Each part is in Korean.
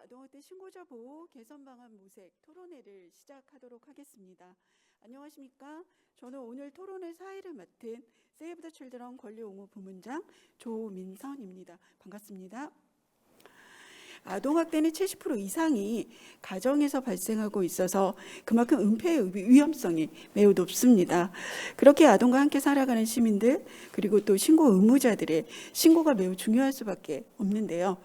아동학대 신고자 보호 개선 방안 모색 토론회를 시작하도록 하겠습니다. 안녕하십니까? 저는 오늘 토론회 사회를 맡은 세이브 더 칠드런 권리옹호 부문장 조민선입니다. 반갑습니다. 아동학대는 70% 이상이 가정에서 발생하고 있어서 그만큼 은폐의 위험성이 매우 높습니다. 그렇게 아동과 함께 살아가는 시민들 그리고 또 신고 의무자들의 신고가 매우 중요할 수밖에 없는데요.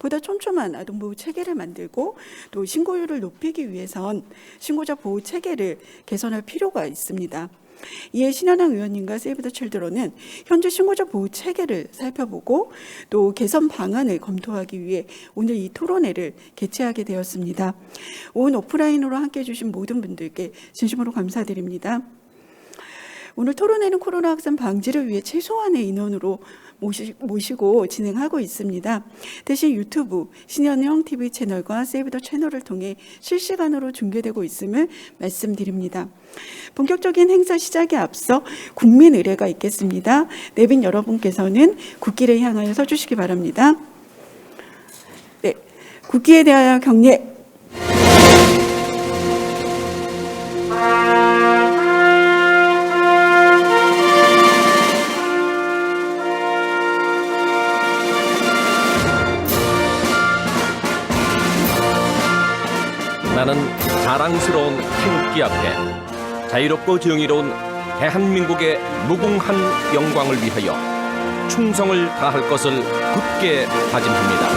보다 촘촘한 아동보호 체계를 만들고 또 신고율을 높이기 위해선 신고자 보호 체계를 개선할 필요가 있습니다. 이에 신현황 의원님과 세이브 더 칠드런은 현재 신고자 보호 체계를 살펴보고 또 개선 방안을 검토하기 위해 오늘 이 토론회를 개최하게 되었습니다. 온 오프라인으로 함께해 주신 모든 분들께 진심으로 감사드립니다. 오늘 토론회는 코로나 확산 방지를 위해 최소한의 인원으로 모시고 진행하고 있습니다. 대신 유튜브 신현영 TV 채널과 세이브 더 채널을 통해 실시간으로 중계되고 있음을 말씀드립니다. 본격적인 행사 시작에 앞서 국민 의례가 있겠습니다. 내빈 여러분께서는 국기를 향하여 서주시기 바랍니다. 네, 국기에 대하여 경례. 나는 자랑스러운 태극기 앞에 자유롭고 정의로운 대한민국의 무궁한 영광을 위하여 충성을 다할 것을 굳게 다짐합니다.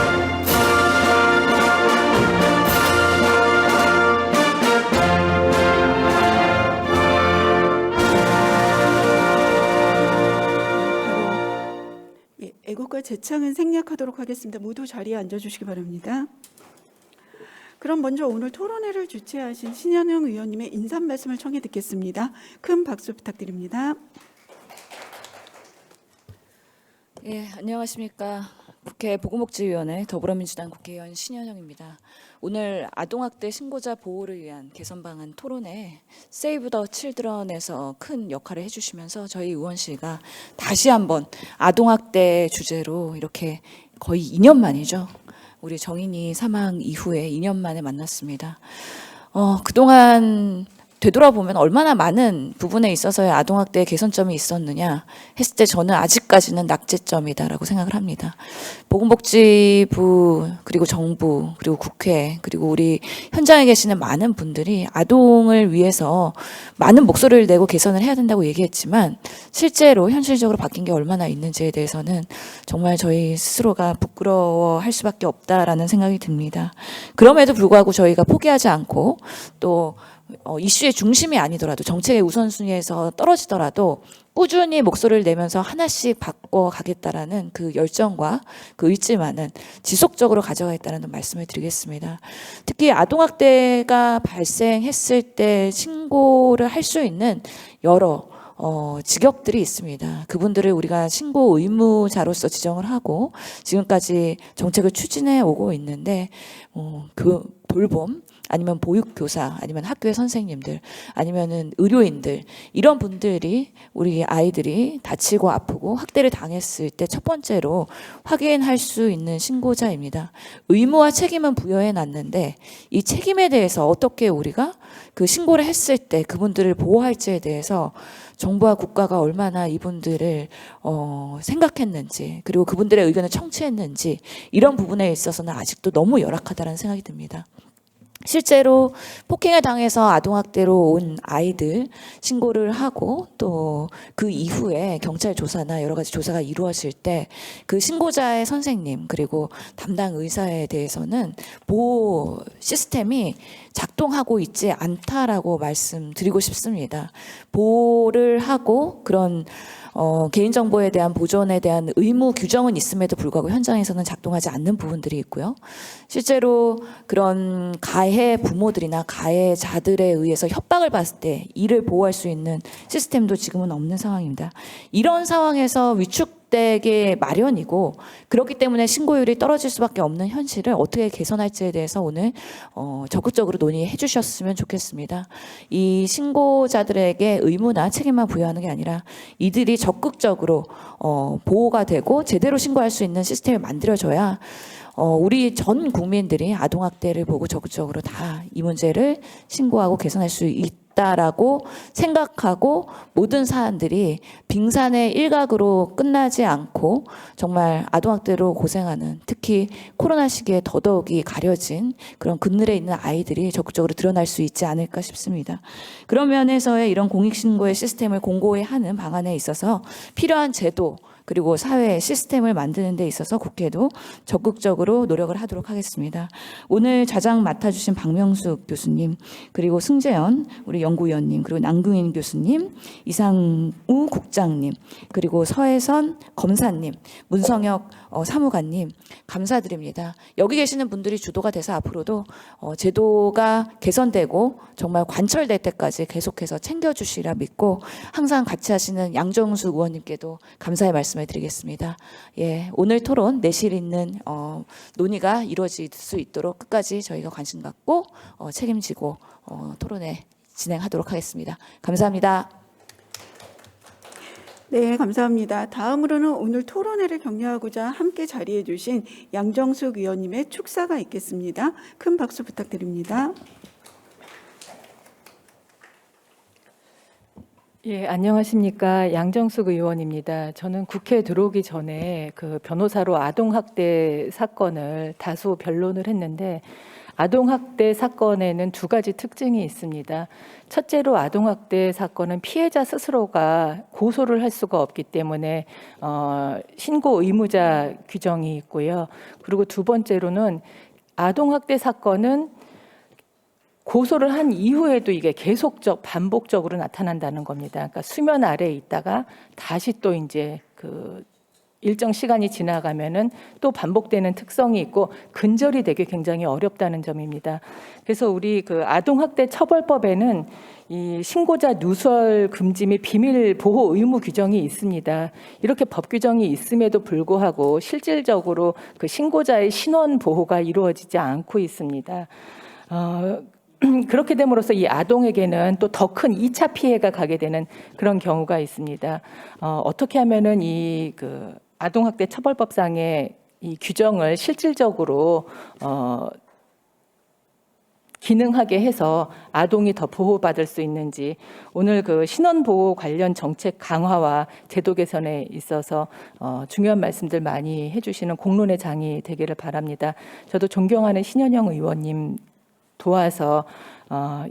애국가 제창은 생략하도록 하겠습니다. 모두 자리에 앉아주시기 바랍니다. 그럼 먼저 오늘 토론회를 주최하신 신현영 의원님의 인사 말씀을 청해 듣겠습니다. 큰 박수 부탁드립니다. 예, 안녕하십니까. 국회 보건복지위원회 더불어민주당 국회의원 신현영입니다. 오늘 아동학대 신고자 보호를 위한 개선 방안 토론회 세이브 더 칠드런에서 큰 역할을 해주시면서 저희 의원실가 다시 한번 아동학대 주제로 이렇게 거의 2년 만이죠. 우리 정인이 사망 이후에 2년 만에 만났습니다. 그동안 되돌아보면 얼마나 많은 부분에 있어서의 아동학대 개선점이 있었느냐 했을 때 저는 아직까지는 낙제점이다라고 생각을 합니다. 보건복지부 그리고 정부 그리고 국회 그리고 우리 현장에 계시는 많은 분들이 아동을 위해서 많은 목소리를 내고 개선을 해야 된다고 얘기했지만 실제로 현실적으로 바뀐 게 얼마나 있는지에 대해서는 정말 저희 스스로가 부끄러워할 수밖에 없다라는 생각이 듭니다. 그럼에도 불구하고 저희가 포기하지 않고 또 이슈의 중심이 아니더라도 정책의 우선순위에서 떨어지더라도 꾸준히 목소리를 내면서 하나씩 바꿔가겠다라는 그 열정과 그 의지만은 지속적으로 가져가겠다는 말씀을 드리겠습니다. 특히 아동학대가 발생했을 때 신고를 할 수 있는 여러 직역들이 있습니다. 그분들을 우리가 신고 의무자로서 지정을 하고 지금까지 정책을 추진해 오고 있는데 그 돌봄 아니면 보육교사, 아니면 학교의 선생님들, 아니면은 의료인들 이런 분들이 우리 아이들이 다치고 아프고 학대를 당했을 때 첫 번째로 확인할 수 있는 신고자입니다. 의무와 책임은 부여해 놨는데 이 책임에 대해서 어떻게 우리가 그 신고를 했을 때 그분들을 보호할지에 대해서 정부와 국가가 얼마나 이분들을 생각했는지 그리고 그분들의 의견을 청취했는지 이런 부분에 있어서는 아직도 너무 열악하다는 생각이 듭니다. 실제로 폭행을 당해서 아동학대로 온 아이들 신고를 하고 또 그 이후에 경찰 조사나 여러 가지 조사가 이루어질 때 그 신고자의 선생님 그리고 담당 의사에 대해서는 보호 시스템이 작동하고 있지 않다라고 말씀드리고 싶습니다. 보호를 하고 그런 개인정보에 대한 보존에 대한 의무 규정은 있음에도 불구하고 현장에서는 작동하지 않는 부분들이 있고요. 실제로 그런 가해 부모들이나 가해자들에 의해서 협박을 받을 때 이를 보호할 수 있는 시스템도 지금은 없는 상황입니다. 이런 상황에서 위축 되게 마련이고 그렇기 때문에 신고율이 떨어질 수밖에 없는 현실을 어떻게 개선할지에 대해서 오늘 적극적으로 논의해 주셨으면 좋겠습니다. 이 신고자들에게 의무나 책임만 부여하는 게 아니라 이들이 적극적으로 보호가 되고 제대로 신고할 수 있는 시스템이 만들어져야 우리 전 국민들이 아동학대를 보고 적극적으로 다 이 문제를 신고하고 개선할 수 있다라고 생각하고 모든 사안들이 빙산의 일각으로 끝나지 않고 정말 아동학대로 고생하는 특히 코로나 시기에 더더욱이 가려진 그런 그늘에 있는 아이들이 적극적으로 드러날 수 있지 않을까 싶습니다. 그런 면에서의 이런 공익신고의 시스템을 공고히 하는 방안에 있어서 필요한 제도 그리고 사회 시스템을 만드는 데 있어서 국회도 적극적으로 노력을 하도록 하겠습니다. 오늘 자장 맡아주신 박명숙 교수님, 그리고 승재현 우리 연구위원님, 그리고 남궁인 교수님, 이상우 국장님, 그리고 서혜선 검사님, 문성혁 사무관님 감사드립니다. 여기 계시는 분들이 주도가 돼서 앞으로도 제도가 개선되고 정말 관철될 때까지 계속해서 챙겨주시라 믿고 항상 같이 하시는 양정숙 의원님께도 감사의 말씀을 드리겠습니다. 예, 오늘 토론 내실 있는 논의가 이루어질 수 있도록 끝까지 저희가 관심 갖고 책임지고 토론회 진행하도록 하겠습니다. 감사합니다. 네, 감사합니다. 다음으로는 오늘 토론회를 격려하고자 함께 자리해 주신 양정숙 의원님의 축사가 있겠습니다. 큰 박수 부탁드립니다. 예, 안녕하십니까. 양정숙 의원입니다. 저는 국회에 들어오기 전에 그 변호사로 아동학대 사건을 다수 변론을 했는데 아동학대 사건에는 두 가지 특징이 있습니다. 첫째로 아동학대 사건은 피해자 스스로가 고소를 할 수가 없기 때문에 신고 의무자 규정이 있고요. 그리고 두 번째로는 아동학대 사건은 고소를 한 이후에도 이게 반복적으로 나타난다는 겁니다. 그러니까 수면 아래에 있다가 다시 또 이제 그 일정 시간이 지나가면은 또 반복되는 특성이 있고 근절이 되게 굉장히 어렵다는 점입니다. 그래서 우리 그 아동학대 처벌법에는 이 신고자 누설 금지 및 비밀 보호 의무 규정이 있습니다. 이렇게 법 규정이 있음에도 불구하고 실질적으로 그 신고자의 신원 보호가 이루어지지 않고 있습니다. 그렇게 됨으로써 이 아동에게는 또 더 큰 2차 피해가 가게 되는 그런 경우가 있습니다. 어떻게 하면은 이 그 아동학대 처벌법상의 이 규정을 실질적으로 기능하게 해서 아동이 더 보호받을 수 있는지 오늘 그 신원보호 관련 정책 강화와 제도 개선에 있어서 중요한 말씀들 많이 해주시는 공론의 장이 되기를 바랍니다. 저도 존경하는 신현영 의원님 도와서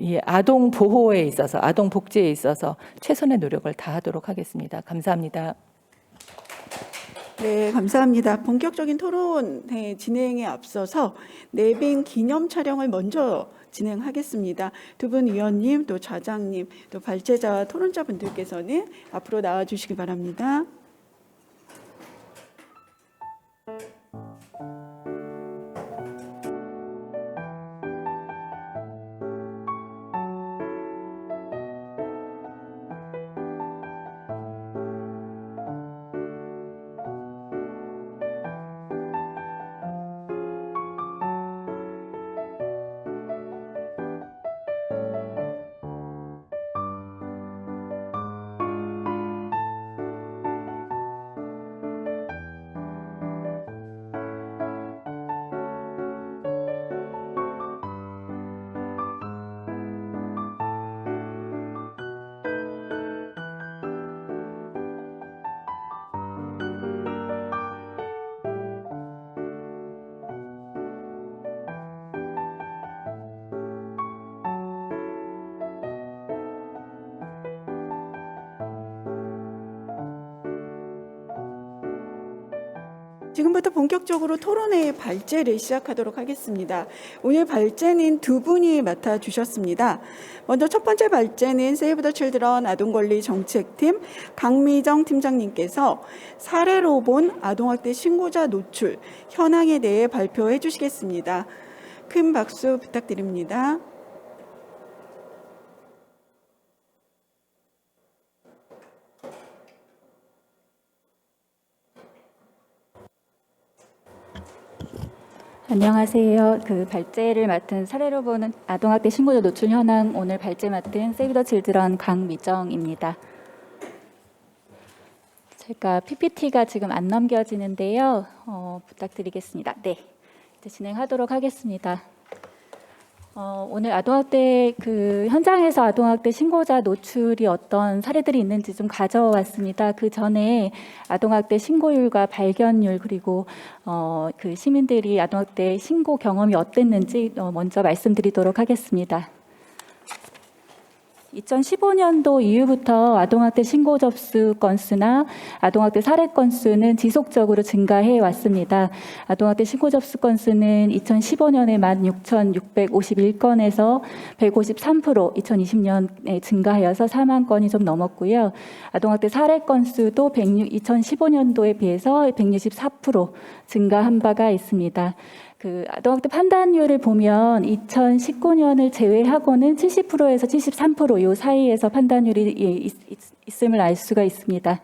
이 아동 보호에 있어서 아동 복지에 있어서 최선의 노력을 다하도록 하겠습니다. 감사합니다. 네, 감사합니다. 본격적인 토론회 진행에 앞서서 내빈 기념 촬영을 먼저 진행하겠습니다. 두 분 위원님, 또 좌장님, 또 발제자와 토론자분들께서는 앞으로 나와주시기 바랍니다. 지금부터 본격적으로 토론회의 발제를 시작하도록 하겠습니다. 오늘 발제는 두 분이 맡아주셨습니다. 먼저 첫 번째 발제는 세이브 더 칠드런 아동권리 정책팀 강미정 팀장님께서 사례로 본 아동학대 신고자 노출 현황에 대해 발표해 주시겠습니다. 큰 박수 부탁드립니다. 안녕하세요. 그 발제를 맡은 사례로 보는 아동학대 신고자 노출 현황 오늘 발제 맡은 세이브 더 칠드런 강미정입니다. 제가 PPT가 지금 안 넘겨지는데요. 부탁드리겠습니다. 네, 이제 진행하도록 하겠습니다. 오늘 아동학대 현장에서 아동학대 신고자 노출이 어떤 사례들이 있는지 좀 가져왔습니다. 그 전에 아동학대 신고율과 발견율 그리고 그 시민들이 아동학대 신고 경험이 어땠는지 먼저 말씀드리도록 하겠습니다. 2015년도 이후부터 아동학대 신고 접수 건수나 아동학대 사례 건수는 지속적으로 증가해 왔습니다. 아동학대 신고 접수 건수는 2015년에 16,651건에서 153% 2020년에 증가하여서 4만 건이 좀 넘었고요. 아동학대 사례 건수도 2015년도에 비해서 164% 증가한 바가 있습니다. 그 아동학대 판단율을 보면 2019년을 제외하고는 70%에서 73% 요 사이에서 판단율이 있음을 알 수가 있습니다.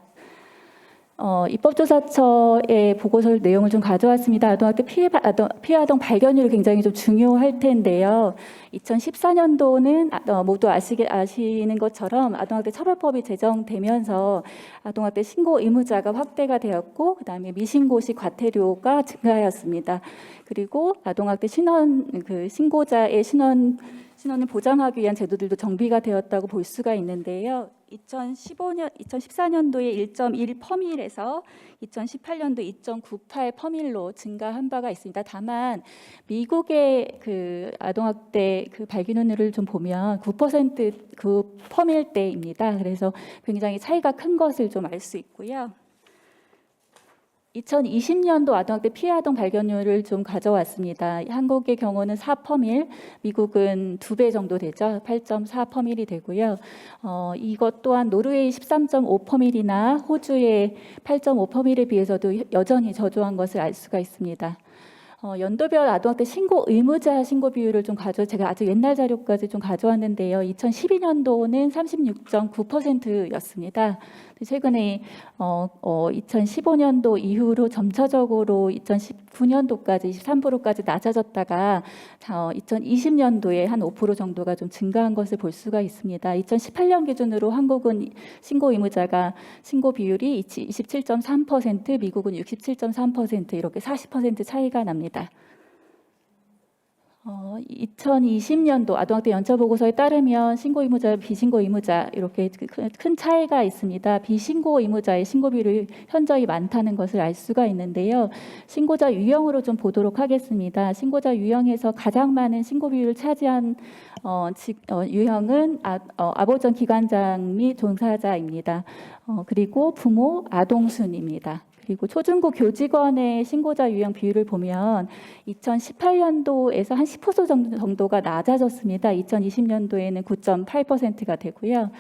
입법조사처의 보고서 내용을 좀 가져왔습니다. 아동학대 피해 아동 발견율이 굉장히 좀 중요할 텐데요. 2014년도는 모두 아시는 것처럼 아동학대 처벌법이 제정되면서 아동학대 신고 의무자가 확대가 되었고, 그다음에 미신고 시 과태료가 증가하였습니다. 그리고 아동학대 신고자의 신원을 보장하기 위한 제도들도 정비가 되었다고 볼 수가 있는데요. 2014년도에 1.1%에서 2018년도 2.98%로 증가한 바가 있습니다. 다만 미국의 그 아동학대 발견율을 좀 보면 9% 그 %대입니다. 그래서 굉장히 차이가 큰 것을 좀 알 수 있고요. 2020년도 아동학대 피해 아동 발견율을 좀 가져왔습니다. 한국의 경우는 4%, 미국은 2배 정도 되죠. 8.4%이 되고요. 이것 또한 노르웨이 13.5%나 호주의 8.5%에 비해서도 여전히 저조한 것을 알 수가 있습니다. 연도별 아동학대 신고 의무자 신고 비율을 좀 제가 아주 옛날 자료까지 좀 가져왔는데요. 2012년도는 36.9%였습니다. 최근에 2015년도 이후로 점차적으로 2019년도까지 23%까지 낮아졌다가 2020년도에 한 5% 정도가 좀 증가한 것을 볼 수가 있습니다. 2018년 기준으로 한국은 신고 의무자가 신고 비율이 27.3%, 미국은 67.3% 이렇게 40% 차이가 납니다. 2020년도 아동학대 연처보고서에 따르면 신고 의무자, 비신고 의무자 이렇게 큰 차이가 있습니다. 비신고 의무자의 신고 비율이 현저히 많다는 것을 알 수가 있는데요. 신고자 유형으로 좀 보도록 하겠습니다. 신고자 유형에서 가장 많은 신고 비율을 차지한 유형은 아보전 기관장 및 종사자입니다. 그리고 부모, 아동순입니다. 그리고 초중고 교직원의 신고자 유형 비율을 보면 2018년도에서 한 10% 정도가 낮아졌습니다. 2020년도에는 9.8%가 되고요.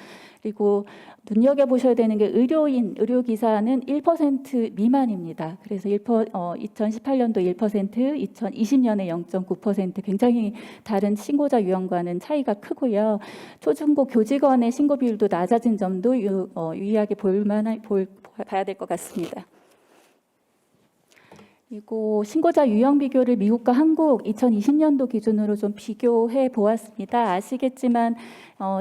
그리고 눈여겨보셔야 되는 게 의료기사는 1% 미만입니다. 그래서 2018년도 1%, 2020년에 0.9% 굉장히 다른 신고자 유형과는 차이가 크고요. 초중고 교직원의 신고 비율도 낮아진 점도 유의하게 봐야 될 것 같습니다. 그리고 신고자 유형 비교를 미국과 한국 2020년도 기준으로 좀 비교해 보았습니다. 아시겠지만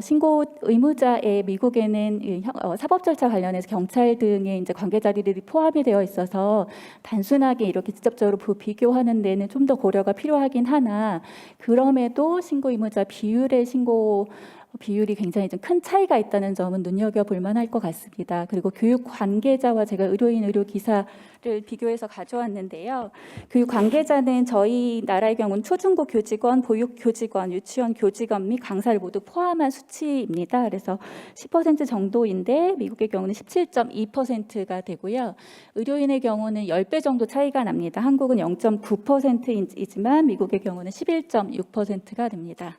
신고 의무자의 미국에는 사법 절차 관련해서 경찰 등의 이제 관계자들이 포함이 되어 있어서 단순하게 이렇게 직접적으로 비교하는 데는 좀 더 고려가 필요하긴 하나, 그럼에도 신고 의무자 비율이 굉장히 좀 큰 차이가 있다는 점은 눈여겨볼 만할 것 같습니다. 그리고 교육 관계자와 제가 의료인, 의료기사를 비교해서 가져왔는데요. 교육 관계자는 저희 나라의 경우는 초중고 교직원, 보육 교직원, 유치원 교직원 및 강사를 모두 포함한 수치입니다. 그래서 10% 정도인데 미국의 경우는 17.2%가 되고요. 의료인의 경우는 10배 정도 차이가 납니다. 한국은 0.9%이지만 미국의 경우는 11.6%가 됩니다.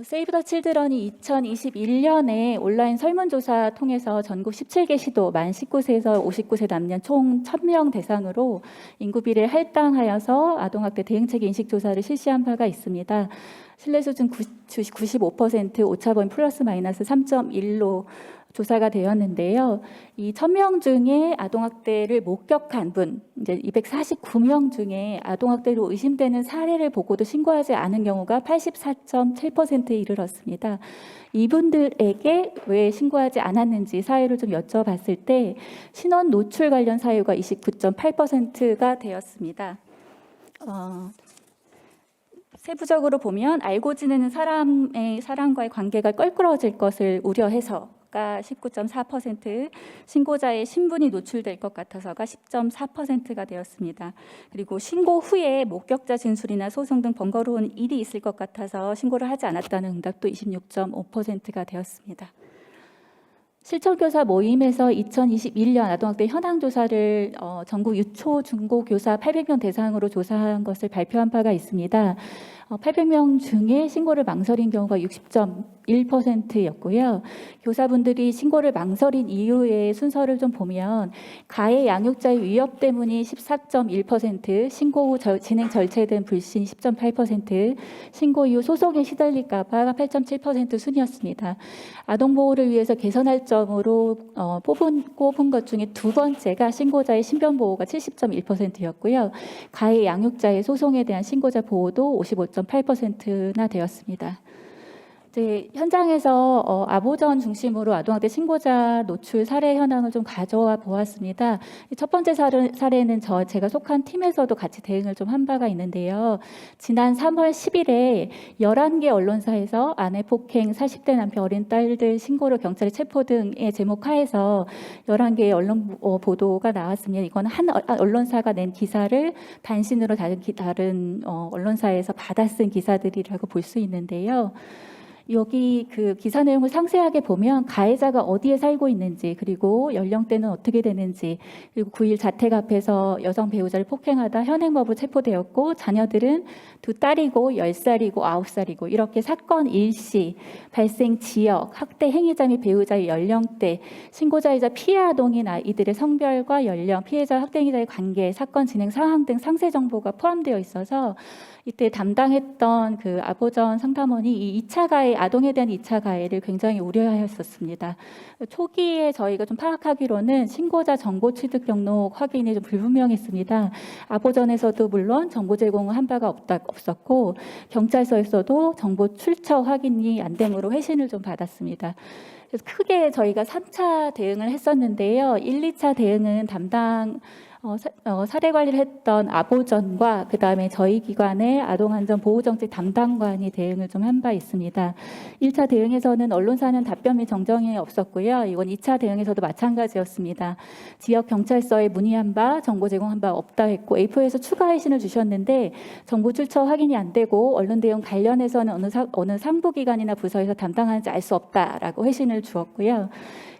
세이브 더 칠드런이 2021년에 온라인 설문조사 통해서 전국 17개 시도 만 19세에서 59세 남녀 총 1,000명 대상으로 인구비를 할당하여서 아동학대 대응체계 인식조사를 실시한 바가 있습니다. 신뢰수준 95%, 오차범위 플러스 마이너스 3.1로 조사가 되었는데요. 이 1,000명 중에 아동학대를 목격한 분, 이제 249명 중에 아동학대로 의심되는 사례를 보고도 신고하지 않은 경우가 84.7%에 이르렀습니다. 이분들에게 왜 신고하지 않았는지 사유를 좀 여쭤봤을 때 신원 노출 관련 사유가 29.8%가 되었습니다. 세부적으로 보면 알고 지내는 사람과의 관계가 껄끄러워질 것을 우려해서가 19.4%, 신고자의 신분이 노출될 것 같아서가 10.4%가 되었습니다. 그리고 신고 후에 목격자 진술이나 소송 등 번거로운 일이 있을 것 같아서 신고를 하지 않았다는 응답도 26.5%가 되었습니다. 실천교사 모임에서 2021년 아동학대 현황조사를 전국 유초 중고교사 800명 대상으로 조사한 것을 발표한 바가 있습니다. 800명 중에 신고를 망설인 경우가 60.1%였고요. 교사분들이 신고를 망설인 이유의 순서를 좀 보면 가해 양육자의 위협 때문이 14.1%, 신고 후 진행 절체된 불신 10.8%, 신고 이후 소송에 시달릴까 봐가 8.7% 순이었습니다. 아동보호를 위해서 개선할 점으로 뽑은 것 중에 두 번째가 신고자의 신변보호가 70.1%였고요. 가해 양육자의 소송에 대한 신고자 보호도 55.8%나 되었습니다. 이제 현장에서 아보전 중심으로 아동학대 신고자 노출 사례 현황을 좀 가져와 보았습니다. 첫 번째 사례는 제가 속한 팀에서도 같이 대응을 좀 한 바가 있는데요. 지난 3월 10일에 11개 언론사에서 아내 폭행, 40대 남편 어린 딸들 신고로 경찰에 체포 등의 제목 하에서 11개의 언론 보도가 나왔습니다. 이건 한 언론사가 낸 기사를 단신으로 다른 언론사에서 받아 쓴 기사들이라고 볼 수 있는데요. 여기 그 기사 내용을 상세하게 보면 가해자가 어디에 살고 있는지, 그리고 연령대는 어떻게 되는지, 그리고 9일 자택 앞에서 여성 배우자를 폭행하다 현행범으로 체포되었고 자녀들은 2딸이고 10살이고 9살이고 이렇게 사건 일시, 발생 지역, 학대 행위자 및 배우자의 연령대, 신고자이자 피해 아동인 아이들의 성별과 연령, 피해자 학대 행위자의 관계, 사건 진행 상황 등 상세 정보가 포함되어 있어서 이때 담당했던 그 아보전 상담원이 이 2차 가해, 아동에 대한 2차 가해를 굉장히 우려하였었습니다. 초기에 저희가 좀 파악하기로는 신고자 정보 취득 경로 확인이 좀 불분명했습니다. 아보전에서도 물론 정보 제공을 한 바가 없었고 경찰서에서도 정보 출처 확인이 안 되므로 회신을 좀 받았습니다. 그래서 크게 저희가 3차 대응을 했었는데요. 1, 2차 대응은 사례 관리를 했던 아보전과 그다음에 저희 기관의 아동안전보호정책 담당관이 대응을 좀 한 바 있습니다. 1차 대응에서는 언론사는 답변 및 정정이 없었고요. 이건 2차 대응에서도 마찬가지였습니다. 지역 경찰서에 문의한 바, 정보 제공한 바 없다 했고 A4에서 추가 회신을 주셨는데 정보 출처 확인이 안 되고 언론 대응 관련해서는 어느 상부기관이나 부서에서 담당하는지 알 수 없다라고 회신을 주었고요.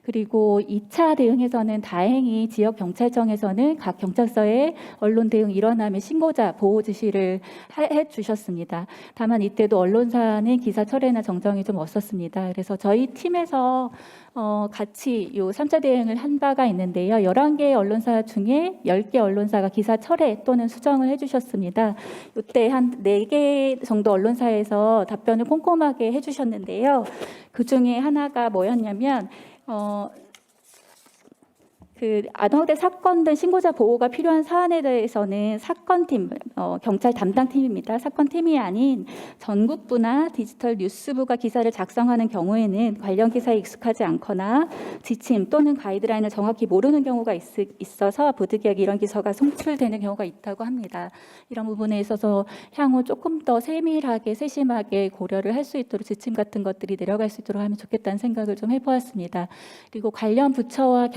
그리고 2차 대응에서는 다행히 지역 경찰청에서는 각 경찰서에 언론 대응 일어나면 신고자 보호 지시를 해 주셨습니다. 다만 이때도 언론사는 기사 철회나 정정이 좀 없었습니다. 그래서 저희 팀에서 같이 요 3차 대응을 한 바가 있는데요. 11개 언론사 중에 10개 언론사가 기사 철회 또는 수정을 해주셨습니다. 이때 한 4개 정도 언론사에서 답변을 꼼꼼하게 해주셨는데요. 그 중에 하나가 뭐였냐면 그 아동학대 사건 등 신고자 보호가 필요한 사안에 대해서는 사건팀, 경찰 담당팀입니다. 사건팀이 아닌 전국부나 디지털 뉴스부가 기사를 작성하는 경우에는 관련 기사에 익숙하지 않거나 지침 또는 가이드라인을 정확히 모르는 경우가 있어서 부득이하게 이런 기사가 송출되는 경우가 있다고 합니다. 이런 부분에 있어서 향후 조금 더 세밀하게 세심하게 고려를 할 수 있도록 지침 같은 것들이 내려갈 수 있도록 하면 좋겠다는 생각을 좀 해보았습니다. 그리고 관련 부처와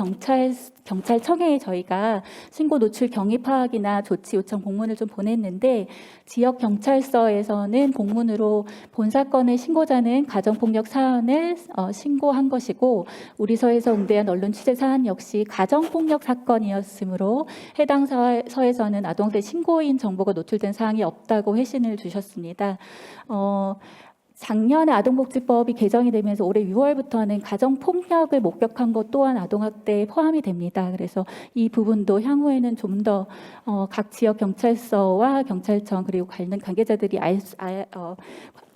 경찰청에 저희가 신고 노출 경위 파악이나 조치 요청 공문을 좀 보냈는데 지역 경찰서에서는 공문으로 본 사건의 신고자는 가정폭력 사안을 신고한 것이고 우리 서에서 응대한 언론 취재 사안 역시 가정폭력 사건이었으므로 해당 서에서는 아동학대 신고인 정보가 노출된 사항이 없다고 회신을 주셨습니다. 작년에 아동복지법이 개정이 되면서 올해 6월부터는 가정폭력을 목격한 것 또한 아동학대에 포함이 됩니다. 그래서 이 부분도 향후에는 좀 더 각 지역 경찰서와 경찰청 그리고 관련 관계자들이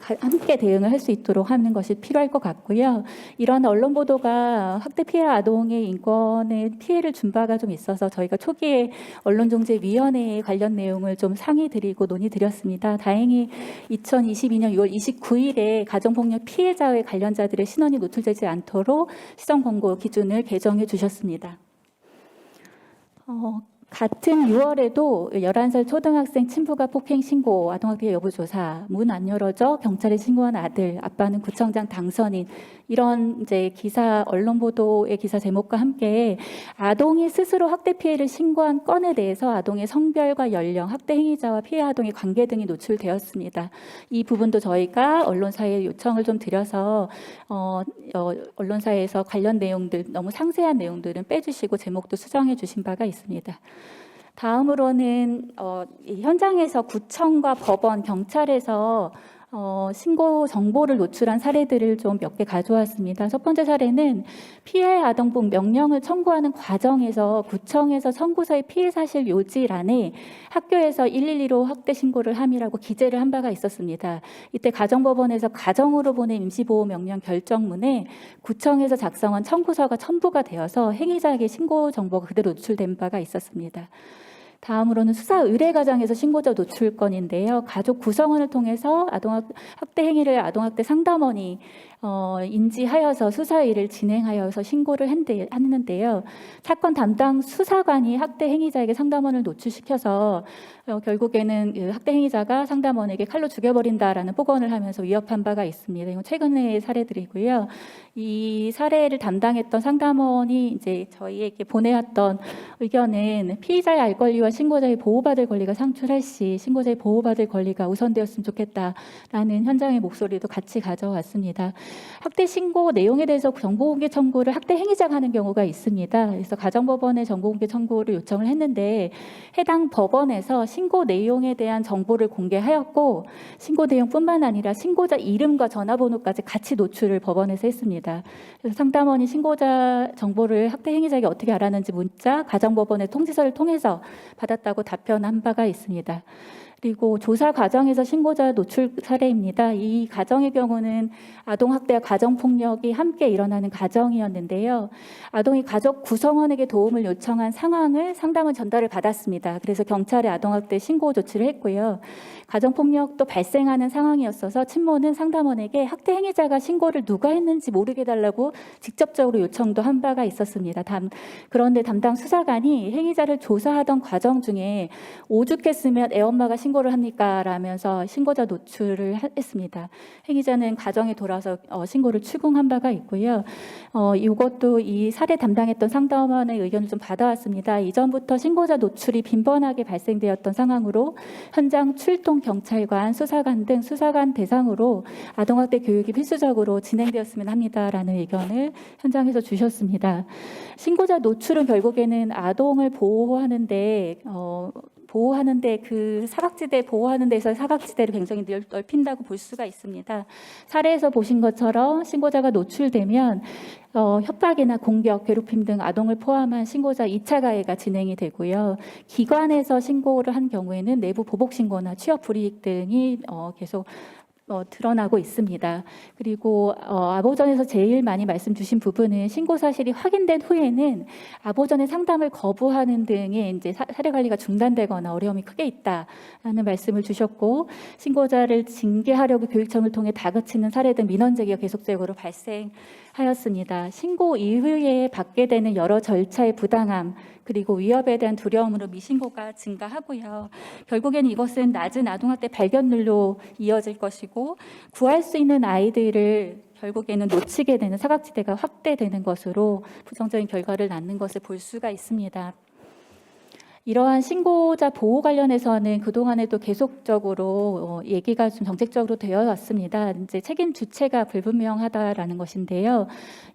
함께 대응을 할 수 있도록 하는 것이 필요할 것 같고요. 이런 언론 보도가 학대 피해 아동의 인권에 피해를 준 바가 좀 있어서 저희가 초기에 언론중재위원회에 관련 내용을 좀 상의드리고 논의드렸습니다. 다행히 2022년 6월 29일에 가정폭력 피해자의 관련자들의 신원이 노출되지 않도록 시정 권고 기준을 개정해 주셨습니다. 같은 6월에도 11살 초등학생 친부가 폭행 신고, 아동학대 여부 조사, 문 안 열어져 경찰에 신고한 아들, 아빠는 구청장 당선인, 이런 이제 기사, 언론 보도의 기사 제목과 함께 아동이 스스로 학대 피해를 신고한 건에 대해서 아동의 성별과 연령, 학대 행위자와 피해 아동의 관계 등이 노출되었습니다. 이 부분도 저희가 언론사에 요청을 좀 드려서 언론사에서 관련 내용들, 너무 상세한 내용들은 빼주시고 제목도 수정해 주신 바가 있습니다. 다음으로는 이 현장에서 구청과 법원, 경찰에서 신고 정보를 노출한 사례들을 좀 몇 개 가져왔습니다. 첫 번째 사례는 피해 아동복 명령을 청구하는 과정에서 구청에서 청구서의 피해 사실 요지란에 학교에서 112로 학대 신고를 함이라고 기재를 한 바가 있었습니다. 이때 가정법원에서 가정으로 보낸 임시보호 명령 결정문에 구청에서 작성한 청구서가 첨부가 되어서 행위자에게 신고 정보가 그대로 노출된 바가 있었습니다. 다음으로는 수사 의뢰 과정에서 신고자 노출 건인데요. 가족 구성원을 통해서 학대 행위를 아동학대 상담원이 인지하여서 수사 일을 진행하여서 신고를 했는데요. 사건 담당 수사관이 학대 행위자에게 상담원을 노출시켜서 결국에는 그 학대 행위자가 상담원에게 칼로 죽여버린다라는 폭언을 하면서 위협한 바가 있습니다. 이건 최근의 사례들이고요. 이 사례를 담당했던 상담원이 이제 저희에게 보내왔던 의견은 피의자의 알 권리와 신고자의 보호받을 권리가 상충할 시 신고자의 보호받을 권리가 우선되었으면 좋겠다라는 현장의 목소리도 같이 가져왔습니다. 학대 신고 내용에 대해서 정보공개 청구를 학대 행위자가 하는 경우가 있습니다. 그래서 가정법원에 정보공개 청구를 요청을 했는데 해당 법원에서 신고 내용에 대한 정보를 공개하였고 신고 내용뿐만 아니라 신고자 이름과 전화번호까지 같이 노출을 법원에서 했습니다. 그래서 상담원이 신고자 정보를 학대 행위자에게 어떻게 알았는지 문자, 가정법원의 통지서를 통해서 받았다고 답변한 바가 있습니다. 그리고 조사 과정에서 신고자 노출 사례입니다. 이 가정의 경우는 아동학대와 가정폭력이 함께 일어나는 가정이었는데요. 아동이 가족 구성원에게 도움을 요청한 상황을 상담원 전달을 받았습니다. 그래서 경찰에 아동학대 신고 조치를 했고요. 가정폭력도 발생하는 상황이었어서 친모는 상담원에게 학대 행위자가 신고를 누가 했는지 모르게 해달라고 직접적으로 요청도 한 바가 있었습니다. 그런데 담당 수사관이 행위자를 조사하던 과정 중에 오죽했으면 애엄마가 신고를 합니까? 라면서 신고자 노출을 했습니다. 행위자는 가정에 돌아서 신고를 추궁한 바가 있고요. 이것도 이 사례 담당했던 상담원의 의견을 좀 받아왔습니다. 이전부터 신고자 노출이 빈번하게 발생되었던 상황으로 현장 출동 경찰관, 수사관 등 수사관 대상으로 아동학대 교육이 필수적으로 진행되었으면 합니다라는 의견을 현장에서 주셨습니다. 신고자 노출은 결국에는 아동을 보호하는데 그 사각지대 보호하는 데서 사각지대를 굉장히 넓힌다고 볼 수가 있습니다. 사례에서 보신 것처럼 신고자가 노출되면 협박이나 공격, 괴롭힘 등 아동을 포함한 신고자 2차 가해가 진행이 되고요. 기관에서 신고를 한 경우에는 내부 보복 신고나 취업 불이익 등이 계속 드러나고 있습니다. 그리고 아보전에서 제일 많이 말씀 주신 부분은 신고 사실이 확인된 후에는 아보전의 상담을 거부하는 등의 이제 사례 관리가 중단되거나 어려움이 크게 있다라는 말씀을 주셨고 신고자를 징계하려고 교육청을 통해 다그치는 사례 등 민원 제기가 계속적으로 발생하였습니다. 신고 이후에 받게 되는 여러 절차의 부당함 그리고 위협에 대한 두려움으로 미신고가 증가하고요. 결국에는 이것은 낮은 아동학대 발견률로 이어질 것이고 구할 수 있는 아이들을 결국에는 놓치게 되는 사각지대가 확대되는 것으로 부정적인 결과를 낳는 것을 볼 수가 있습니다. 이러한 신고자 보호 관련해서는 그동안에도 계속적으로 얘기가 좀 정책적으로 되어 왔습니다. 이제 책임 주체가 불분명하다라는 것인데요.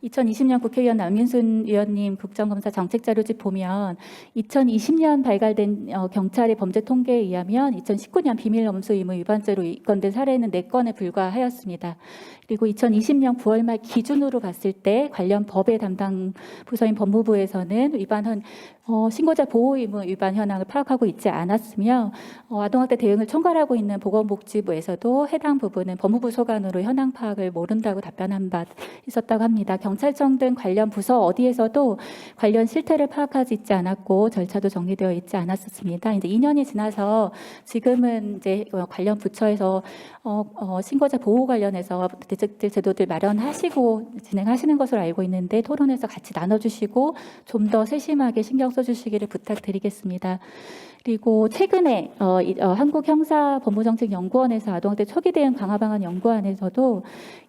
2020년 국회의원 남윤순 의원님 국정감사 정책자료집 보면 2020년 발갈된 경찰의 범죄 통계에 의하면 2019년 비밀엄수 의무 위반죄로 입건된 사례는 4건에 불과하였습니다. 그리고 2020년 9월 말 기준으로 봤을 때 관련 법의 담당 부서인 법무부에서는 위반한 신고자 보호 의무 위반 현황을 파악하고 있지 않았으며 아동학대 대응을 총괄하고 있는 보건복지부에서도 해당 부분은 법무부 소관으로 현황 파악을 모른다고 답변한 바 있었다고 합니다. 경찰청 등 관련 부서 어디에서도 관련 실태를 파악하지 있지 않았고 절차도 정리되어 있지 않았었습니다. 이제 2년이 지나서 지금은 이제 관련 부처에서 신고자 보호 관련해서 대책들 제도들 마련하시고 진행하시는 것으로 알고 있는데 토론에서 같이 나눠주시고 좀 더 세심하게 신경 써주시기를 부탁드리겠습니다. 그리고 최근에 한국형사법무정책연구원에서 아동학대 초기 대응 강화 방안 연구안에서도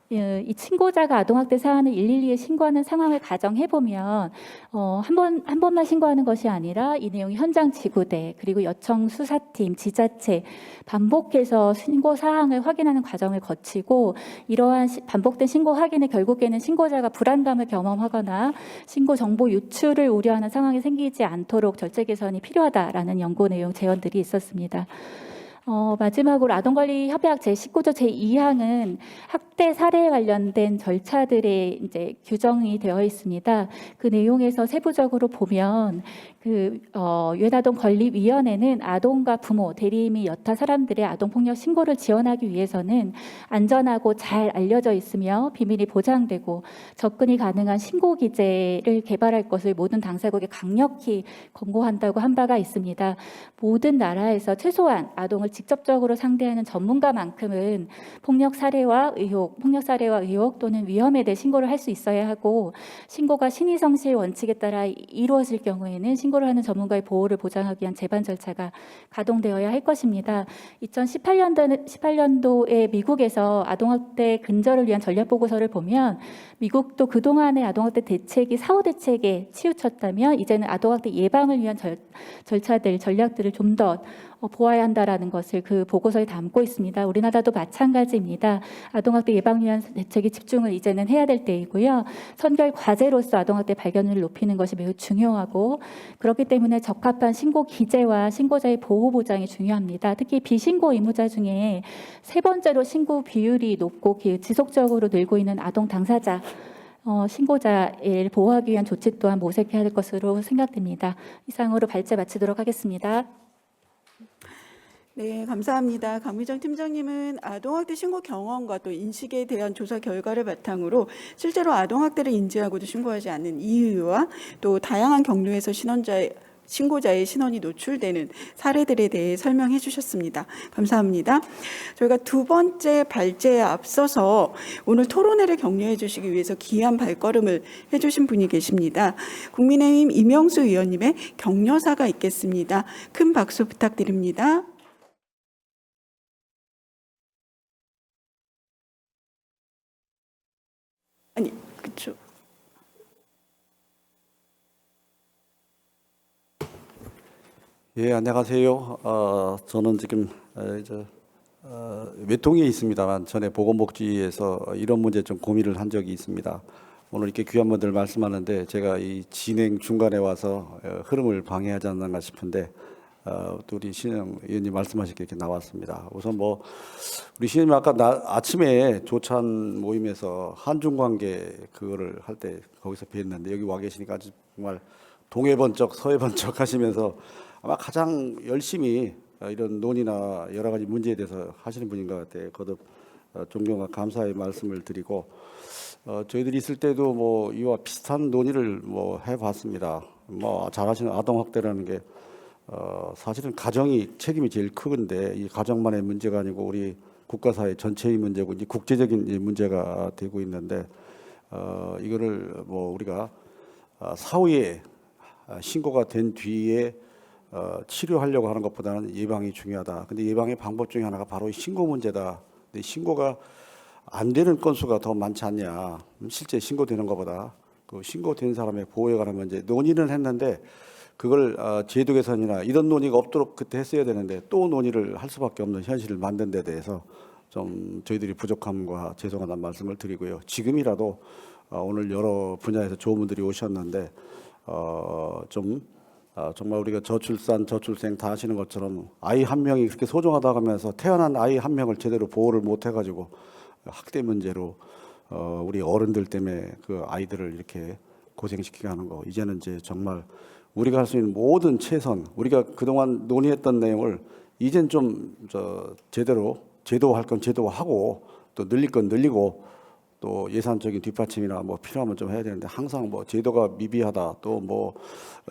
이 친고자가 아동학대 사안을 112에 신고하는 상황을 가정해 보면 한 번만 신고하는 것이 아니라 이 내용이 현장 지구대 그리고 여청 수사팀, 지자체 반복해서 신고 사항을 확인하는 과정을 거치고 이러한 반복된 신고 확인에 결국에는 신고자가 불안감을 경험하거나 신고 정보 유출을 우려하는 상황이 생기지 않도록 절차 개선이 필요하다라는 연구 내용 제언들이 있었습니다. 마지막으로 아동권리협약 제19조 제2항은 학대 사례에 관련된 절차들의 이제 규정이 되어 있습니다. 그 내용에서 세부적으로 보면 유해아동권리위원회는 아동과 부모, 대리인이 여타 사람들의 아동폭력 신고를 지원하기 위해서는 안전하고 잘 알려져 있으며 비밀이 보장되고 접근이 가능한 신고 기제를 개발할 것을 모든 당사국에 강력히 권고한다고 한 바가 있습니다. 모든 나라에서 최소한 아동을 직접적으로 상대하는 전문가만큼은 폭력 사례와 의혹 또는 위험에 대해 신고를 할 수 있어야 하고 신고가 신의성실 원칙에 따라 이루어질 경우에는 신고를 하는 전문가의 보호를 보장하기 위한 재반 절차가 가동되어야 할 것입니다. 2018년도에 미국에서 아동학대 근절을 위한 전략보고서를 보면 미국도 그동안의 아동학대 대책이 사후 대책에 치우쳤다면 이제는 아동학대 예방을 위한 절차들, 전략들을 좀 더 보아야 한다라는 것을 그 보고서에 담고 있습니다. 우리나라도 마찬가지입니다. 아동학대 예방 위한 대책에 집중을 이제는 해야 될 때이고요. 선결 과제로서 아동학대 발견을 높이는 것이 매우 중요하고 그렇기 때문에 적합한 신고 기재와 신고자의 보호 보장이 중요합니다. 특히 비신고 의무자 중에 세 번째로 신고 비율이 높고 지속적으로 늘고 있는 아동 당사자 신고자를 보호하기 위한 조치 또한 모색해야 할 것으로 생각됩니다. 이상으로 발제 마치도록 하겠습니다. 네, 감사합니다. 강미정 팀장님은 아동학대 신고 경험과 또 인식에 대한 조사 결과를 바탕으로 실제로 아동학대를 인지하고도 신고하지 않는 이유와 또 다양한 경로에서 신고자의 신원이 노출되는 사례들에 대해 설명해 주셨습니다. 감사합니다. 저희가 두 번째 발제에 앞서서 오늘 토론회를 격려해 주시기 위해서 귀한 발걸음을 해 주신 분이 계십니다. 국민의힘 이명수 의원님의 격려사가 있겠습니다. 큰 박수 부탁드립니다. 아니, 그쵸. 예, 안녕하세요. 저는 지금 외통에 있습니다만 전에 보건복지에서 이런 문제 좀 고민을 한 적이 있습니다. 오늘 이렇게 귀한 분들 말씀하는데 제가 이 진행 중간에 와서 흐름을 방해하지 않는가 싶은데 또 우리 신영 의원님 말씀하시기에 이렇게 나왔습니다. 우선 우리 신영님 아까 아침에 조찬 모임에서 한중 관계 그거를 할 때 거기서 뵀는데 여기 와 계시니까 아주 정말 동해 번쩍 서해 번쩍 하시면서 아마 가장 열심히 이런 논의나 여러 가지 문제에 대해서 하시는 분인 것 같아요. 거듭 존경과 감사의 말씀을 드리고 저희들이 있을 때도 이와 비슷한 논의를 해봤습니다. 잘하시는 아동학대라는 게 사실은 가정이 책임이 제일 크건데 이 가정만의 문제가 아니고 우리 국가사회 전체의 문제고 이제 국제적인 문제가 되고 있는데 이거를 우리가 사후에 신고가 된 뒤에 치료하려고 하는 것보다는 예방이 중요하다. 근데 예방의 방법 중에 하나가 바로 신고 문제다. 근데 신고가 안 되는 건수가 더 많지 않냐. 실제 신고되는 것보다 그 신고된 사람의 보호에 관한 문제 논의는 했는데 그걸 제도 개선이나 이런 논의가 없도록 그때 했어야 되는데 또 논의를 할 수밖에 없는 현실을 만든 데 대해서 좀 저희들이 부족함과 죄송하다는 말씀을 드리고요. 지금이라도 오늘 여러 분야에서 좋은 분들이 오셨는데 정말 우리가 저출산, 저출생 다 하시는 것처럼 아이 한 명이 그렇게 소중하다고 하면서 태어난 아이 한 명을 제대로 보호를 못 해가지고 학대 문제로 우리 어른들 때문에 그 아이들을 이렇게 고생시키게 하는 거 이제는 이제 정말 우리가 할 수 있는 모든 최선, 우리가 그동안 논의했던 내용을 이젠 좀 제대로 제도화할 건 제도화하고 또 늘릴 건 늘리고 또 예산적인 뒷받침이나 뭐 필요하면 좀 해야 되는데 항상 뭐 제도가 미비하다, 또 뭐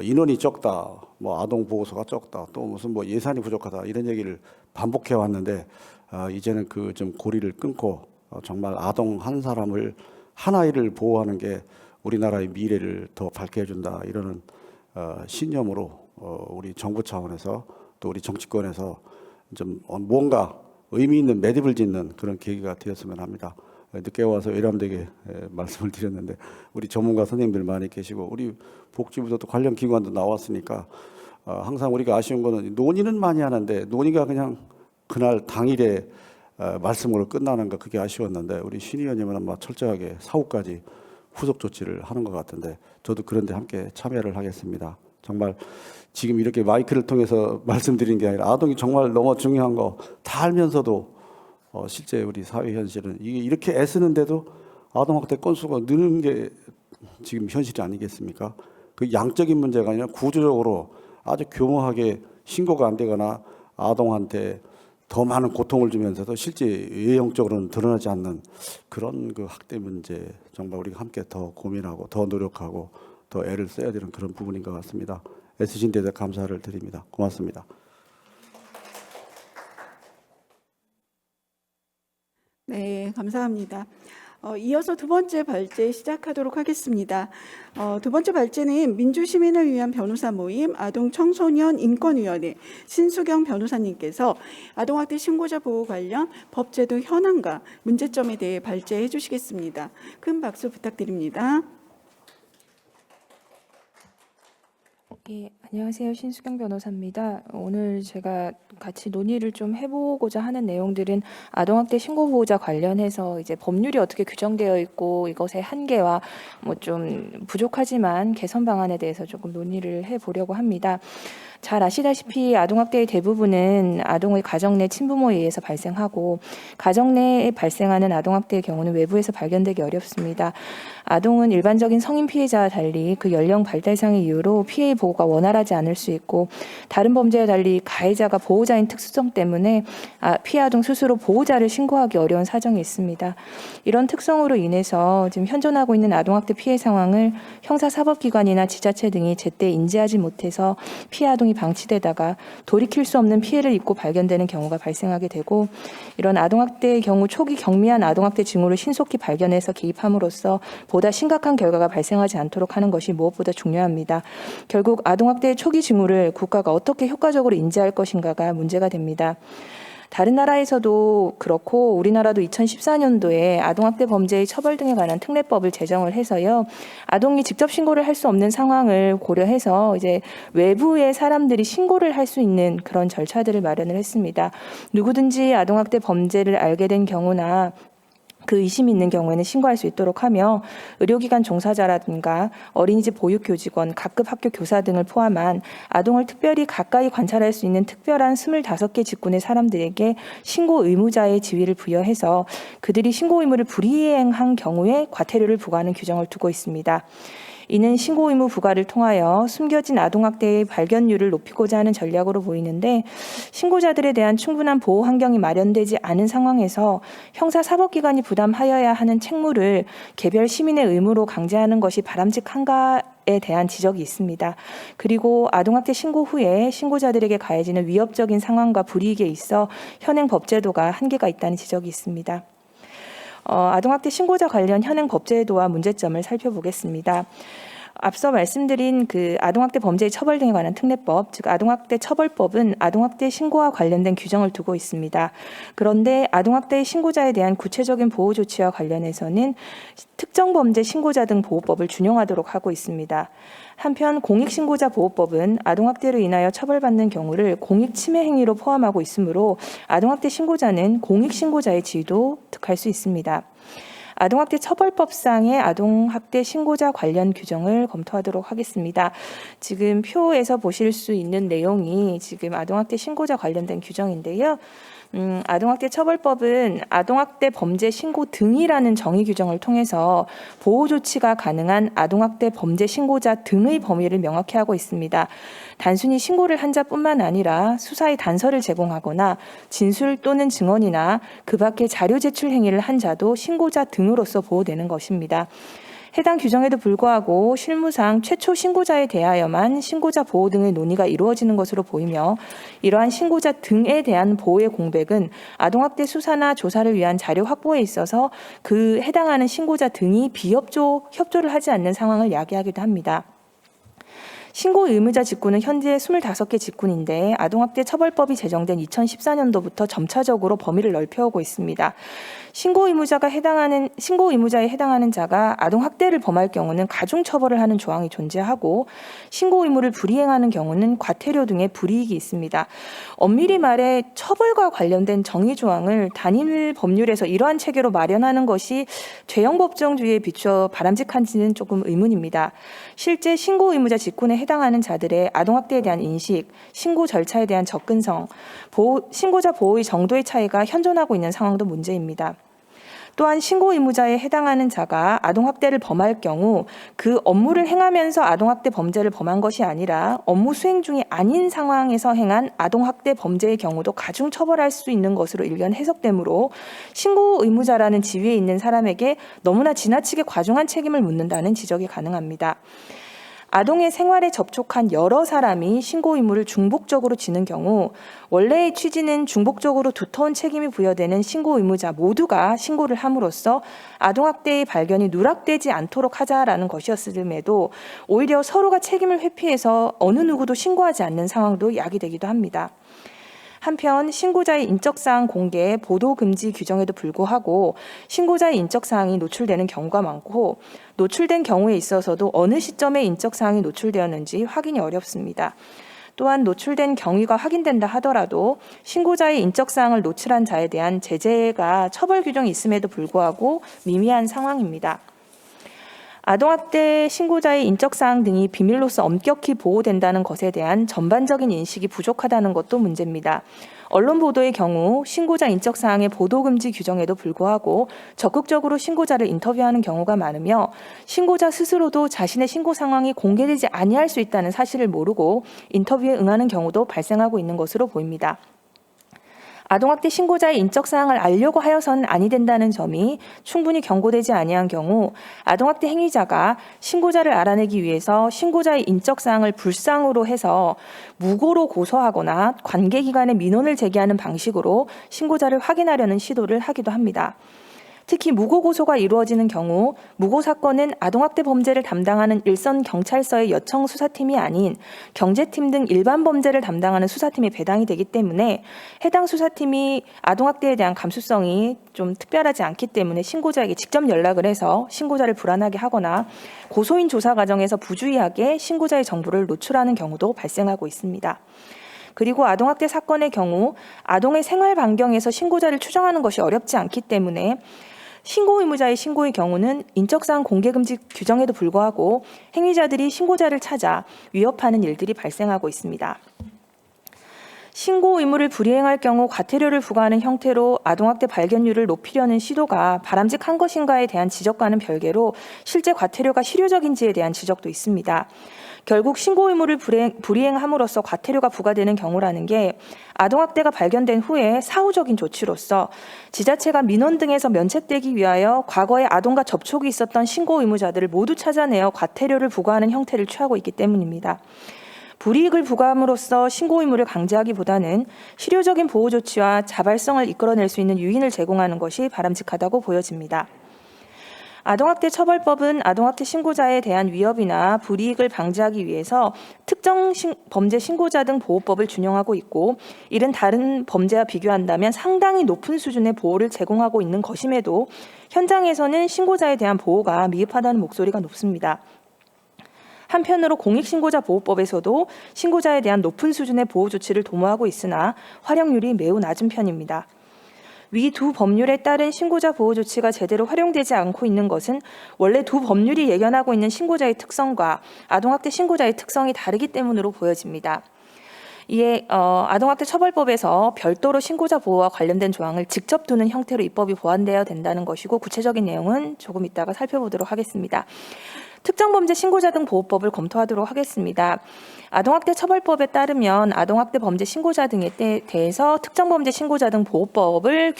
인원이 적다, 뭐 아동 보호소가 적다, 또 무슨 뭐 예산이 부족하다 이런 얘기를 반복해 왔는데 이제는 그 좀 고리를 끊고 정말 아동 한 사람을 한 아이를 보호하는 게 우리나라의 미래를 더 밝게 해준다 이러는 신념으로 우리 정부 차원에서 또 우리 정치권에서 좀 뭔가 의미 있는 매듭을 짓는 그런 계기가 되었으면 합니다. 늦게 와서 외람되게 말씀을 드렸는데 우리 전문가 선생님들 많이 계시고 우리 복지부도 또 관련 기관도 나왔으니까 항상 우리가 아쉬운 거는 논의는 많이 하는데 논의가 그냥 그날 당일에 말씀으로 끝나는 거 그게 아쉬웠는데 우리 신 의원님은 아마 철저하게 사후까지 후속 조치를 하는 것 같은데 저도 그런데 함께 참여를 하겠습니다. 정말 지금 이렇게 마이크를 통해서 말씀드린 게 아니라 아동이 정말 너무 중요한 거 다 알면서도 실제 우리 사회 현실은 이게 이렇게 애쓰는데도 아동학대 건수가 느는 게 지금 현실이 아니겠습니까? 그 양적인 문제가 아니라 구조적으로 아주 교묘하게 신고가 안 되거나 아동한테 더 많은 고통을 주면서도 실제 외형적으로는 드러나지 않는 그런 그 학대 문제 정말 우리가 함께 더 고민하고 더 노력하고 더 애를 써야 되는 그런 부분인 것 같습니다. 애쓰신 데 대해 감사를 드립니다. 고맙습니다. 네, 감사합니다. 이어서 두 번째 발제 시작하도록 하겠습니다. 두 번째 발제는 민주시민을 위한 변호사 모임 아동청소년 인권위원회 신수경 변호사님께서 아동학대 신고자 보호 관련 법제도 현황과 문제점에 대해 발제해 주시겠습니다. 큰 박수 부탁드립니다. 예, 안녕하세요. 신수경 변호사입니다. 오늘 제가 같이 논의를 좀 해보고자 하는 내용들은 아동학대 신고보호자 관련해서 이제 법률이 어떻게 규정되어 있고 이것의 한계와 뭐 좀 부족하지만 개선 방안에 대해서 조금 논의를 해보려고 합니다. 잘 아시다시피 아동학대의 대부분은 아동의 가정 내 친부모에 의해서 발생하고 가정 내에 발생하는 아동학대의 경우는 외부에서 발견되기 어렵습니다. 아동은 일반적인 성인 피해자와 달리 그 연령 발달상의 이유로 피해의 보호가 원활하지 않을 수 있고 다른 범죄와 달리 가해자가 보호자인 특수성 때문에 피해 아동 스스로 보호자를 신고하기 어려운 사정이 있습니다. 이런 특성으로 인해서 지금 현존하고 있는 아동학대 피해 상황을 형사사법기관이나 지자체 등이 제때 인지하지 못해서 피해 아동이 방치되다가 돌이킬 수 없는 피해를 입고 발견되는 경우가 발생하게 되고 이런 아동학대의 경우 초기 경미한 아동학대 징후를 신속히 발견해서 개입함으로써 보다 심각한 결과가 발생하지 않도록 하는 것이 무엇보다 중요합니다. 결국 아동학대의 초기 징후를 국가가 어떻게 효과적으로 인지할 것인가가 문제가 됩니다. 다른 나라에서도 그렇고 우리나라도 2014년도에 아동학대 범죄의 처벌 등에 관한 특례법을 제정을 해서요. 아동이 직접 신고를 할 수 없는 상황을 고려해서 이제 외부의 사람들이 신고를 할 수 있는 그런 절차들을 마련을 했습니다. 누구든지 아동학대 범죄를 알게 된 경우나 그 의심이 있는 경우에는 신고할 수 있도록 하며 의료기관 종사자라든가 어린이집 보육교직원, 각급 학교 교사 등을 포함한 아동을 특별히 가까이 관찰할 수 있는 특별한 25개 직군의 사람들에게 신고 의무자의 지위를 부여해서 그들이 신고 의무를 불이행한 경우에 과태료를 부과하는 규정을 두고 있습니다. 이는 신고 의무 부과를 통하여 숨겨진 아동학대의 발견율을 높이고자 하는 전략으로 보이는데 신고자들에 대한 충분한 보호 환경이 마련되지 않은 상황에서 형사사법기관이 부담하여야 하는 책무를 개별 시민의 의무로 강제하는 것이 바람직한가에 대한 지적이 있습니다. 그리고 아동학대 신고 후에 신고자들에게 가해지는 위협적인 상황과 불이익에 있어 현행 법제도가 한계가 있다는 지적이 있습니다. 아동학대 신고자 관련 현행 법제도와 문제점을 살펴보겠습니다. 앞서 말씀드린 그 아동학대 범죄의 처벌 등에 관한 특례법, 즉 아동학대 처벌법은 아동학대 신고와 관련된 규정을 두고 있습니다. 그런데 아동학대 신고자에 대한 구체적인 보호 조치와 관련해서는 특정 범죄 신고자 등 보호법을 준용하도록 하고 있습니다. 한편 공익신고자 보호법은 아동학대로 인하여 처벌받는 경우를 공익침해 행위로 포함하고 있으므로 아동학대 신고자는 공익신고자의 지위도 득할 수 있습니다. 아동학대 처벌법상의 아동학대 신고자 관련 규정을 검토하도록 하겠습니다. 지금 표에서 보실 수 있는 내용이 지금 아동학대 신고자 관련된 규정인데요. 아동학대 처벌법은 아동학대 범죄 신고 등이라는 정의 규정을 통해서 보호 조치가 가능한 아동학대 범죄 신고자 등의 범위를 명확히 하고 있습니다. 단순히 신고를 한 자뿐만 아니라 수사의 단서를 제공하거나 진술 또는 증언이나 그 밖의 자료 제출 행위를 한 자도 신고자 등으로서 보호되는 것입니다. 해당 규정에도 불구하고 실무상 최초 신고자에 대하여만 신고자 보호 등의 논의가 이루어지는 것으로 보이며 이러한 신고자 등에 대한 보호의 공백은 아동학대 수사나 조사를 위한 자료 확보에 있어서 그 해당하는 신고자 등이 협조를 하지 않는 상황을 야기하기도 합니다. 신고 의무자 직구는 현재 25개 직군인데 아동학대 처벌법이 제정된 2014년도부터 점차적으로 범위를 넓혀오고 있습니다. 신고 의무자에 해당하는 자가 아동학대를 범할 경우는 가중처벌을 하는 조항이 존재하고 신고 의무를 불이행하는 경우는 과태료 등의 불이익이 있습니다. 엄밀히 말해 처벌과 관련된 정의 조항을 단일 법률에서 이러한 체계로 마련하는 것이 죄형 법정주의에 비추어 바람직한지는 조금 의문입니다. 실제 신고 의무자 직군에 해당하는 자들의 아동학대에 대한 인식, 신고 절차에 대한 접근성, 신고자 보호의 정도의 차이가 현존하고 있는 상황도 문제입니다. 또한 신고 의무자에 해당하는 자가 아동학대를 범할 경우 그 업무를 행하면서 아동학대 범죄를 범한 것이 아니라 업무 수행 중이 아닌 상황에서 행한 아동학대 범죄의 경우도 가중 처벌할 수 있는 것으로 일견 해석되므로 신고 의무자라는 지위에 있는 사람에게 너무나 지나치게 과중한 책임을 묻는다는 지적이 가능합니다. 아동의 생활에 접촉한 여러 사람이 신고 의무를 중복적으로 지는 경우 원래의 취지는 중복적으로 두터운 책임이 부여되는 신고 의무자 모두가 신고를 함으로써 아동학대의 발견이 누락되지 않도록 하자라는 것이었음에도 오히려 서로가 책임을 회피해서 어느 누구도 신고하지 않는 상황도 야기되기도 합니다. 한편 신고자의 인적사항 공개, 보도 금지 규정에도 불구하고 신고자의 인적사항이 노출되는 경우가 많고 노출된 경우에 있어서도 어느 시점에 인적사항이 노출되었는지 확인이 어렵습니다. 또한 노출된 경위가 확인된다 하더라도 신고자의 인적사항을 노출한 자에 대한 제재가 처벌 규정이 있음에도 불구하고 미미한 상황입니다. 아동학대 신고자의 인적사항 등이 비밀로서 엄격히 보호된다는 것에 대한 전반적인 인식이 부족하다는 것도 문제입니다. 언론 보도의 경우 신고자 인적사항의 보도금지 규정에도 불구하고 적극적으로 신고자를 인터뷰하는 경우가 많으며 신고자 스스로도 자신의 신고 상황이 공개되지 아니할 수 있다는 사실을 모르고 인터뷰에 응하는 경우도 발생하고 있는 것으로 보입니다. 아동학대 신고자의 인적사항을 알려고 하여서는 아니 된다는 점이 충분히 경고되지 아니한 경우 아동학대 행위자가 신고자를 알아내기 위해서 신고자의 인적사항을 불상으로 해서 무고로 고소하거나 관계기관에 민원을 제기하는 방식으로 신고자를 확인하려는 시도를 하기도 합니다. 특히 무고 고소가 이루어지는 경우 무고 사건은 아동학대 범죄를 담당하는 일선 경찰서의 여청 수사팀이 아닌 경제팀 등 일반 범죄를 담당하는 수사팀에 배당이 되기 때문에 해당 수사팀이 아동학대에 대한 감수성이 좀 특별하지 않기 때문에 신고자에게 직접 연락을 해서 신고자를 불안하게 하거나 고소인 조사 과정에서 부주의하게 신고자의 정보를 노출하는 경우도 발생하고 있습니다. 그리고 아동학대 사건의 경우 아동의 생활 반경에서 신고자를 추정하는 것이 어렵지 않기 때문에 신고 의무자의 신고의 경우는 인적사항 공개금지 규정에도 불구하고 행위자들이 신고자를 찾아 위협하는 일들이 발생하고 있습니다. 신고 의무를 불이행할 경우 과태료를 부과하는 형태로 아동학대 발견율을 높이려는 시도가 바람직한 것인가에 대한 지적과는 별개로 실제 과태료가 실효적인지에 대한 지적도 있습니다. 결국 신고 의무를 불이행함으로써 과태료가 부과되는 경우라는 게 아동학대가 발견된 후에 사후적인 조치로서 지자체가 민원 등에서 면책되기 위하여 과거에 아동과 접촉이 있었던 신고 의무자들을 모두 찾아내어 과태료를 부과하는 형태를 취하고 있기 때문입니다. 불이익을 부과함으로써 신고 의무를 강제하기보다는 실효적인 보호 조치와 자발성을 이끌어낼 수 있는 유인을 제공하는 것이 바람직하다고 보여집니다. 아동학대 처벌법은 아동학대 신고자에 대한 위협이나 불이익을 방지하기 위해서 특정 범죄 신고자 등 보호법을 준용하고 있고 이른 다른 범죄와 비교한다면 상당히 높은 수준의 보호를 제공하고 있는 것임에도 현장에서는 신고자에 대한 보호가 미흡하다는 목소리가 높습니다. 한편으로 공익신고자 보호법에서도 신고자에 대한 높은 수준의 보호 조치를 도모하고 있으나 활용률이 매우 낮은 편입니다. 위 두 법률에 따른 신고자 보호 조치가 제대로 활용되지 않고 있는 것은 원래 두 법률이 예견하고 있는 신고자의 특성과 아동학대 신고자의 특성이 다르기 때문으로 보여집니다. 이에 아동학대 처벌법에서 별도로 신고자 보호와 관련된 조항을 직접 두는 형태로 입법이 보완되어야 된다는 것이고 구체적인 내용은 조금 이따가 살펴보도록 하겠습니다. 특정범죄 신고자 등 보호법을 검토하도록 하겠습니다. 아동학대 처벌법에 따르면 아동학대 범죄 신고자 등에 대해서 특정범죄 신고자 등 보호법을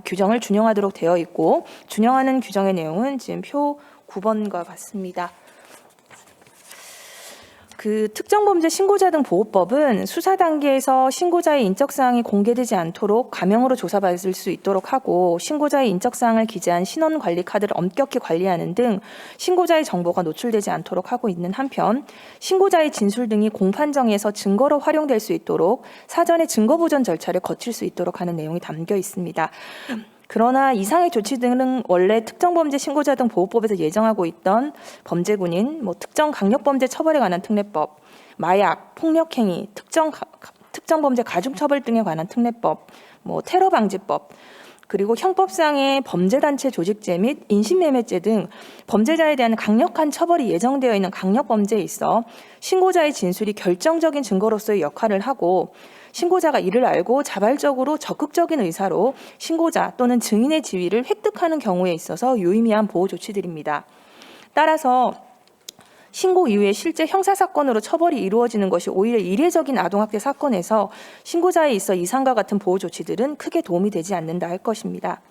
규정을 준용하도록 되어 있고 준용하는 규정의 내용은 지금 표 9번과 같습니다. 그 특정범죄 신고자 등 보호법은 수사 단계에서 신고자의 인적사항이 공개되지 않도록 가명으로 조사받을 수 있도록 하고 신고자의 인적사항을 기재한 신원관리 카드를 엄격히 관리하는 등 신고자의 정보가 노출되지 않도록 하고 있는 한편 신고자의 진술 등이 공판정에서 증거로 활용될 수 있도록 사전에 증거보전 절차를 거칠 수 있도록 하는 내용이 담겨 있습니다. 그러나 이상의 조치 등은 원래 특정범죄 신고자 등 보호법에서 예정하고 있던 범죄군인, 특정 강력범죄 처벌에 관한 특례법, 마약, 폭력행위, 특정범죄 가중처벌 등에 관한 특례법, 테러방지법, 그리고 형법상의 범죄단체 조직죄 및 인신매매죄 등 범죄자에 대한 강력한 처벌이 예정되어 있는 강력범죄에 있어 신고자의 진술이 결정적인 증거로서의 역할을 하고 신고자가 이를 알고 자발적으로 적극적인 의사로 신고자 또는 증인의 지위를 획득하는 경우에 있어서 유의미한 보호 조치들입니다. 따라서 신고 이후에 실제 형사사건으로 처벌이 이루어지는 것이 오히려 이례적인 아동학대 사건에서 신고자에 있어 이상과 같은 보호 조치들은 크게 도움이 되지 않는다 할 것입니다.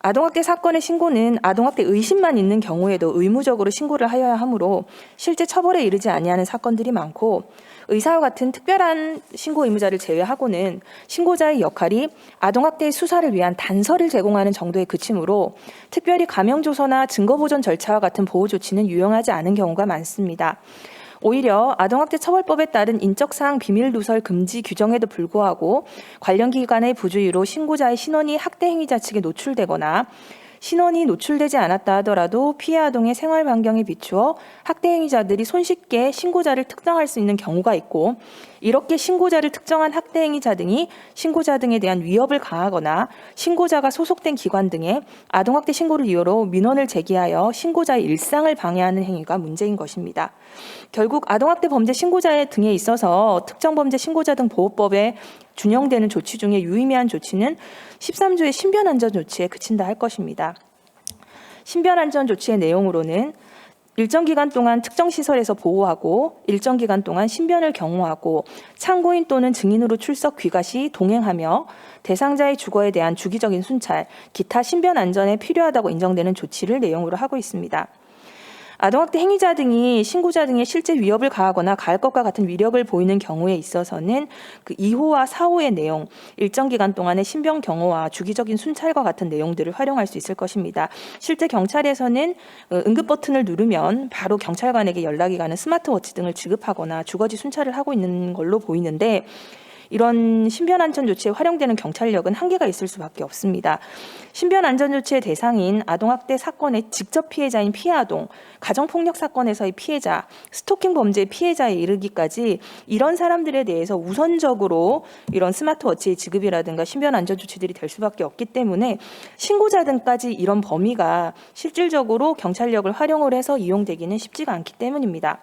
아동학대 사건의 신고는 아동학대 의심만 있는 경우에도 의무적으로 신고를 하여야 하므로 실제 처벌에 이르지 아니하는 사건들이 많고 의사와 같은 특별한 신고 의무자를 제외하고는 신고자의 역할이 아동학대의 수사를 위한 단서를 제공하는 정도에 그치므로 특별히 가명조서나 증거보전 절차와 같은 보호 조치는 유용하지 않은 경우가 많습니다. 오히려 아동학대 처벌법에 따른 인적사항 비밀 누설 금지 규정에도 불구하고 관련 기관의 부주의로 신고자의 신원이 학대 행위자 측에 노출되거나 신원이 노출되지 않았다 하더라도 피해 아동의 생활 반경에 비추어 학대 행위자들이 손쉽게 신고자를 특정할 수 있는 경우가 있고 이렇게 신고자를 특정한 학대 행위자 등이 신고자 등에 대한 위협을 가하거나 신고자가 소속된 기관 등에 아동학대 신고를 이유로 민원을 제기하여 신고자의 일상을 방해하는 행위가 문제인 것입니다. 결국 아동학대 범죄 신고자 등에 있어서 특정범죄 신고자 등 보호법에 준용되는 조치 중에 유의미한 조치는 13조의 신변안전조치에 그친다 할 것입니다. 신변안전조치의 내용으로는 일정 기간 동안 특정 시설에서 보호하고 일정 기간 동안 신변을 경호하고 참고인 또는 증인으로 출석 귀가 시 동행하며 대상자의 주거에 대한 주기적인 순찰, 기타 신변 안전에 필요하다고 인정되는 조치를 내용으로 하고 있습니다. 아동학대 행위자 등이 신고자 등의 실제 위협을 가하거나 가할 것과 같은 위력을 보이는 경우에 있어서는 그 2호와 4호의 내용, 일정 기간 동안의 신변 경호와 주기적인 순찰과 같은 내용들을 활용할 수 있을 것입니다. 실제 경찰에서는 응급 버튼을 누르면 바로 경찰관에게 연락이 가는 스마트워치 등을 지급하거나 주거지 순찰을 하고 있는 걸로 보이는데 이런 신변안전조치에 활용되는 경찰력은 한계가 있을 수밖에 없습니다. 신변안전조치의 대상인 아동학대 사건의 직접 피해자인 피해아동, 가정폭력 사건에서의 피해자, 스토킹 범죄의 피해자에 이르기까지 이런 사람들에 대해서 우선적으로 이런 스마트워치의 지급이라든가 신변안전조치들이 될 수밖에 없기 때문에 신고자 등까지 이런 범위가 실질적으로 경찰력을 활용을 해서 이용되기는 쉽지가 않기 때문입니다.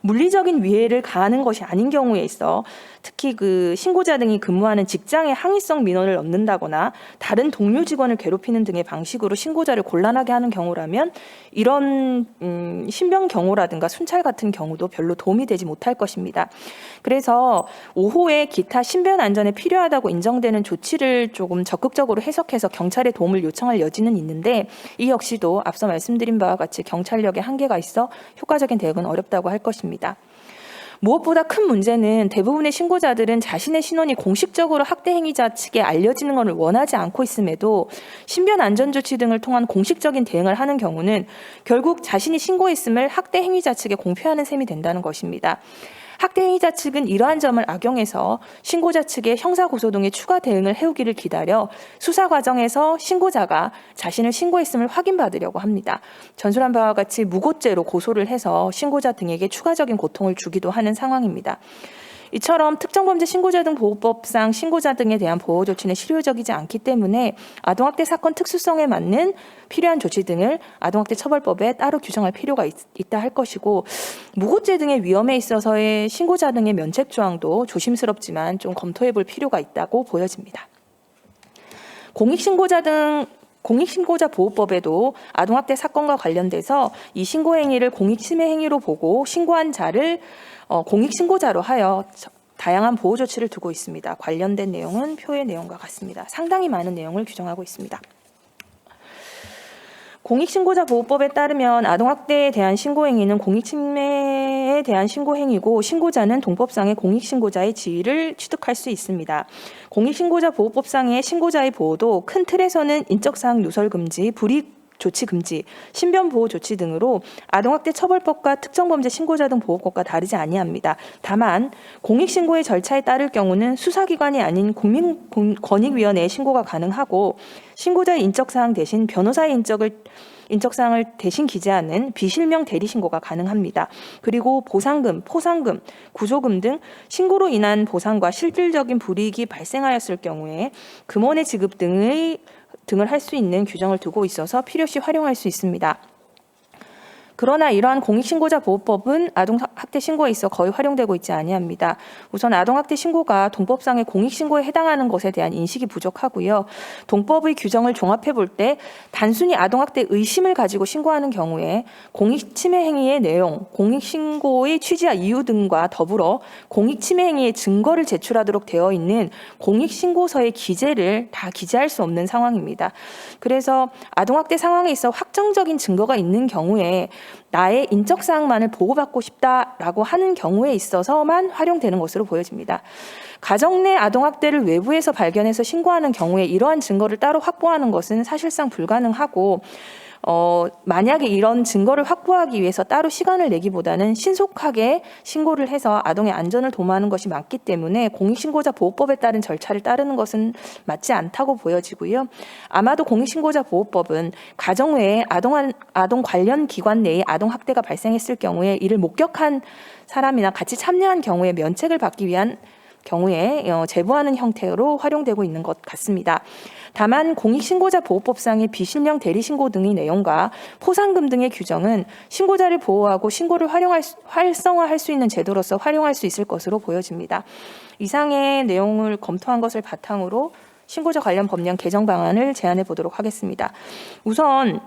물리적인 위해를 가하는 것이 아닌 경우에 있어 특히 그 신고자 등이 근무하는 직장에 항의성 민원을 넣는다거나 다른 동료 직원을 괴롭히는 등의 방식으로 신고자를 곤란하게 하는 경우라면 이런 신변 경호라든가 순찰 같은 경우도 별로 도움이 되지 못할 것입니다. 그래서 5호의 기타 신변 안전에 필요하다고 인정되는 조치를 조금 적극적으로 해석해서 경찰의 도움을 요청할 여지는 있는데 이 역시도 앞서 말씀드린 바와 같이 경찰력의 한계가 있어 효과적인 대응은 어렵다고 할 것입니다. 무엇보다 큰 문제는 대부분의 신고자들은 자신의 신원이 공식적으로 학대 행위자 측에 알려지는 것을 원하지 않고 있음에도 신변 안전 조치 등을 통한 공식적인 대응을 하는 경우는 결국 자신이 신고했음을 학대 행위자 측에 공표하는 셈이 된다는 것입니다. 학대 행위자 측은 이러한 점을 악용해서 신고자 측의 형사고소 등의 추가 대응을 해오기를 기다려 수사 과정에서 신고자가 자신을 신고했음을 확인받으려고 합니다. 전술한 바와 같이 무고죄로 고소를 해서 신고자 등에게 추가적인 고통을 주기도 하는 상황입니다. 이처럼 특정범죄 신고자 등 보호법상 신고자 등에 대한 보호 조치는 실효적이지 않기 때문에 아동학대 사건 특수성에 맞는 필요한 조치 등을 아동학대 처벌법에 따로 규정할 필요가 있다 할 것이고, 무고죄 등의 위험에 있어서의 신고자 등의 면책 조항도 조심스럽지만 좀 검토해 볼 필요가 있다고 보여집니다. 공익신고자 보호법에도 아동학대 사건과 관련돼서 이 신고 행위를 공익침해 행위로 보고 신고한 자를 공익신고자로 하여 다양한 보호 조치를 두고 있습니다. 관련된 내용은 표의 내용과 같습니다. 상당히 많은 내용을 규정하고 있습니다. 공익신고자 보호법에 따르면 아동학대에 대한 신고행위는 공익침해에 대한 신고행위고, 신고자는 동법상의 공익신고자의 지위를 취득할 수 있습니다. 공익신고자 보호법상의 신고자의 보호도 큰 틀에서는 인적사항 누설금지, 불이익 조치 금지, 신변 보호 조치 등으로 아동학대 처벌법과 특정범죄 신고자 등 보호법과 다르지 아니합니다. 다만 공익신고의 절차에 따를 경우는 수사기관이 아닌 국민권익위원회에 신고가 가능하고, 신고자의 인적사항 대신 변호사의 인적사항을 대신 기재하는 비실명 대리신고가 가능합니다. 그리고 보상금, 포상금, 구조금 등 신고로 인한 보상과 실질적인 불이익이 발생하였을 경우에 금원의 지급 등을 할 수 있는 규정을 두고 있어서 필요시 활용할 수 있습니다. 그러나 이러한 공익신고자 보호법은 아동학대 신고에 있어 거의 활용되고 있지 아니합니다. 우선 아동학대 신고가 동법상의 공익신고에 해당하는 것에 대한 인식이 부족하고요. 동법의 규정을 종합해 볼 때 단순히 아동학대 의심을 가지고 신고하는 경우에 공익침해 행위의 내용, 공익신고의 취지와 이유 등과 더불어 공익침해 행위의 증거를 제출하도록 되어 있는 공익신고서의 기재를 다 기재할 수 없는 상황입니다. 그래서 아동학대 상황에 있어 확정적인 증거가 있는 경우에 나의 인적사항만을 보호받고 싶다라고 하는 경우에 있어서만 활용되는 것으로 보여집니다. 가정 내 아동학대를 외부에서 발견해서 신고하는 경우에 이러한 증거를 따로 확보하는 것은 사실상 불가능하고, 만약에 이런 증거를 확보하기 위해서 따로 시간을 내기보다는 신속하게 신고를 해서 아동의 안전을 도모하는 것이 맞기 때문에 공익신고자 보호법에 따른 절차를 따르는 것은 맞지 않다고 보여지고요. 아마도 공익신고자 보호법은 가정 외에 아동 관련 기관 내에 아동학대가 발생했을 경우에 이를 목격한 사람이나 같이 참여한 경우에 면책을 받기 위한 경우에 제보하는 형태로 활용되고 있는 것 같습니다. 다만 공익신고자 보호법상의 비실명 대리신고 등의 내용과 포상금 등의 규정은 신고자를 보호하고 신고를 활성화할 수 있는 제도로서 활용할 수 있을 것으로 보여집니다. 이상의 내용을 검토한 것을 바탕으로 신고자 관련 법령 개정 방안을 제안해 보도록 하겠습니다. 우선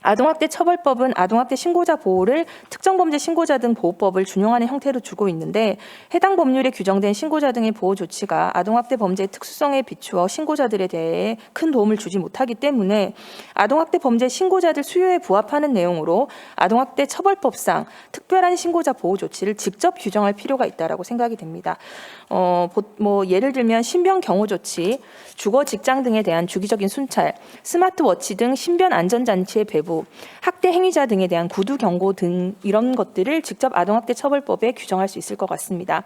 아동학대 처벌법은 아동학대 신고자 보호를 특정범죄 신고자 등 보호법을 준용하는 형태로 주고 있는데, 해당 법률에 규정된 신고자 등의 보호 조치가 아동학대 범죄의 특수성에 비추어 신고자들에 대해 큰 도움을 주지 못하기 때문에 아동학대 범죄 신고자들 수요에 부합하는 내용으로 아동학대 처벌법상 특별한 신고자 보호 조치를 직접 규정할 필요가 있다라고 생각이 됩니다. 예를 들면 신변 경호 조치, 주거 직장 등에 대한 주기적인 순찰, 스마트워치 등 신변 안전장치의 배부, 학대 행위자 등에 대한 구두 경고 등 이런 것들을 직접 아동학대 처벌법에 규정할 수 있을 것 같습니다.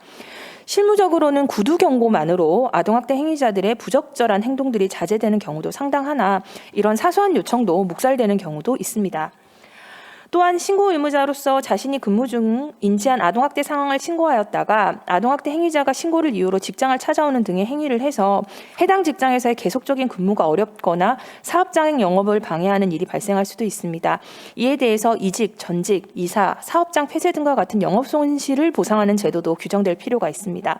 실무적으로는 구두 경고만으로 아동학대 행위자들의 부적절한 행동들이 자제되는 경우도 상당하나 이런 사소한 요청도 묵살되는 경우도 있습니다. 또한 신고 의무자로서 자신이 근무 중 인지한 아동학대 상황을 신고하였다가 아동학대 행위자가 신고를 이유로 직장을 찾아오는 등의 행위를 해서 해당 직장에서의 계속적인 근무가 어렵거나 사업장 영업을 방해하는 일이 발생할 수도 있습니다. 이에 대해서 이직, 전직, 이사, 사업장 폐쇄 등과 같은 영업 손실을 보상하는 제도도 규정될 필요가 있습니다.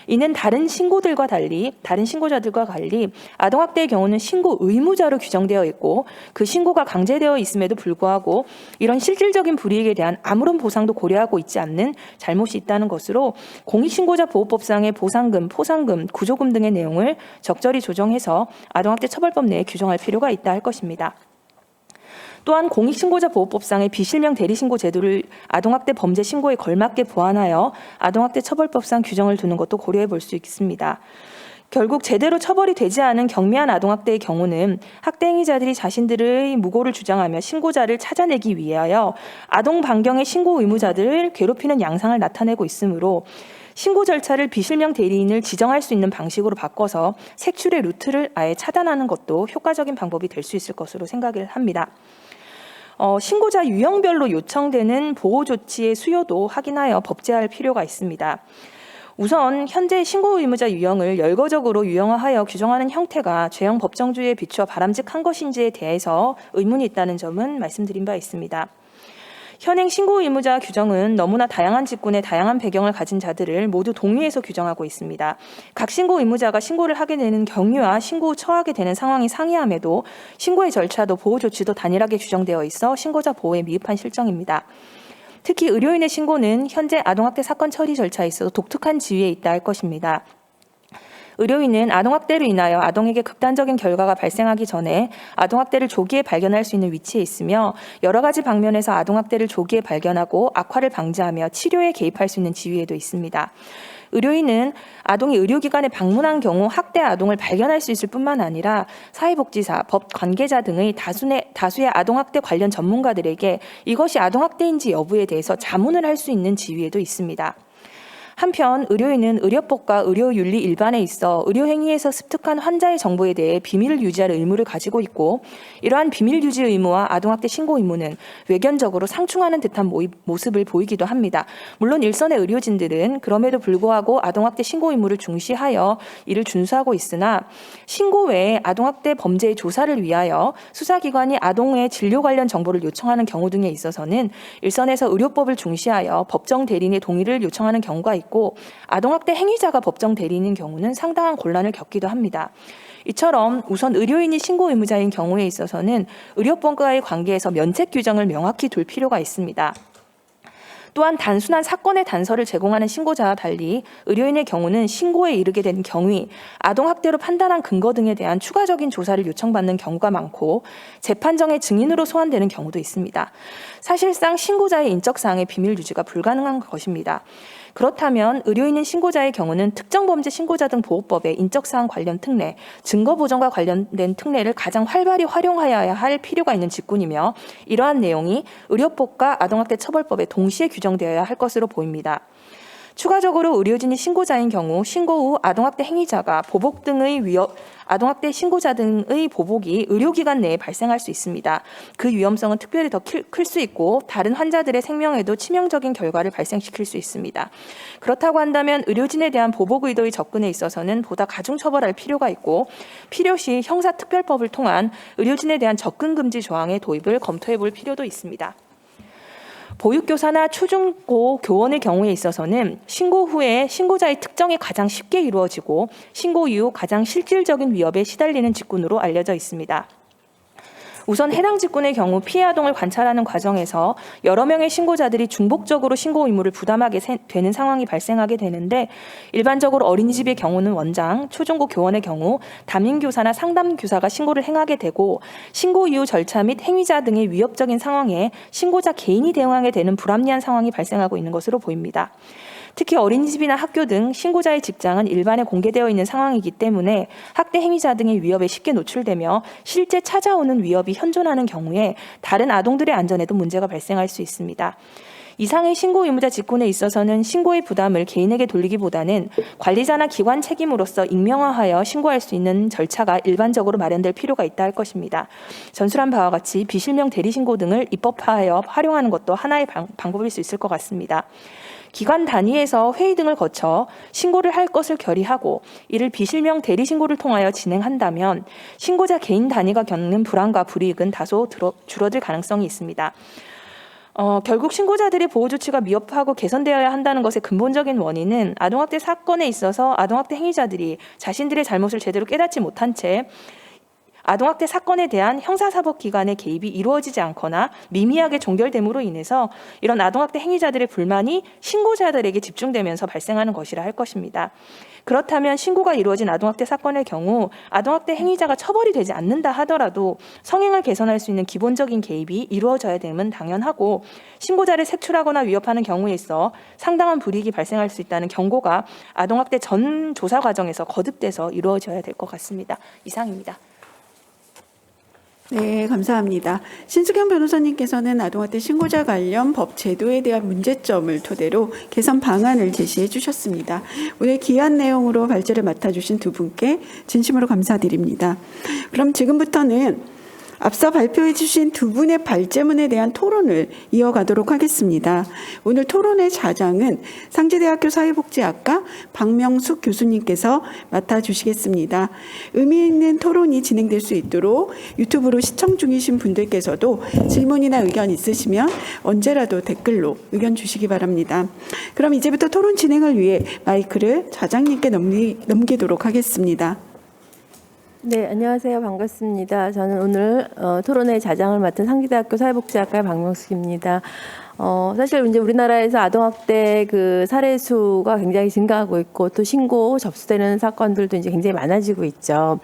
이는 다른 신고자들과 달리 아동학대의 경우는 신고 의무자로 규정되어 있고, 그 신고가 강제되어 있음에도 불구하고 이런 실질적인 불이익에 대한 아무런 보상도 고려하고 있지 않는 잘못이 있다는 것으로 공익신고자 보호법상의 보상금, 포상금, 구조금 등의 내용을 적절히 조정해서 아동학대 처벌법 내에 규정할 필요가 있다 할 것입니다. 또한 공익신고자 보호법상의 비실명 대리신고 제도를 아동학대 범죄 신고에 걸맞게 보완하여 아동학대 처벌법상 규정을 두는 것도 고려해 볼 수 있습니다. 결국 제대로 처벌이 되지 않은 경미한 아동학대의 경우는 학대 행위자들이 자신들의 무고를 주장하며 신고자를 찾아내기 위하여 아동 반경의 신고 의무자들을 괴롭히는 양상을 나타내고 있으므로 신고 절차를 비실명 대리인을 지정할 수 있는 방식으로 바꿔서 색출의 루트를 아예 차단하는 것도 효과적인 방법이 될 수 있을 것으로 생각을 합니다. 신고자 유형별로 요청되는 보호 조치의 수요도 확인하여 법제화할 필요가 있습니다. 우선 현재 신고 의무자 유형을 열거적으로 유형화하여 규정하는 형태가 죄형 법정주의에 비추어 바람직한 것인지에 대해서 의문이 있다는 점은 말씀드린 바 있습니다. 현행 신고 의무자 규정은 너무나 다양한 직군의 다양한 배경을 가진 자들을 모두 동의해서 규정하고 있습니다. 각 신고 의무자가 신고를 하게 되는 경위와 신고 후 처하게 되는 상황이 상이함에도 신고의 절차도 보호 조치도 단일하게 규정되어 있어 신고자 보호에 미흡한 실정입니다. 특히 의료인의 신고는 현재 아동학대 사건 처리 절차에 있어서 독특한 지위에 있다 할 것입니다. 의료인은 아동학대로 인하여 아동에게 극단적인 결과가 발생하기 전에 아동학대를 조기에 발견할 수 있는 위치에 있으며 여러 가지 방면에서 아동학대를 조기에 발견하고 악화를 방지하며 치료에 개입할 수 있는 지위에도 있습니다. 의료인은 아동이 의료기관에 방문한 경우 학대 아동을 발견할 수 있을 뿐만 아니라 사회복지사, 법 관계자 등의 다수의 아동학대 관련 전문가들에게 이것이 아동학대인지 여부에 대해서 자문을 할 수 있는 지위에도 있습니다. 한편 의료인은 의료법과 의료윤리 일반에 있어 의료행위에서 습득한 환자의 정보에 대해 비밀을 유지할 의무를 가지고 있고 이러한 비밀 유지 의무와 아동학대 신고 의무는 외견적으로 상충하는 듯한 모습을 보이기도 합니다. 물론 일선의 의료진들은 그럼에도 불구하고 아동학대 신고 의무를 중시하여 이를 준수하고 있으나 신고 외에 아동학대 범죄의 조사를 위하여 수사기관이 아동의 진료 관련 정보를 요청하는 경우 등에 있어서는 일선에서 의료법을 중시하여 법정 대리인의 동의를 요청하는 경우가 있고 아동학대 행위자가 법정 대리인인 경우는 상당한 곤란을 겪기도 합니다. 이처럼 우선 의료인이 신고 의무자인 경우에 있어서는 의료법과의 관계에서 면책 규정을 명확히 둘 필요가 있습니다. 또한 단순한 사건의 단서를 제공하는 신고자와 달리 의료인의 경우는 신고에 이르게 된 경위, 아동학대로 판단한 근거 등에 대한 추가적인 조사를 요청받는 경우가 많고 재판정의 증인으로 소환되는 경우도 있습니다. 사실상 신고자의 인적사항의 비밀 유지가 불가능한 것입니다. 그렇다면 의료인인 신고자의 경우는 특정범죄 신고자 등 보호법의 인적사항 관련 특례, 증거보전과 관련된 특례를 가장 활발히 활용하여야 할 필요가 있는 직군이며 이러한 내용이 의료법과 아동학대 처벌법에 동시에 규정되어야 할 것으로 보입니다. 추가적으로 의료진이 신고자인 경우 신고 후 아동학대 행위자가 보복 등의 아동학대 신고자 등의 보복이 의료기관 내에 발생할 수 있습니다. 그 위험성은 특별히 더 클 수 있고 다른 환자들의 생명에도 치명적인 결과를 발생시킬 수 있습니다. 그렇다고 한다면 의료진에 대한 보복 의도의 접근에 있어서는 보다 가중처벌할 필요가 있고 필요시 형사특별법을 통한 의료진에 대한 접근 금지 조항의 도입을 검토해 볼 필요도 있습니다. 보육교사나 초중고 교원의 경우에 있어서는 신고 후에 신고자의 특정이 가장 쉽게 이루어지고 신고 이후 가장 실질적인 위협에 시달리는 직군으로 알려져 있습니다. 우선 해당 직군의 경우 피해 아동을 관찰하는 과정에서 여러 명의 신고자들이 중복적으로 신고 의무를 부담하게 되는 상황이 발생하게 되는데 일반적으로 어린이집의 경우는 원장, 초중고 교원의 경우 담임교사나 상담교사가 신고를 행하게 되고 신고 이후 절차 및 행위자 등의 위협적인 상황에 신고자 개인이 대응하게 되는 불합리한 상황이 발생하고 있는 것으로 보입니다. 특히 어린이집이나 학교 등 신고자의 직장은 일반에 공개되어 있는 상황이기 때문에 학대 행위자 등의 위협에 쉽게 노출되며 실제 찾아오는 위협이 현존하는 경우에 다른 아동들의 안전에도 문제가 발생할 수 있습니다. 이상의 신고 의무자 직군에 있어서는 신고의 부담을 개인에게 돌리기보다는 관리자나 기관 책임으로서 익명화하여 신고할 수 있는 절차가 일반적으로 마련될 필요가 있다 할 것입니다. 전술한 바와 같이 비실명 대리신고 등을 입법화하여 활용하는 것도 하나의 방법일 수 있을 것 같습니다. 기관 단위에서 회의 등을 거쳐 신고를 할 것을 결의하고 이를 비실명 대리신고를 통하여 진행한다면 신고자 개인 단위가 겪는 불안과 불이익은 다소 줄어들 가능성이 있습니다. 결국 신고자들의 보호 조치가 미흡하고 개선되어야 한다는 것의 근본적인 원인은 아동학대 사건에 있어서 아동학대 행위자들이 자신들의 잘못을 제대로 깨닫지 못한 채 아동학대 사건에 대한 형사사법기관의 개입이 이루어지지 않거나 미미하게 종결됨으로 인해서 이런 아동학대 행위자들의 불만이 신고자들에게 집중되면서 발생하는 것이라 할 것입니다. 그렇다면 신고가 이루어진 아동학대 사건의 경우 아동학대 행위자가 처벌이 되지 않는다 하더라도 성행을 개선할 수 있는 기본적인 개입이 이루어져야 됨은 당연하고 신고자를 색출하거나 위협하는 경우에 있어 상당한 불이익이 발생할 수 있다는 경고가 아동학대 전 조사 과정에서 거듭돼서 이루어져야 될 것 같습니다. 이상입니다. 네, 감사합니다. 신수경 변호사님께서는 아동학대 신고자 관련 법 제도에 대한 문제점을 토대로 개선 방안을 제시해 주셨습니다. 오늘 귀한 내용으로 발제를 맡아주신 두 분께 진심으로 감사드립니다. 그럼 지금부터는 앞서 발표해 주신 두 분의 발제문에 대한 토론을 이어가도록 하겠습니다. 오늘 토론의 자장은 상지대학교 사회복지학과 박명숙 교수님께서 맡아주시겠습니다. 의미 있는 토론이 진행될 수 있도록 유튜브로 시청 중이신 분들께서도 질문이나 의견 있으시면 언제라도 댓글로 의견 주시기 바랍니다. 그럼 이제부터 토론 진행을 위해 마이크를 자장님께 넘기도록 하겠습니다. 네, 안녕하세요. 반갑습니다. 저는 오늘 토론회 자장을 맡은 상지대학교 사회복지학과의 박명숙입니다. 사실 이제 우리나라에서 아동학대 그 사례 수가 굉장히 증가하고 있고 또 신고 접수되는 사건들도 이제 굉장히 많아지고 있죠.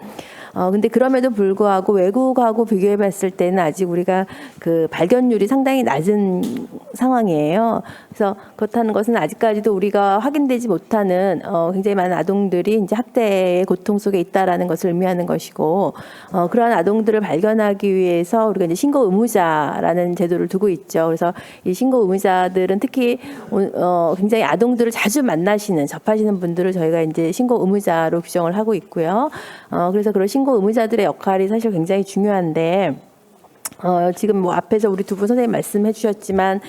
근데 그럼에도 불구하고 외국하고 비교해 봤을 때는 아직 우리가 그 발견율이 상당히 낮은 상황이에요. 그래서 그렇다는 것은 아직까지도 우리가 확인되지 못하는 굉장히 많은 아동들이 이제 학대의 고통 속에 있다라는 것을 의미하는 것이고, 그러한 아동들을 발견하기 위해서 우리가 이제 신고 의무자라는 제도를 두고 있죠. 그래서 이 신고 의무자들은 특히 굉장히 아동들을 자주 만나시는 접하시는 분들을 저희가 이제 신고 의무자로 규정을 하고 있고요. 그래서 그런 신고 의무자들의 역할이 사실 굉장히 중요한데, 지금 뭐 앞에서 우리 두 분 선생님 말씀해 주셨지만,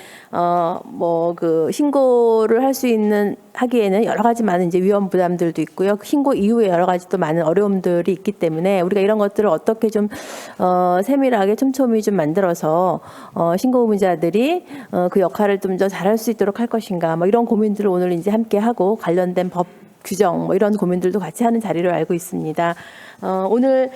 뭐 그 신고를 할 수 있는 하기에는 여러 가지 많은 이제 위험 부담들도 있고요. 신고 이후에 여러 가지 또 많은 어려움들이 있기 때문에 우리가 이런 것들을 어떻게 좀 세밀하게 촘촘히 좀 만들어서 신고 의무자들이 그 역할을 좀 더 잘할 수 있도록 할 것인가, 뭐 이런 고민들을 오늘 이제 함께 하고 관련된 법 규정 뭐 이런 고민들도 같이 하는 자리로 알고 있습니다. 오늘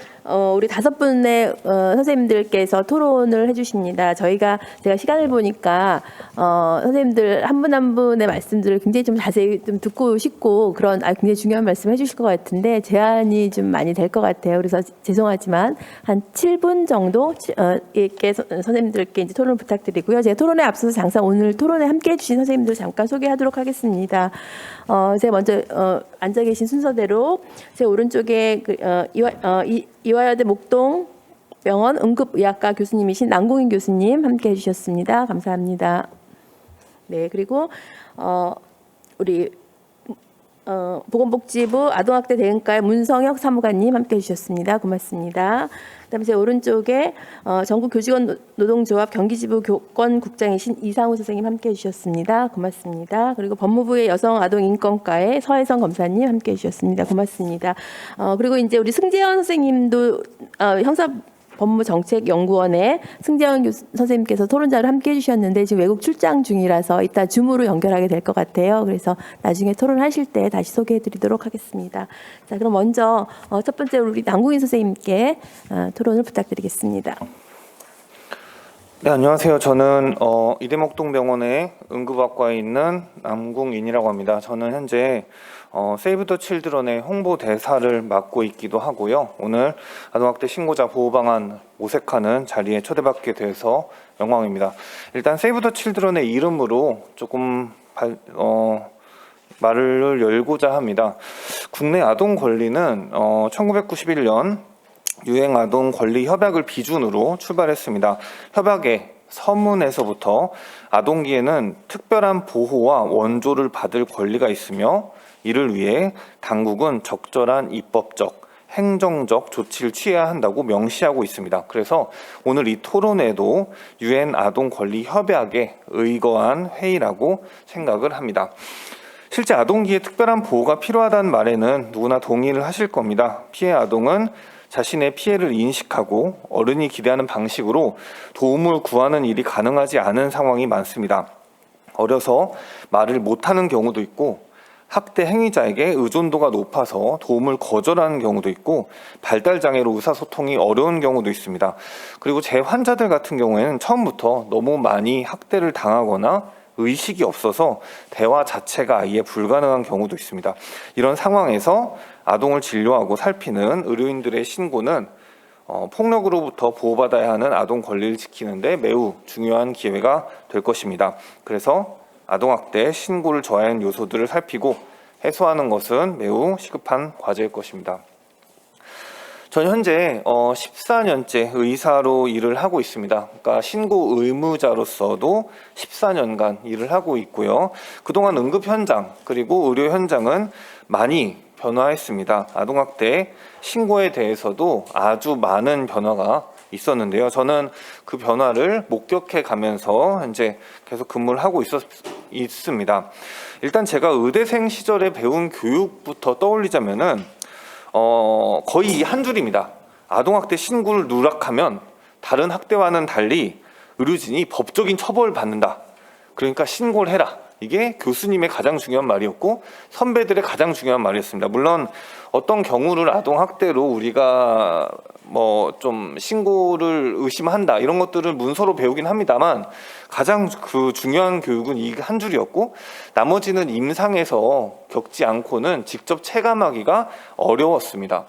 우리 5분의 선생님들께서 토론을 해주십니다. 제가 시간을 보니까 선생님들 한 분 한 분의 말씀들을 굉장히 좀 자세히 좀 듣고 싶고 그런 굉장히 중요한 말씀 해주실 것 같은데 제한이 좀 많이 될 것 같아요. 그래서 죄송하지만 한 7분 정도 이렇게 선생님들께 이제 토론을 부탁드리고요. 제가 토론에 앞서서 잠깐 오늘 토론에 함께 해주신 선생님들 잠깐 소개하도록 하겠습니다. 제가 먼저 앉아 계신 순서대로 제 오른쪽에 이화여대 목동병원 응급의학과 교수님이신 남궁인 교수님 함께 해주셨습니다. 감사합니다. 네, 그리고 우리 보건복지부 아동학대 대응과의 문성혁 사무관님 함께 해주셨습니다. 고맙습니다. 그다음에 제 오른쪽에 전국교직원 노동조합 경기지부 교권국장이신 이상우 선생님 함께 해주셨습니다. 고맙습니다. 그리고 법무부의 여성아동인권과의 서혜성 검사님 함께 해주셨습니다. 고맙습니다. 그리고 이제 우리 승재현 선생님도 형사법무정책연구원의 승재현 선생님께서 토론자를 함께 해주셨는데 지금 외국 출장 중이라서 이따 줌으로 연결하게 될 것 같아요. 그래서 나중에 토론하실 때 다시 소개해드리도록 하겠습니다. 자, 그럼 먼저 첫 번째 우리 남궁인 선생님께 토론을 부탁드리겠습니다. 네, 안녕하세요. 저는 이대목동병원의 응급학과에 있는 남궁인이라고 합니다. 저는 현재 세이브 더 칠드런의 홍보 대사를 맡고 있기도 하고요. 오늘 아동학대 신고자 보호방안 모색하는 자리에 초대받게 돼서 영광입니다. 일단 세이브 더 칠드런의 이름으로 조금 말을 열고자 합니다. 국내 아동 권리는 1991년 유엔 아동 권리 협약을 비준으로 출발했습니다. 협약의 서문에서부터 아동기에는 특별한 보호와 원조를 받을 권리가 있으며 이를 위해 당국은 적절한 입법적, 행정적 조치를 취해야 한다고 명시하고 있습니다. 그래서 오늘 이 토론회도 유엔 아동 권리 협약에 의거한 회의라고 생각을 합니다. 실제 아동기에 특별한 보호가 필요하다는 말에는 누구나 동의를 하실 겁니다. 피해 아동은 자신의 피해를 인식하고 어른이 기대하는 방식으로 도움을 구하는 일이 가능하지 않은 상황이 많습니다. 어려서 말을 못하는 경우도 있고 학대 행위자에게 의존도가 높아서 도움을 거절하는 경우도 있고 발달장애로 의사소통이 어려운 경우도 있습니다. 그리고 제 환자들 같은 경우에는 처음부터 너무 많이 학대를 당하거나 의식이 없어서 대화 자체가 아예 불가능한 경우도 있습니다. 이런 상황에서 아동을 진료하고 살피는 의료인들의 신고는 폭력으로부터 보호받아야 하는 아동 권리를 지키는 데 매우 중요한 기회가 될 것입니다. 그래서 아동학대 신고를 저해하는 요소들을 살피고 해소하는 것은 매우 시급한 과제일 것입니다. 저는 현재 14년째 의사로 일을 하고 있습니다. 그러니까 신고 의무자로서도 14년간 일을 하고 있고요. 그동안 응급 현장 그리고 의료 현장은 많이 변화했습니다. 아동학대 신고에 대해서도 아주 많은 변화가 있었는데요. 저는 그 변화를 목격해 가면서 이제 계속 근무를 하고 있습니다. 일단 제가 의대생 시절에 배운 교육부터 떠올리자면은 거의 한 줄입니다. 아동학대 신고를 누락하면 다른 학대와는 달리 의료진이 법적인 처벌을 받는다. 그러니까 신고를 해라. 이게 교수님의 가장 중요한 말이었고 선배들의 가장 중요한 말이었습니다. 물론 어떤 경우를 아동학대로 우리가 뭐 좀 신고를 의심한다 이런 것들을 문서로 배우긴 합니다만 가장 그 중요한 교육은 이 한 줄이었고 나머지는 임상에서 겪지 않고는 직접 체감하기가 어려웠습니다.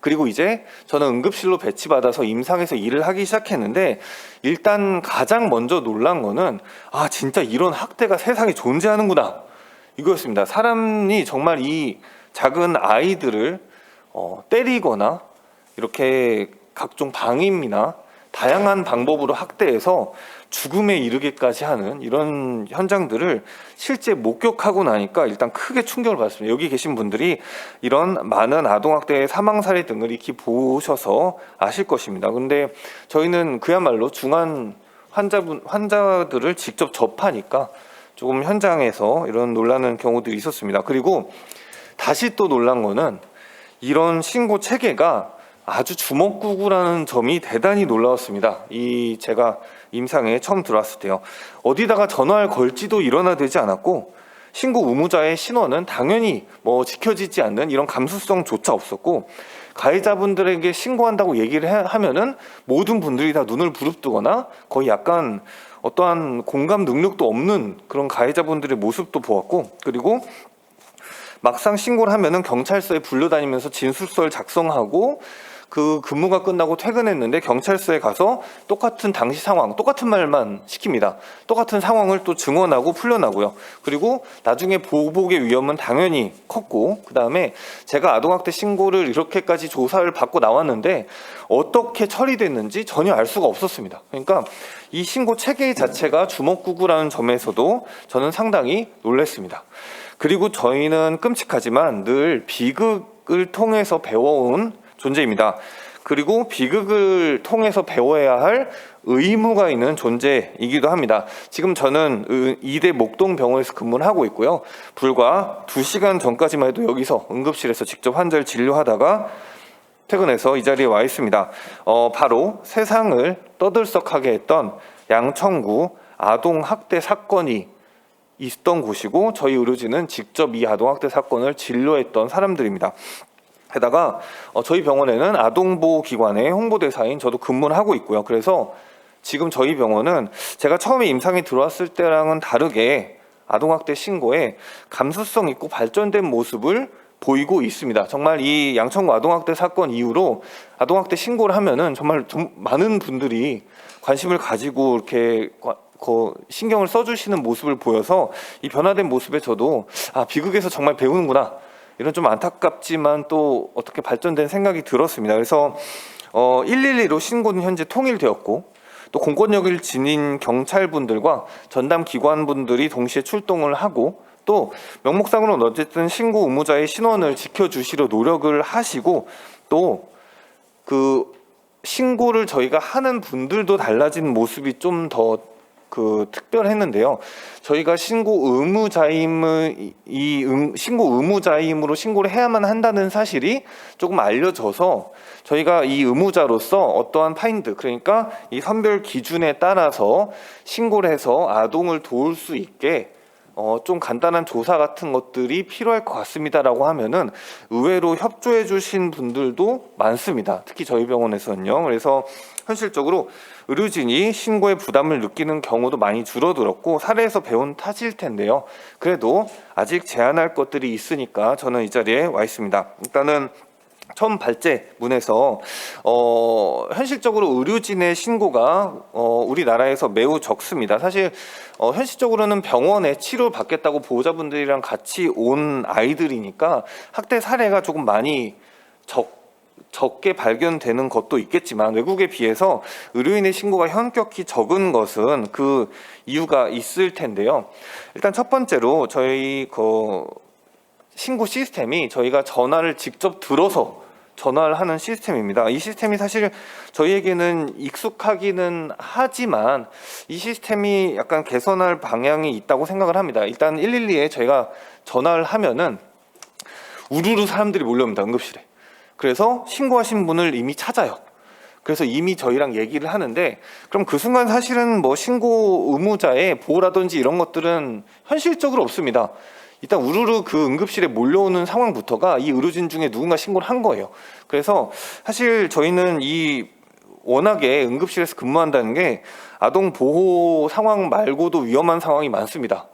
그리고 이제 저는 응급실로 배치받아서 임상에서 일을 하기 시작했는데 일단 가장 먼저 놀란 거는 아 진짜 이런 학대가 세상에 존재하는구나 이거였습니다. 사람이 정말 이 작은 아이들을 때리거나 이렇게 각종 방임이나 다양한 방법으로 학대해서 죽음에 이르기까지 하는 이런 현장들을 실제 목격하고 나니까 일단 크게 충격을 받았습니다. 여기 계신 분들이 이런 많은 아동학대의 사망 사례 등을 익히 보셔서 아실 것입니다. 근데 저희는 그야말로 중환 환자들을 직접 접하니까 조금 현장에서 이런 놀라는 경우들이 있었습니다. 그리고 다시 또 놀란 거는 이런 신고 체계가 아주 주먹구구라는 점이 대단히 놀라웠습니다. 제가 임상에 처음 들어왔을 때요. 어디다가 전화를 걸지도 일어나되지 않았고 신고 의무자의 신원은 당연히 뭐 지켜지지 않는 이런 감수성조차 없었고 가해자분들에게 신고한다고 얘기를 하면은 모든 분들이 다 눈을 부릅뜨거나 거의 약간 어떠한 공감 능력도 없는 그런 가해자분들의 모습도 보았고 그리고 막상 신고를 하면은 경찰서에 불려다니면서 진술서를 작성하고 그 근무가 끝나고 퇴근했는데 경찰서에 가서 똑같은 당시 상황, 똑같은 말만 시킵니다. 똑같은 상황을 또 증언하고 풀려나고요. 그리고 나중에 보복의 위험은 당연히 컸고 그 다음에 제가 아동학대 신고를 이렇게까지 조사를 받고 나왔는데 어떻게 처리됐는지 전혀 알 수가 없었습니다. 그러니까 이 신고 체계 자체가 주먹구구라는 점에서도 저는 상당히 놀랐습니다. 그리고 저희는 끔찍하지만 늘 비극을 통해서 배워온 존재입니다. 그리고 비극을 통해서 배워야 할 의무가 있는 존재이기도 합니다. 지금 저는 이대 목동병원에서 근무를 하고 있고요. 불과 2시간 전까지만 해도 여기서 응급실에서 직접 환자를 진료하다가 퇴근해서 이 자리에 와 있습니다. 바로 세상을 떠들썩하게 했던 양천구 아동학대 사건이 있던 곳이고 저희 의료진은 직접 이 아동학대 사건을 진료했던 사람들입니다. 게다가 저희 병원에는 아동보호기관의 홍보대사인 저도 근무를 하고 있고요. 그래서 지금 저희 병원은 제가 처음에 임상에 들어왔을 때랑은 다르게 아동학대 신고에 감수성 있고 발전된 모습을 보이고 있습니다. 정말 이 양천구 아동학대 사건 이후로 아동학대 신고를 하면은 정말 많은 분들이 관심을 가지고 이렇게 신경을 써주시는 모습을 보여서 이 변화된 모습에 저도 비극에서 정말 배우는구나 이런 좀 안타깝지만 또 어떻게 발전된 생각이 들었습니다. 그래서 112로 신고는 현재 통일되었고 또 공권력을 지닌 경찰분들과 전담 기관분들이 동시에 출동을 하고 또 명목상으로는 어쨌든 신고 의무자의 신원을 지켜주시려 노력을 하시고 또 그 신고를 저희가 하는 분들도 달라진 모습이 좀 더 특별했는데요. 저희가 신고 의무자임으로 신고를 해야만 한다는 사실이 조금 알려져서 저희가 이 의무자로서 어떠한 파인드, 그러니까 이 선별 기준에 따라서 신고를 해서 아동을 도울 수 있게 좀 간단한 조사 같은 것들이 필요할 것 같습니다라고 하면은 의외로 협조해 주신 분들도 많습니다. 특히 저희 병원에서는요. 그래서 현실적으로 의료진이 신고에 부담을 느끼는 경우도 많이 줄어들었고 사례에서 배운 탓일 텐데요. 그래도 아직 제한할 것들이 있으니까 저는 이 자리에 와 있습니다. 일단은 처음 발제문에서 현실적으로 의료진의 신고가 우리나라에서 매우 적습니다. 사실 현실적으로는 병원에 치료받겠다고 보호자분들이랑 같이 온 아이들이니까 학대 사례가 조금 많이 적게 발견되는 것도 있겠지만 외국에 비해서 의료인의 신고가 현격히 적은 것은 그 이유가 있을 텐데요. 일단 첫 번째로 저희 신고 시스템이 저희가 전화를 직접 들어서 전화를 하는 시스템입니다. 이 시스템이 사실 저희에게는 익숙하기는 하지만 이 시스템이 약간 개선할 방향이 있다고 생각을 합니다. 일단 112에 저희가 전화를 하면은 우르르 사람들이 몰려옵니다. 응급실에. 그래서 신고하신 분을 이미 찾아요. 그래서 이미 저희랑 얘기를 하는데, 그럼 그 순간 사실은 뭐 신고 의무자의 보호라든지 이런 것들은 현실적으로 없습니다. 일단 우르르 그 응급실에 몰려오는 상황부터가 이 의료진 중에 누군가 신고를 한 거예요. 그래서 사실 저희는 이 워낙에 응급실에서 근무한다는 게 아동 보호 상황 말고도 위험한 상황이 많습니다.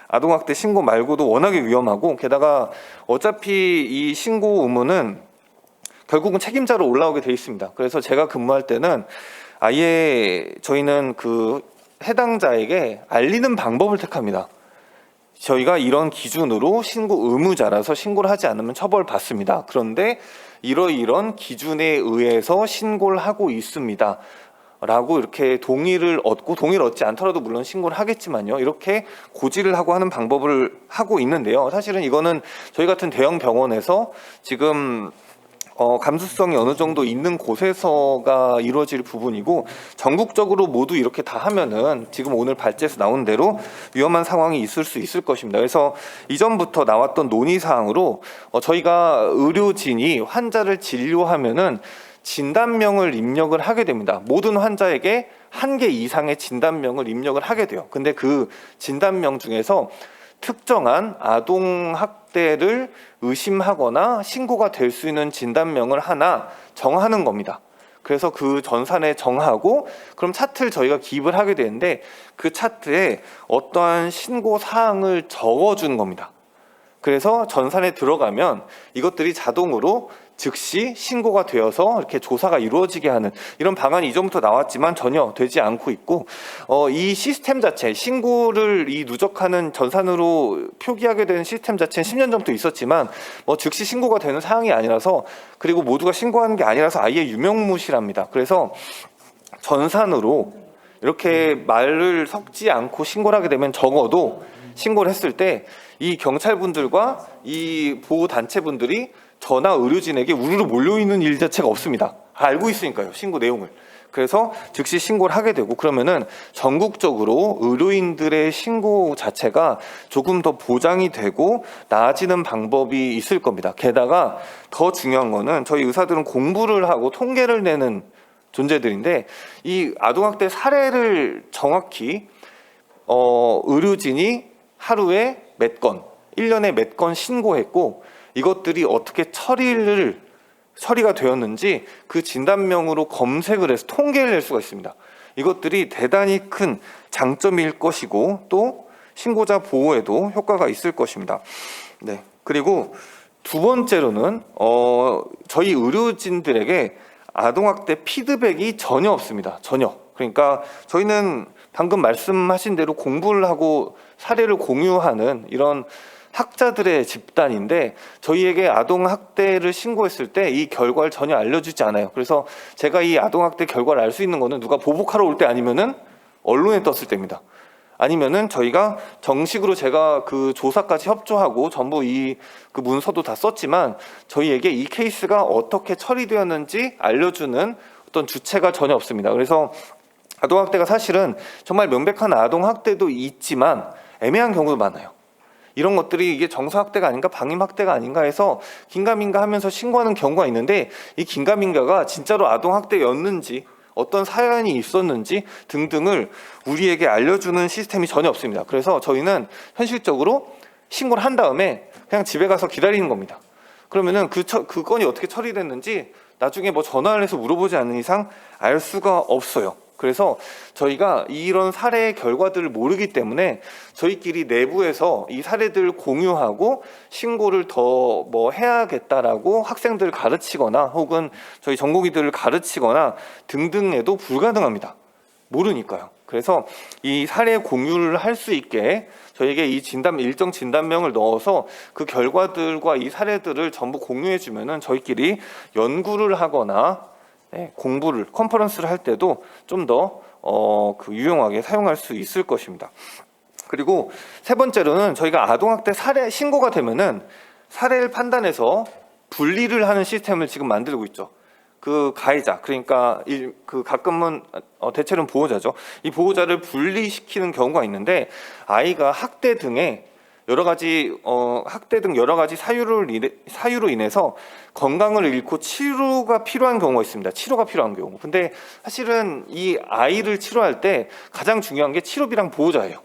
아동학대 신고 말고도 워낙에 위험하고, 게다가 어차피 이 신고 의무는 결국은 책임자로 올라오게 돼 있습니다. 그래서 제가 근무할 때는 아예 저희는 그 해당자에게 알리는 방법을 택합니다. 저희가 이런 기준으로 신고 의무자라서 신고를 하지 않으면 처벌받습니다. 그런데 이런 기준에 의해서 신고를 하고 있습니다. 라고 이렇게 동의를 얻지 않더라도 물론 신고를 하겠지만요. 이렇게 고지를 하고 하는 방법을 하고 있는데요. 사실은 이거는 저희 같은 대형 병원에서 지금 감수성이 어느 정도 있는 곳에서가 이루어질 부분이고, 전국적으로 모두 이렇게 다 하면은 지금 오늘 발제에서 나온 대로 위험한 상황이 있을 수 있을 것입니다. 그래서 이전부터 나왔던 논의사항으로 저희가 의료진이 환자를 진료하면은 진단명을 입력을 하게 됩니다. 모든 환자에게 1개 이상의 진단명을 입력을 하게 돼요. 근데 그 진단명 중에서 특정한 아동학대를 의심하거나 신고가 될 수 있는 진단명을 하나 정하는 겁니다. 그래서 그 전산에 정하고, 그럼 차트를 저희가 기입을 하게 되는데 그 차트에 어떠한 신고 사항을 적어주는 겁니다. 그래서 전산에 들어가면 이것들이 자동으로 즉시 신고가 되어서 이렇게 조사가 이루어지게 하는 이런 방안이 이전부터 나왔지만 전혀 되지 않고 있고, 이 시스템 자체, 신고를 이 누적하는 전산으로 표기하게 되는 시스템 자체는 10년 전부터 있었지만 즉시 신고가 되는 사항이 아니라서, 그리고 모두가 신고하는 게 아니라서 아예 유명무실합니다. 그래서 전산으로 이렇게 말을 섞지 않고 신고를 하게 되면 적어도 신고를 했을 때 이 경찰분들과 이 보호단체분들이 전화 의료진에게 우르르 몰려있는 일 자체가 없습니다. 알고 있으니까요, 신고 내용을. 그래서 즉시 신고를 하게 되고, 그러면은 전국적으로 의료인들의 신고 자체가 조금 더 보장이 되고 나아지는 방법이 있을 겁니다. 게다가 더 중요한 거는 저희 의사들은 공부를 하고 통계를 내는 존재들인데, 이 아동학대 사례를 정확히 의료진이 하루에 몇 건, 1년에 몇 건 신고했고 이것들이 어떻게 처리가 되었는지 그 진단명으로 검색을 해서 통계를 낼 수가 있습니다. 이것들이 대단히 큰 장점일 것이고 또 신고자 보호에도 효과가 있을 것입니다. 네. 그리고 두 번째로는 저희 의료진들에게 아동학대 피드백이 전혀 없습니다. 전혀. 그러니까 저희는 방금 말씀하신 대로 공부를 하고 사례를 공유하는 이런 학자들의 집단인데, 저희에게 아동학대를 신고했을 때 이 결과를 전혀 알려주지 않아요. 그래서 제가 이 아동학대 결과를 알 수 있는 거는 누가 보복하러 올 때 아니면은 언론에 떴을 때입니다. 아니면은 저희가 정식으로 제가 그 조사까지 협조하고 전부 그 문서도 다 썼지만 저희에게 이 케이스가 어떻게 처리되었는지 알려주는 어떤 주체가 전혀 없습니다. 그래서 아동학대가 사실은 정말 명백한 아동학대도 있지만 애매한 경우도 많아요. 이런 것들이 이게 정서학대가 아닌가 방임학대가 아닌가 해서 긴가민가 하면서 신고하는 경우가 있는데, 이 긴가민가가 진짜로 아동학대였는지 어떤 사연이 있었는지 등등을 우리에게 알려주는 시스템이 전혀 없습니다. 그래서 저희는 현실적으로 신고를 한 다음에 그냥 집에 가서 기다리는 겁니다. 그러면은 그 건이 어떻게 처리됐는지 나중에 전화를 해서 물어보지 않는 이상 알 수가 없어요. 그래서 저희가 이런 사례의 결과들을 모르기 때문에 저희끼리 내부에서 이 사례들을 공유하고 신고를 더 해야겠다라고 학생들을 가르치거나 혹은 저희 전공의들을 가르치거나 등등에도 불가능합니다. 모르니까요. 그래서 이 사례 공유를 할 수 있게 저에게 이 일정 진단명을 넣어서 그 결과들과 이 사례들을 전부 공유해 주면은 저희끼리 연구를 하거나 공부를 컨퍼런스를 할 때도 좀 더 유용하게 사용할 수 있을 것입니다. 그리고 세 번째로는 저희가 아동학대 사례 신고가 되면은 사례를 판단해서 분리를 하는 시스템을 지금 만들고 있죠. 그 가해자, 그러니까 그 가끔은 대체로는 보호자죠. 이 보호자를 분리시키는 경우가 있는데 아이가 학대 등의 여러 가지 사유로 인해서 건강을 잃고 치료가 필요한 경우가 있습니다. 치료가 필요한 경우. 근데 사실은 이 아이를 치료할 때 가장 중요한 게 치료비랑 보호자예요.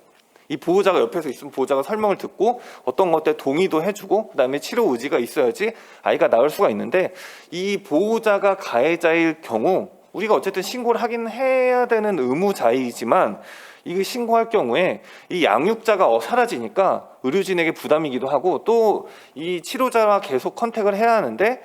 이 보호자가 옆에서 있으면 보호자가 설명을 듣고 어떤 것에 동의도 해주고 그다음에 치료 의지가 있어야지 아이가 나을 수가 있는데, 이 보호자가 가해자일 경우 우리가 어쨌든 신고를 하긴 해야 되는 의무자이지만 이게 신고할 경우에 이 양육자가 사라지니까 의료진에게 부담이기도 하고 또 이 치료자와 계속 컨택을 해야 하는데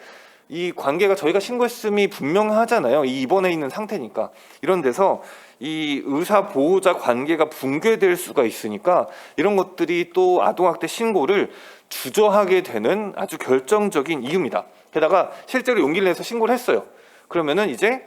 이 관계가 저희가 신고했음이 분명하잖아요. 이 입원해 있는 상태니까. 이런 데서 이 의사 보호자 관계가 붕괴될 수가 있으니까 이런 것들이 또 아동학대 신고를 주저하게 되는 아주 결정적인 이유입니다. 게다가 실제로 용기를 내서 신고를 했어요. 그러면은 이제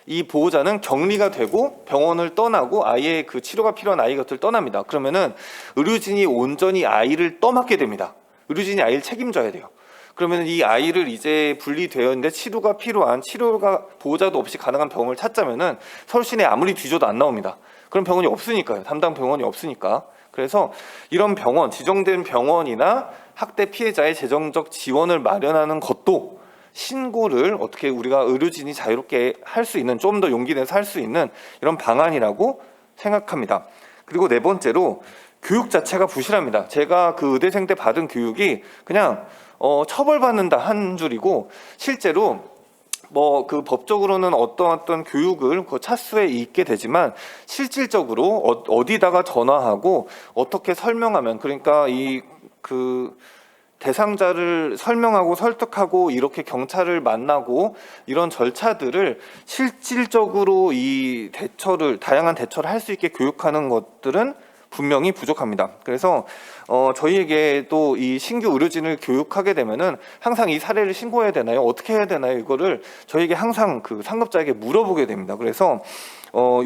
이 보호자는 격리가 되고 병원을 떠나고 아이의 그 치료가 필요한 아이 곁을 떠납니다. 그러면은 의료진이 온전히 아이를 떠맡게 됩니다. 의료진이 아이를 책임져야 돼요. 그러면 이 아이를 이제 분리되어 있는데 치료가 필요한, 치료가 보호자도 없이 가능한 병원을 찾자면은 서울 시내에 아무리 뒤져도 안 나옵니다. 그런 병원이 없으니까요. 담당 병원이 없으니까. 그래서 이런 병원, 지정된 병원이나 학대 피해자의 재정적 지원을 마련하는 것도 신고를 어떻게 우리가 의료진이 자유롭게 할 수 있는, 좀 더 용기 내서 할 수 있는 이런 방안이라고 생각합니다. 그리고 네 번째로 교육 자체가 부실합니다. 제가 그 의대생 때 받은 교육이 그냥 처벌받는다 한 줄이고, 실제로 뭐 그 법적으로는 어떤 교육을 그 차수에 있게 되지만 실질적으로 어디다가 전화하고 어떻게 설명하면, 그러니까 이 그 대상자를 설명하고 설득하고 이렇게 경찰을 만나고 이런 절차들을 실질적으로 이 다양한 대처를 할 수 있게 교육하는 것들은 분명히 부족합니다. 그래서 저희에게 또 이 신규 의료진을 교육하게 되면은 항상 이 사례를 신고해야 되나요? 어떻게 해야 되나요? 이거를 저희에게 항상 그 상급자에게 물어보게 됩니다. 그래서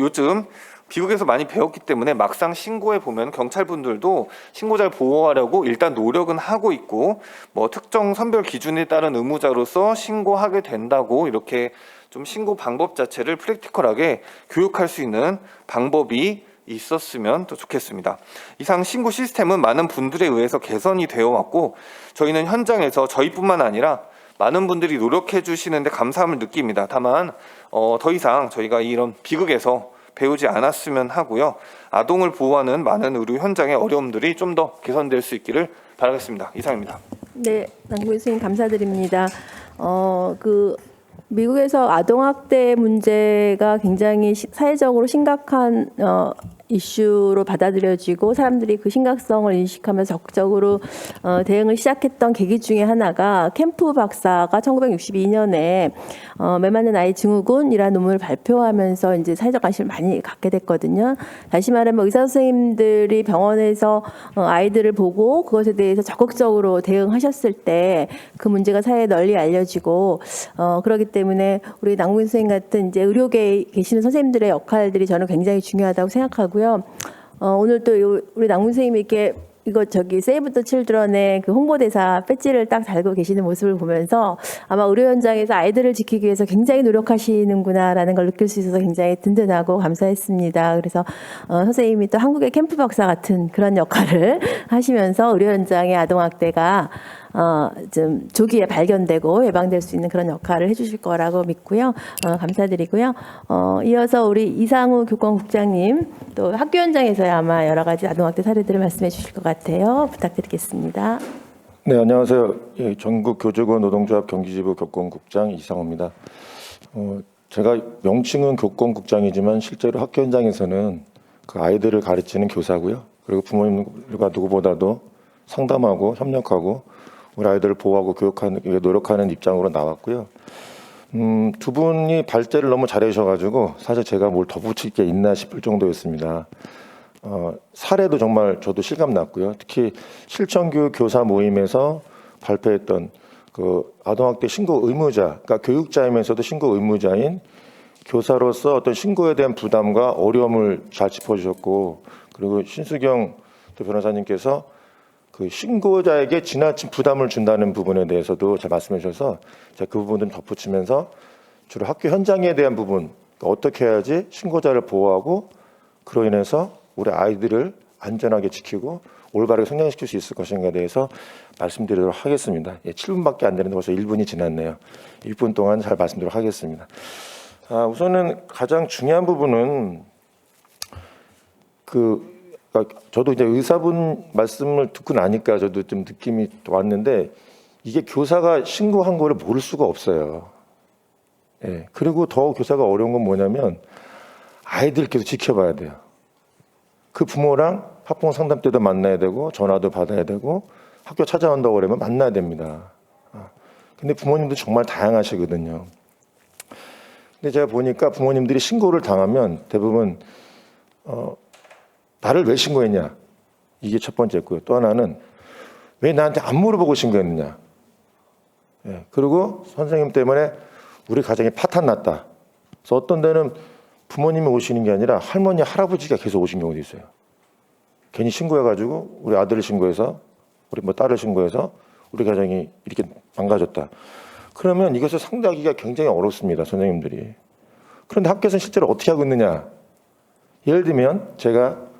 요즘 미국에서 많이 배웠기 때문에 막상 신고해 보면 경찰분들도 신고자를 보호하려고 일단 노력은 하고 있고, 뭐 특정 선별 기준에 따른 의무자로서 신고하게 된다고 이렇게 좀 신고 방법 자체를 프랙티컬하게 교육할 수 있는 방법이 있었으면 더 좋겠습니다. 이상 신고 시스템은 많은 분들에 의해서 개선이 되어 왔고, 저희는 현장에서 저희뿐만 아니라 많은 분들이 노력해 주시는데 감사함을 느낍니다. 다만 더 이상 저희가 이런 비극에서 배우지 않았으면 하고요. 아동을 보호하는 많은 의료 현장의 어려움들이 좀 더 개선될 수 있기를 바라겠습니다. 이상입니다. 네, 남궁 교수님 감사드립니다. 미국에서 아동학대 문제가 굉장히 사회적으로 심각한 이슈로 받아들여지고 사람들이 그 심각성을 인식하면서 적극적으로 대응을 시작했던 계기 중에 하나가 캠프 박사가 1962년에 매 맞는 아이 증후군이라는 논문을 발표하면서 이제 사회적 관심을 많이 갖게 됐거든요. 다시 말하면 의사 선생님들이 병원에서 아이들을 보고 그것에 대해서 적극적으로 대응하셨을 때 그 문제가 사회에 널리 알려지고 그렇기 때문에 우리 남궁 선생님 같은 이제 의료계에 계시는 선생님들의 역할들이 저는 굉장히 중요하다고 생각하고요. 오늘 또 우리 남궁 선생님이 이렇게 세이브 더 칠드런의 그 홍보대사 배지를 딱 달고 계시는 모습을 보면서 아마 의료 현장에서 아이들을 지키기 위해서 굉장히 노력하시는구나라는 걸 느낄 수 있어서 굉장히 든든하고 감사했습니다. 그래서 선생님이 또 한국의 캠프 박사 같은 그런 역할을 하시면서 의료 현장의 아동학대가 좀 조기에 발견되고 예방될 수 있는 그런 역할을 해주실 거라고 믿고요. 감사드리고요. 이어서 우리 이상우 교권국장님 또 학교 현장에서야 아마 여러 가지 아동학대 사례들을 말씀해 주실 것 같아요. 부탁드리겠습니다. 네, 안녕하세요. 예, 전국 교직원 노동조합 경기지부 교권국장 이상우입니다. 제가 명칭은 교권국장이지만 실제로 학교 현장에서는 그 아이들을 가르치는 교사고요. 그리고 부모님과 누구보다도 상담하고 협력하고 우리 아이들을 보호하고 교육하는 노력하는 입장으로 나왔고요. 두 분이 발제를 너무 잘해주셔가지고 사실 제가 뭘 덧붙일 게 있나 싶을 정도였습니다. 사례도 정말 저도 실감났고요. 특히 실천교육 교사 모임에서 발표했던 그 아동학대 신고 의무자, 그러니까 교육자이면서도 신고 의무자인 교사로서 어떤 신고에 대한 부담과 어려움을 잘 짚어주셨고, 그리고 신수경 변호사님께서 그 신고자에게 지나친 부담을 준다는 부분에 대해서도 잘 말씀해 주셔서 제가 그 부분을 덧붙이면서 주로 학교 현장에 대한 부분, 어떻게 해야지 신고자를 보호하고 그로 인해서 우리 아이들을 안전하게 지키고 올바르게 성장시킬 수 있을 것인가에 대해서 말씀드리도록 하겠습니다. 7분밖에 안 되는데 벌써 1분이 지났네요. 1분 동안 잘 말씀드리도록 하겠습니다. 우선은 가장 중요한 부분은 저도 이제 의사분 말씀을 듣고 나니까 저도 좀 느낌이 왔는데 이게 교사가 신고한 거를 모를 수가 없어요. 예. 그리고 더 교사가 어려운 건 뭐냐면 아이들 계속 지켜봐야 돼요. 그 부모랑 학부모 상담 때도 만나야 되고 전화도 받아야 되고 학교 찾아온다고 그러면 만나야 됩니다. 근데 부모님도 정말 다양하시거든요. 근데 제가 보니까 부모님들이 신고를 당하면 대부분 나를 왜 신고했냐? 이게 첫 번째고요. 또 하나는 왜 나한테 안 물어보고 신고했느냐? 예. 그리고 선생님 때문에 우리 가정이 파탄 났다. 그래서 어떤 데는 부모님이 오시는 게 아니라 할머니, 할아버지가 계속 오신 경우도 있어요. 괜히 신고해가지고 우리 아들을 신고해서 우리 뭐 딸을 신고해서 우리 가정이 이렇게 망가졌다. 그러면 이것을 상대하기가 굉장히 어렵습니다. 선생님들이. 그런데 학교에서는 실제로 어떻게 하고 있느냐? 예를 들면 제가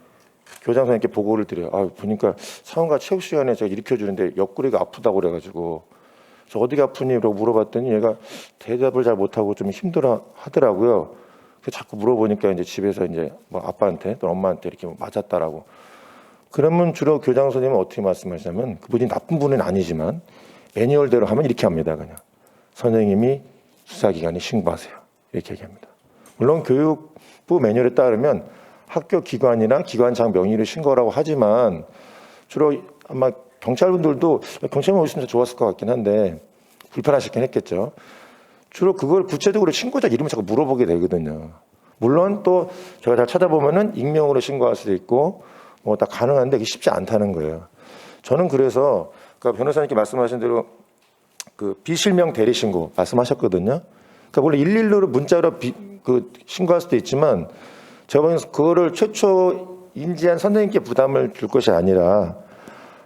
교장 선생님께 보고를 드려요. 보니까 사원과 체육 시간에 제가 일으켜주는데 옆구리가 아프다고 그래가지고 그래서 어디가 아프니?라고 물어봤더니 얘가 대답을 잘 못하고 좀 힘들어 하더라고요. 그래서 자꾸 물어보니까 이제 집에서 이제 뭐 아빠한테 또 엄마한테 이렇게 맞았다라고. 그러면 주로 교장 선생님은 어떻게 말씀하시냐면 그분이 나쁜 분은 아니지만 매뉴얼대로 하면 이렇게 합니다. 그냥 선생님이 수사기관에 신고하세요. 이렇게 얘기합니다. 물론 교육부 매뉴얼에 따르면 학교 기관이나 기관장 명의로 신고라고 하지만 주로 아마 경찰분들도 경찰만 오셨으면 좋았을 것 같긴 한데 불편하시긴 했겠죠. 주로 그걸 구체적으로 신고자 이름을 자꾸 물어보게 되거든요. 물론 또 제가 잘 찾아보면은 익명으로 신고할 수도 있고 뭐 다 가능한데 그게 쉽지 않다는 거예요. 저는 그래서 그러니까 변호사님께 말씀하신 대로 그 비실명 대리 신고 말씀하셨거든요. 그러니까 원래 112로 문자로 신고할 수도 있지만 제가 보기에는 그거를 최초 인지한 선생님께 부담을 줄 것이 아니라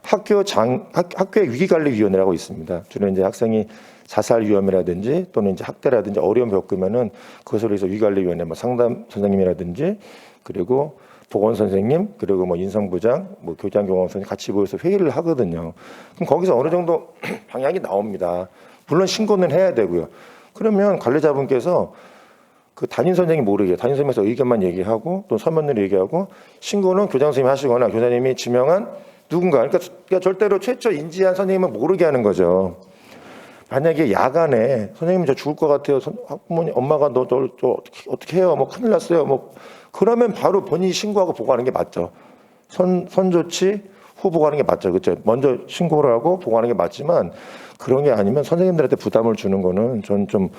학교의 위기관리위원회라고 있습니다. 주로 이제 학생이 자살 위험이라든지 또는 이제 학대라든지 어려움 겪으면은 그것을 위해서 위기관리위원회 뭐 상담 선생님이라든지 그리고 보건 선생님 그리고 뭐 인성부장 뭐 교장 교감 선생님 같이 모여서 회의를 하거든요. 그럼 거기서 어느 정도 방향이 나옵니다. 물론 신고는 해야 되고요. 그러면 관리자분께서 그 담임 선생님이 모르게 담임 선생님에서 의견만 얘기하고 또 서면으로 얘기하고 신고는 교장 선생님이 하시거나 교사님이 지명한 누군가 그러니까 절대로 최초 인지한 선생님은 모르게 하는 거죠. 만약에 야간에 선생님 저 죽을 것 같아요. 부모님 엄마가 너 어떻게 해요? 뭐 큰일 났어요. 뭐 그러면 바로 본인이 신고하고 보고하는 게 맞죠. 선조치 후 보고하는 게 맞죠. 그렇죠. 먼저 신고를 하고 보고하는 게 맞지만 그런 게 아니면 선생님들한테 부담을 주는 거는 저는 좀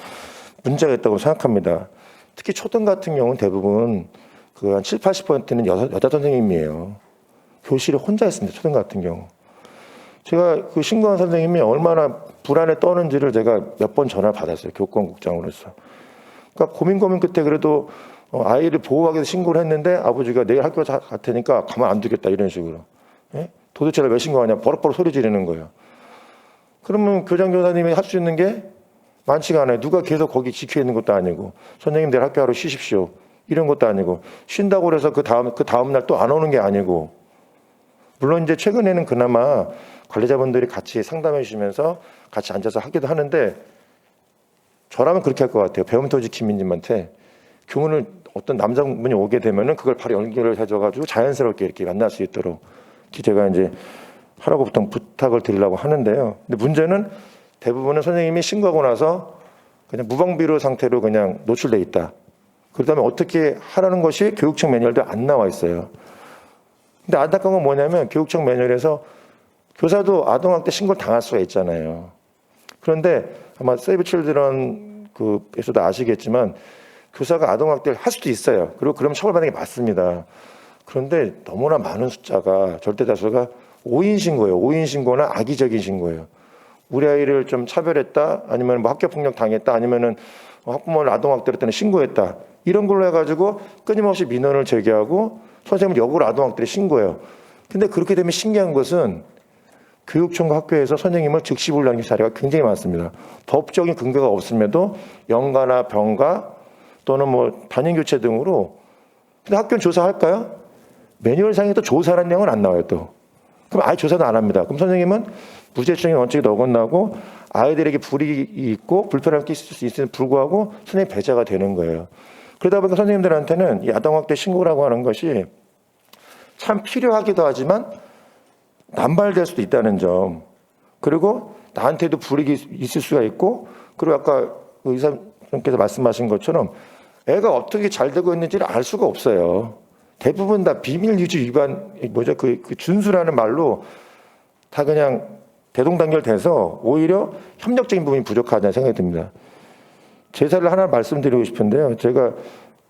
문제가 있다고 생각합니다. 특히 초등 같은 경우는 대부분 그 한 70~80%는 여자 선생님이에요. 교실에 혼자 있습니다. 초등 같은 경우. 제가 그 신고한 선생님이 얼마나 불안에 떠는지를 제가 몇 번 전화를 받았어요. 교권국장으로서. 그러니까 고민 끝에 그래도 아이를 보호하기 위해서 신고를 했는데 아버지가 내일 학교 갈 테니까 가만 안 두겠다 이런 식으로. 예? 도대체 왜 신고하냐 버럭버럭 소리 지르는 거예요. 그러면 교장 교사님이 할 수 있는 게 많지가 않아요. 누가 계속 거기 지켜 있는 것도 아니고 선생님 내일 학교 하루 쉬십시오 이런 것도 아니고 쉰다고 해서 그 다음 날 또 안 오는 게 아니고 물론 이제 최근에는 그나마 관리자분들이 같이 상담해 주시면서 같이 앉아서 하기도 하는데 저라면 그렇게 할 것 같아요. 배움토지 김민님한테 교문을 어떤 남자분이 오게 되면은 그걸 바로 연결을 해줘가지고 자연스럽게 이렇게 만날 수 있도록 제가 이제 하라고 보통 부탁을 드리려고 하는데요. 근데 문제는 대부분은 선생님이 신고하고 나서 그냥 무방비로 상태로 그냥 노출돼 있다. 그렇다면 어떻게 하라는 것이 교육청 매뉴얼도 안 나와 있어요. 근데 안타까운 건 뭐냐면 교육청 매뉴얼에서 교사도 아동학대 신고를 당할 수가 있잖아요. 그런데 아마 세이브 칠드런 그에서도 아시겠지만 교사가 아동학대를 할 수도 있어요. 그리고 그러면 처벌받는 게 맞습니다. 그런데 너무나 많은 숫자가 절대 다수가 오인 신고예요. 오인 신고나 악의적인 신고예요. 우리 아이를 좀 차별했다, 아니면 뭐 학교폭력 당했다, 아니면은 학부모를 아동학대를 했다는 신고했다. 이런 걸로 해가지고 끊임없이 민원을 제기하고 선생님은 역으로 아동학대를 신고해요. 근데 그렇게 되면 신기한 것은 교육청과 학교에서 선생님을 즉시 분류하는 사례가 굉장히 많습니다. 법적인 근거가 없음에도 연가나 병가 또는 뭐 담임 교체 등으로. 근데 학교는 조사할까요? 매뉴얼상에 또 조사라는 내용은 안 나와요 또. 그럼 아예 조사도 안 합니다. 그럼 선생님은 무죄추정의 원칙이 어긋나고 아이들에게 불이익이 있고 불편함을 끼칠 수 있음에도 불구하고 선생님 배제가 되는 거예요. 그러다 보니까 선생님들한테는 이 아동학대 신고라고 하는 것이 참 필요하기도 하지만 남발될 수도 있다는 점, 그리고 나한테도 불이익이 있을 수가 있고, 그리고 아까 의사님께서 말씀하신 것처럼 애가 어떻게 잘 되고 있는지를 알 수가 없어요. 대부분 다 비밀 유지 위반, 그 준수라는 말로 다 그냥 대동단결돼서 오히려 협력적인 부분이 부족하다는 생각이 듭니다. 제사를 하나 말씀드리고 싶은데요. 제가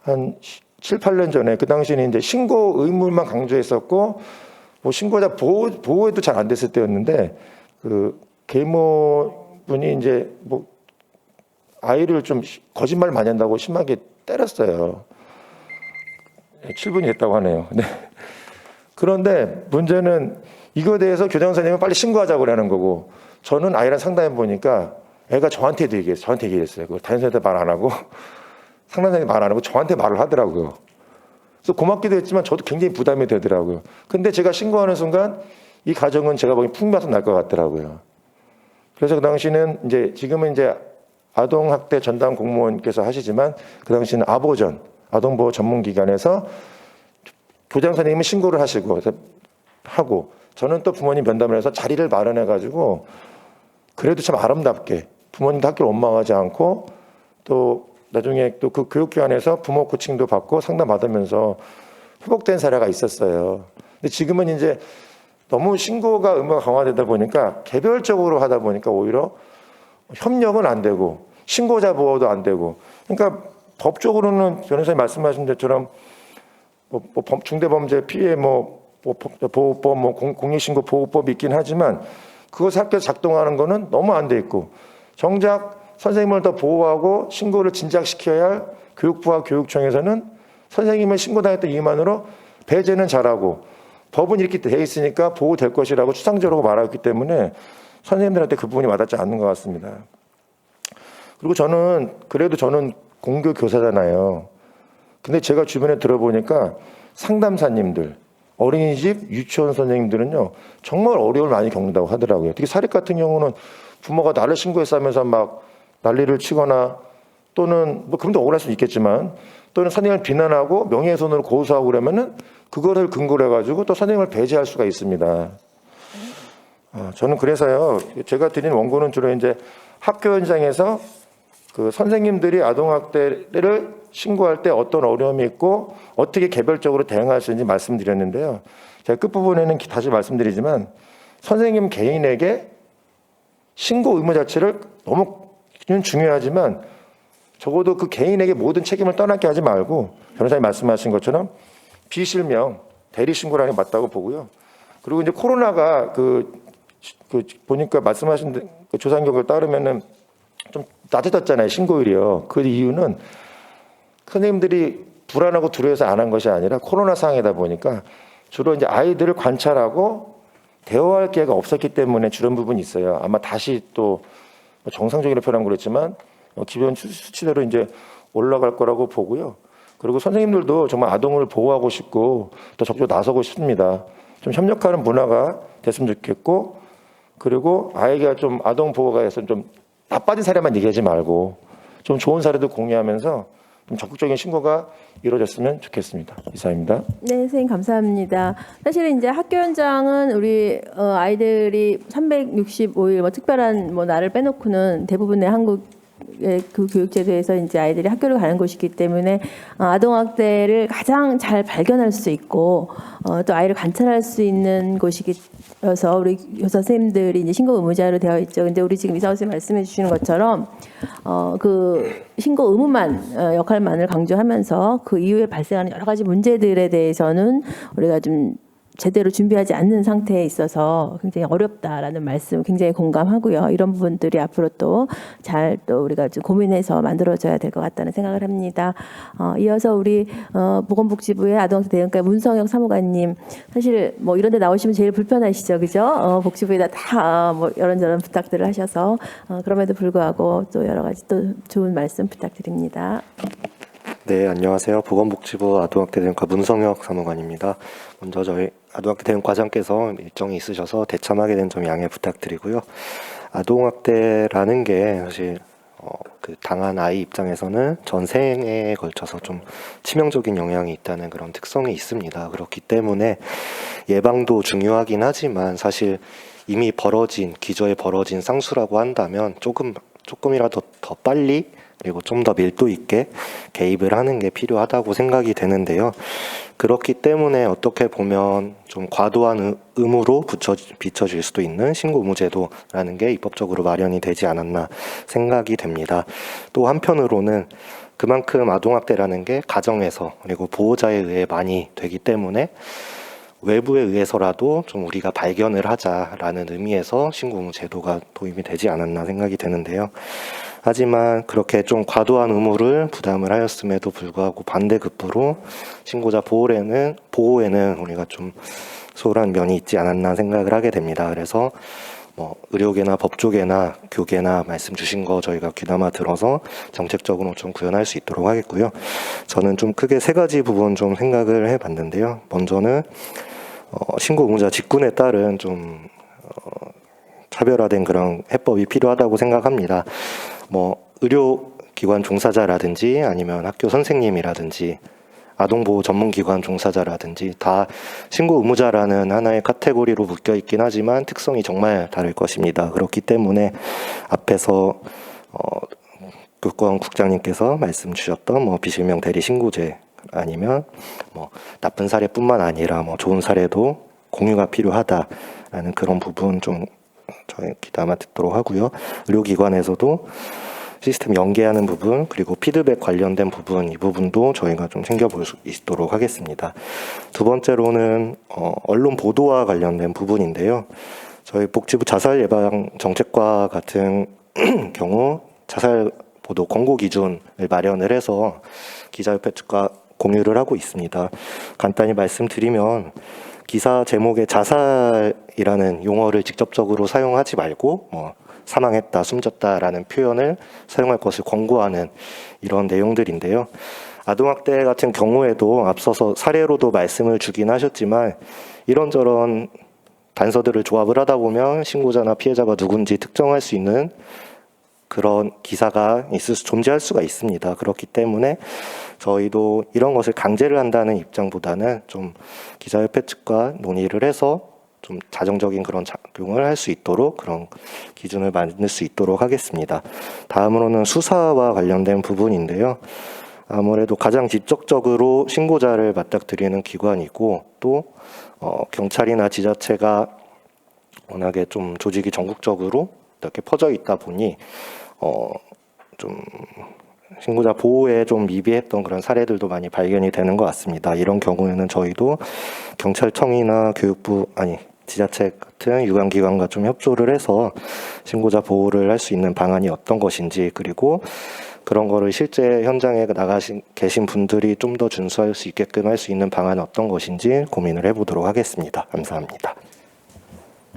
한 7, 8년 전에 그 당시에는 이제 신고 의무만 강조했었고, 뭐 신고자 보호에도 잘 안 됐을 때였는데, 그 계모분이 이제 뭐 아이를 좀 거짓말 많이 한다고 심하게 때렸어요. 7분이 됐다고 하네요. 네. 그런데 문제는 이거에 대해서 교장 선생님은 빨리 신고하자고 하는 거고, 저는 아이랑 상담해 보니까 애가 저한테도 얘기했어요. 저한테 얘기했어요. 담임 선생님한테 말 안 하고 상담 선생님 말 안 하고 저한테 말을 하더라고요. 그래서 고맙기도 했지만 저도 굉장히 부담이 되더라고요. 근데 제가 신고하는 순간 이 가정은 제가 보기엔 풍마선 날 것 같더라고요. 그래서 그 당시는 이제 지금은 이제 아동학대 전담 공무원께서 하시지만 그 당시는 아보전 아동보호 전문기관에서 교장 선생님은 신고를 하고 저는 또 부모님 면담을 해서 자리를 마련해 가지고 그래도 참 아름답게 부모님도 학교를 원망하지 않고 또 나중에 또 그 교육기관에서 부모 코칭도 받고 상담받으면서 회복된 사례가 있었어요. 근데 지금은 이제 너무 신고가 의무가 강화되다 보니까 개별적으로 하다 보니까 오히려 협력은 안 되고 신고자 보호도 안 되고, 그러니까 법적으로는 변호사님 말씀하신 것처럼 뭐 중대범죄 피해 보호법, 공익신고 보호법이 있긴 하지만 그것을 학교에서 작동하는 거는 너무 안 돼 있고, 정작 선생님을 더 보호하고 신고를 진작시켜야 할 교육부와 교육청에서는 선생님을 신고당했던 이유만으로 배제는 잘하고 법은 이렇게 돼 있으니까 보호될 것이라고 추상적으로 말하기 때문에 선생님들한테 그 부분이 와닿지 않는 것 같습니다. 그리고 저는 공교 교사잖아요. 근데 제가 주변에 들어보니까 상담사님들, 어린이집, 유치원 선생님들은요 정말 어려움을 많이 겪는다고 하더라고요. 특히 사립 같은 경우는 부모가 나를 신고했어 하면서 막 난리를 치거나 또는 뭐 그럼도 억울할 수 있겠지만 또는 선생님을 비난하고 명예훼손으로 고소하고 그러면은 그거를 근거로 해가지고 또 선생님을 배제할 수가 있습니다. 저는 그래서요 제가 드린 원고는 주로 이제 학교 현장에서 그 선생님들이 아동학대를 신고할 때 어떤 어려움이 있고 어떻게 개별적으로 대응할 수 있는지 말씀드렸는데요. 제가 끝부분에는 다시 말씀드리지만 선생님 개인에게 신고 의무 자체를 너무 중요하지만 적어도 그 개인에게 모든 책임을 떠나게 하지 말고 변호사님 말씀하신 것처럼 비실명 대리 신고라는 게 맞다고 보고요. 그리고 이제 코로나가 보니까 말씀하신 그 조사 결과를 따르면은 좀 낮아졌잖아요, 신고율이요. 그 이유는 선생님들이 불안하고 두려워서 안 한 것이 아니라 코로나 상황이다 보니까 주로 이제 아이들을 관찰하고 대화할 기회가 없었기 때문에 줄은 부분이 있어요. 아마 다시 또 정상적으로 표현한 그랬지만 기본 수치대로 이제 올라갈 거라고 보고요. 그리고 선생님들도 정말 아동을 보호하고 싶고 더 적극적으로 나서고 싶습니다. 좀 협력하는 문화가 됐으면 좋겠고, 그리고 아이가 좀 아동 보호가 해서 좀 나빠진 사례만 얘기하지 말고 좀 좋은 사례도 공유하면서 좀 적극적인 신고가 이루어졌으면 좋겠습니다. 이상입니다. 네, 선생님 감사합니다. 사실은 이제 학교 현장은 우리 아이들이 365일 특별한 날을 빼놓고는 대부분의 한국의 그 교육제도에서 이제 아이들이 학교를 가는 곳이기 때문에 아동학대를 가장 잘 발견할 수 있고 또 아이를 관찰할 수 있는 곳이어서 우리 교사 선생님들이 이제 신고 의무자로 되어 있죠. 근데 우리 지금 이사호 선생님 말씀해 주시는 것처럼 그 신고 의무만 역할만을 강조하면서 그 이후에 발생하는 여러 가지 문제들에 대해서는 우리가 좀 제대로 준비하지 않는 상태에 있어서 굉장히 어렵다라는 말씀 굉장히 공감하고요. 이런 부분들이 앞으로 또 잘 또 우리가 좀 고민해서 만들어져야 될 것 같다는 생각을 합니다. 이어서 우리 보건복지부의 아동학대 대응과 문성혁 사무관님, 사실 뭐 이런 데 나오시면 제일 불편하시죠, 그죠? 복지부에다 다 뭐 이런저런 부탁들을 하셔서 그럼에도 불구하고 또 여러 가지 또 좋은 말씀 부탁드립니다. 네, 안녕하세요. 보건복지부 아동학대 대응과 문성혁 사무관입니다. 먼저 저희 아동학대 대응과장께서 일정이 있으셔서 대참하게 된 점 양해 부탁드리고요. 아동학대라는 게 사실 그 당한 아이 입장에서는 전생에 걸쳐서 좀 치명적인 영향이 있다는 그런 특성이 있습니다. 그렇기 때문에 예방도 중요하긴 하지만 사실 이미 기저에 벌어진 상수라고 한다면 조금이라도 더 빨리 그리고 좀 더 밀도 있게 개입을 하는 게 필요하다고 생각이 되는데요. 그렇기 때문에 어떻게 보면 좀 과도한 의무로 비춰질 수도 있는 신고 의무제도라는 게 입법적으로 마련이 되지 않았나 생각이 됩니다. 또 한편으로는 그만큼 아동학대라는 게 가정에서 그리고 보호자에 의해 많이 되기 때문에 외부에 의해서라도 좀 우리가 발견을 하자라는 의미에서 신고 의무 제도가 도입이 되지 않았나 생각이 되는데요. 하지만 그렇게 좀 과도한 의무를 부담을 하였음에도 불구하고 반대급부로 신고자 보호에는 우리가 좀 소홀한 면이 있지 않았나 생각을 하게 됩니다. 그래서 뭐 의료계나 법조계나 교계나 말씀 주신 거 저희가 귀담아 들어서 정책적으로 좀 구현할 수 있도록 하겠고요. 저는 좀 크게 세 가지 부분 좀 생각을 해봤는데요. 먼저는 신고 의무자 직군에 따른 좀 차별화된 그런 해법이 필요하다고 생각합니다. 뭐 의료기관 종사자라든지 아니면 학교 선생님이라든지 아동보호 전문기관 종사자라든지 다 신고 의무자라는 하나의 카테고리로 묶여 있긴 하지만 특성이 정말 다를 것입니다. 그렇기 때문에 앞에서 교권국장님께서 말씀 주셨던 뭐 비실명 대리 신고제 아니면 뭐 나쁜 사례뿐만 아니라 뭐 좋은 사례도 공유가 필요하다라는 그런 부분 좀 저희 귀담아 듣도록 하고요. 의료기관에서도 시스템 연계하는 부분 그리고 피드백 관련된 부분 이 부분도 저희가 좀 챙겨볼 수 있도록 하겠습니다. 두 번째로는 언론 보도와 관련된 부분인데요. 저희 복지부 자살 예방 정책과 같은 경우 자살 보도 권고 기준을 마련을 해서 기자협회 측과 공유를 하고 있습니다. 간단히 말씀드리면 기사 제목에 자살이라는 용어를 직접적으로 사용하지 말고 뭐 사망했다, 숨졌다라는 표현을 사용할 것을 권고하는 이런 내용들인데요. 아동학대 같은 경우에도 앞서서 사례로도 말씀을 주긴 하셨지만 이런저런 단서들을 조합을 하다 보면 신고자나 피해자가 누군지 특정할 수 있는 그런 기사가 존재할 수가 있습니다. 그렇기 때문에 저희도 이런 것을 강제를 한다는 입장보다는 좀 기자협회 측과 논의를 해서 좀 자정적인 그런 작용을 할 수 있도록 그런 기준을 만들 수 있도록 하겠습니다. 다음으로는 수사와 관련된 부분인데요. 아무래도 가장 직접적으로 신고자를 맞닥뜨리는 기관이고 또 경찰이나 지자체가 워낙에 좀 조직이 전국적으로 이렇게 퍼져 있다 보니 좀 신고자 보호에 좀 미비했던 그런 사례들도 많이 발견이 되는 것 같습니다. 이런 경우에는 저희도 경찰청이나 지자체 같은 유관기관과 좀 협조를 해서 신고자 보호를 할 수 있는 방안이 어떤 것인지 그리고 그런 거를 실제 현장에 계신 분들이 좀 더 준수할 수 있게끔 할 수 있는 방안은 어떤 것인지 고민을 해보도록 하겠습니다. 감사합니다.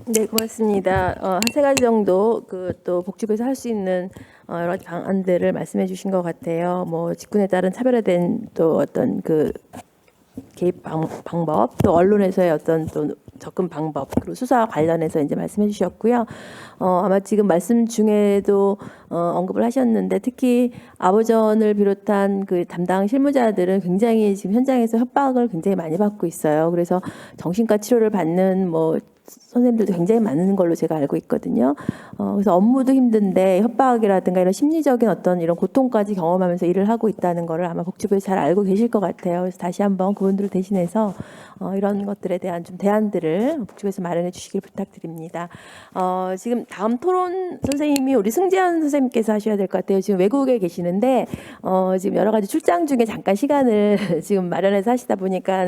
네, 고맙습니다. 한 세 가지 정도 또 복지부에서 할 수 있는 여러 가지 방안들을 말씀해 주신 것 같아요. 뭐 직군에 따른 차별화된 또 어떤 그 개입 방법, 또 언론에서의 어떤 또 접근 방법, 그리고 수사와 관련해서 이제 말씀해 주셨고요. 아마 지금 말씀 중에도 언급을 하셨는데 특히 아보전을 비롯한 그 담당 실무자들은 굉장히 지금 현장에서 협박을 굉장히 많이 받고 있어요. 그래서 정신과 치료를 받는 뭐 선생님들도 굉장히 많은 걸로 제가 알고 있거든요. 그래서 업무도 힘든데 협박이라든가 이런 심리적인 어떤 이런 고통까지 경험하면서 일을 하고 있다는 거를 아마 복지부에서 잘 알고 계실 것 같아요. 그래서 다시 한번 그분들을 대신해서 이런 것들에 대한 좀 대안들을 복지부에서 마련해 주시길 부탁드립니다. 지금 다음 토론 선생님이 우리 승재현 선생님께서 하셔야 될 것 같아요. 지금 외국에 계시는데 지금 여러 가지 출장 중에 잠깐 시간을 지금 마련해서 하시다 보니까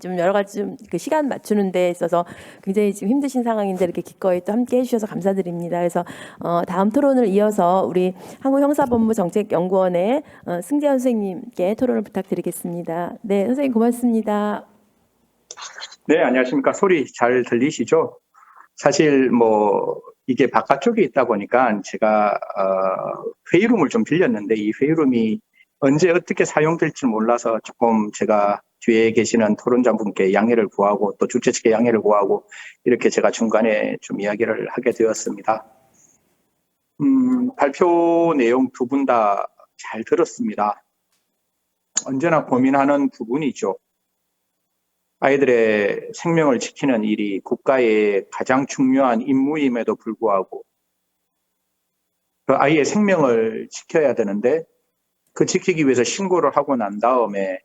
좀 여러 가지 좀 그 시간 맞추는 데 있어서 굉장히 지금 힘드신 상황인데 이렇게 기꺼이 또 함께 해주셔서 감사드립니다. 그래서 다음 토론을 이어서 우리 한국형사법무정책연구원의 승재현 선생님께 토론을 부탁드리겠습니다. 네, 선생님 고맙습니다. 네, 안녕하십니까. 소리 잘 들리시죠? 사실 뭐 이게 바깥쪽에 있다 보니까 제가 회의룸을 좀 빌렸는데 이 회의룸이 언제 어떻게 사용될지 몰라서 조금 제가 뒤에 계시는 토론자분께 양해를 구하고 또 주최 측에 양해를 구하고 이렇게 제가 중간에 좀 이야기를 하게 되었습니다. 발표 내용 두 분 다 잘 들었습니다. 언제나 고민하는 부분이죠. 아이들의 생명을 지키는 일이 국가의 가장 중요한 임무임에도 불구하고 그 아이의 생명을 지켜야 되는데 그 지키기 위해서 신고를 하고 난 다음에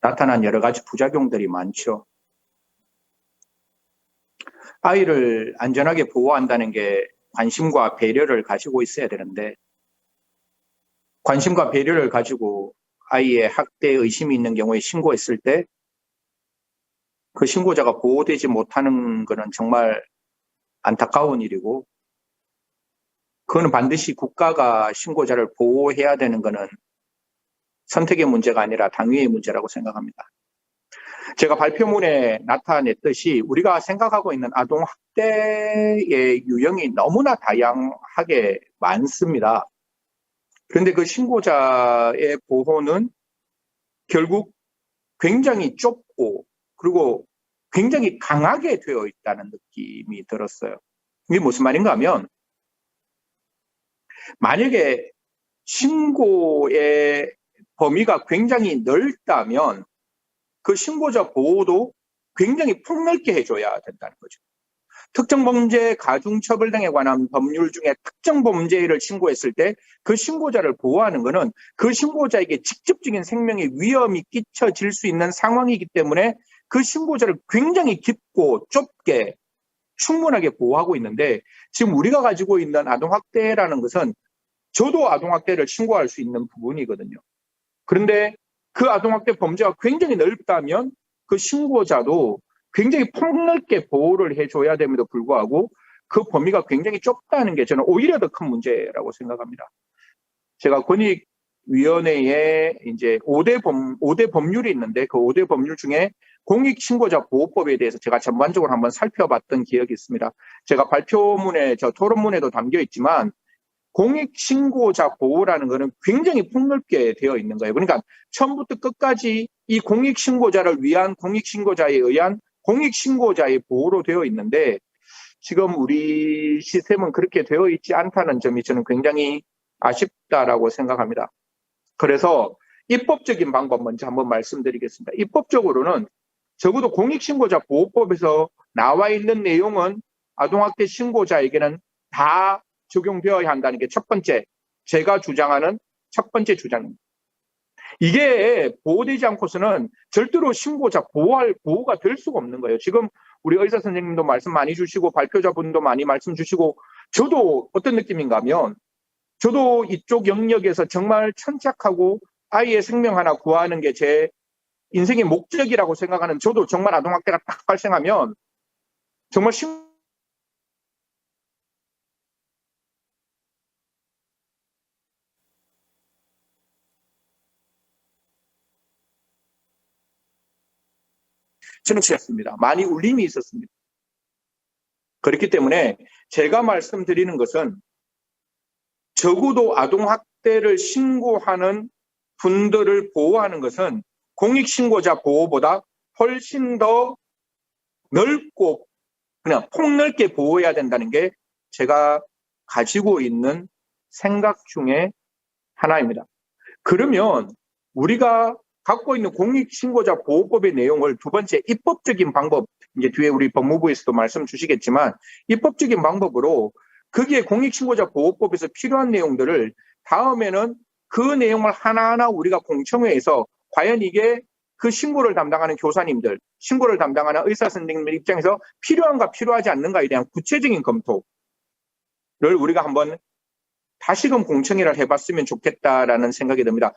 나타난 여러 가지 부작용들이 많죠. 아이를 안전하게 보호한다는 게 관심과 배려를 가지고 있어야 되는데 관심과 배려를 가지고 아이의 학대 의심이 있는 경우에 신고했을 때 그 신고자가 보호되지 못하는 것은 정말 안타까운 일이고 그거는 반드시 국가가 신고자를 보호해야 되는 것은 선택의 문제가 아니라 당위의 문제라고 생각합니다. 제가 발표문에 나타냈듯이 우리가 생각하고 있는 아동학대의 유형이 너무나 다양하게 많습니다. 그런데 그 신고자의 보호는 결국 굉장히 좁고 그리고 굉장히 강하게 되어 있다는 느낌이 들었어요. 이게 무슨 말인가 하면 만약에 신고의 범위가 굉장히 넓다면 그 신고자 보호도 굉장히 폭넓게 해줘야 된다는 거죠. 특정 범죄, 가중처벌 등에 관한 법률 중에 특정 범죄를 신고했을 때 그 신고자를 보호하는 것은 그 신고자에게 직접적인 생명에 위험이 끼쳐질 수 있는 상황이기 때문에 그 신고자를 굉장히 깊고 좁게 충분하게 보호하고 있는데 지금 우리가 가지고 있는 아동학대라는 것은 저도 아동학대를 신고할 수 있는 부분이거든요. 그런데 그 아동학대 범죄가 굉장히 넓다면 그 신고자도 굉장히 폭넓게 보호를 해줘야 됨에도 불구하고 그 범위가 굉장히 좁다는 게 저는 오히려 더 큰 문제라고 생각합니다. 제가 권익위원회에 이제 5대 법률이 있는데 그 5대 법률 중에 공익신고자 보호법에 대해서 제가 전반적으로 한번 살펴봤던 기억이 있습니다. 제가 발표문에, 저 토론문에도 담겨 있지만 공익신고자 보호라는 것은 굉장히 폭넓게 되어 있는 거예요. 그러니까 처음부터 끝까지 이 공익신고자를 위한 공익신고자에 의한 공익신고자의 보호로 되어 있는데 지금 우리 시스템은 그렇게 되어 있지 않다는 점이 저는 굉장히 아쉽다라고 생각합니다. 그래서 입법적인 방법 먼저 한번 말씀드리겠습니다. 입법적으로는 적어도 공익신고자 보호법에서 나와 있는 내용은 아동학대 신고자에게는 다 적용되어야 한다는 게 첫 번째, 제가 주장하는 첫 번째 주장입니다. 이게 보호되지 않고서는 절대로 신고자 보호가 될 수가 없는 거예요. 지금 우리 의사 선생님도 말씀 많이 주시고 발표자분도 많이 말씀 주시고 저도 어떤 느낌인가 하면 저도 이쪽 영역에서 정말 천착하고 아이의 생명 하나 구하는 게 제 인생의 목적이라고 생각하는 저도 정말 아동학대가 딱 발생하면 정말 저는 지었습니다. 많이 울림이 있었습니다. 그렇기 때문에 제가 말씀드리는 것은 적어도 아동학대를 신고하는 분들을 보호하는 것은 공익신고자 보호보다 훨씬 더 넓고 그냥 폭넓게 보호해야 된다는 게 제가 가지고 있는 생각 중에 하나입니다. 그러면 우리가 갖고 있는 공익신고자 보호법의 내용을 두 번째 입법적인 방법, 이제 뒤에 우리 법무부에서도 말씀 주시겠지만 입법적인 방법으로 거기에 공익신고자 보호법에서 필요한 내용들을 다음에는 그 내용을 하나하나 우리가 공청회에서 과연 이게 그 신고를 담당하는 교사님들, 신고를 담당하는 의사 선생님들 입장에서 필요한가 필요하지 않는가에 대한 구체적인 검토를 우리가 한번 다시금 공청회를 해봤으면 좋겠다라는 생각이 듭니다.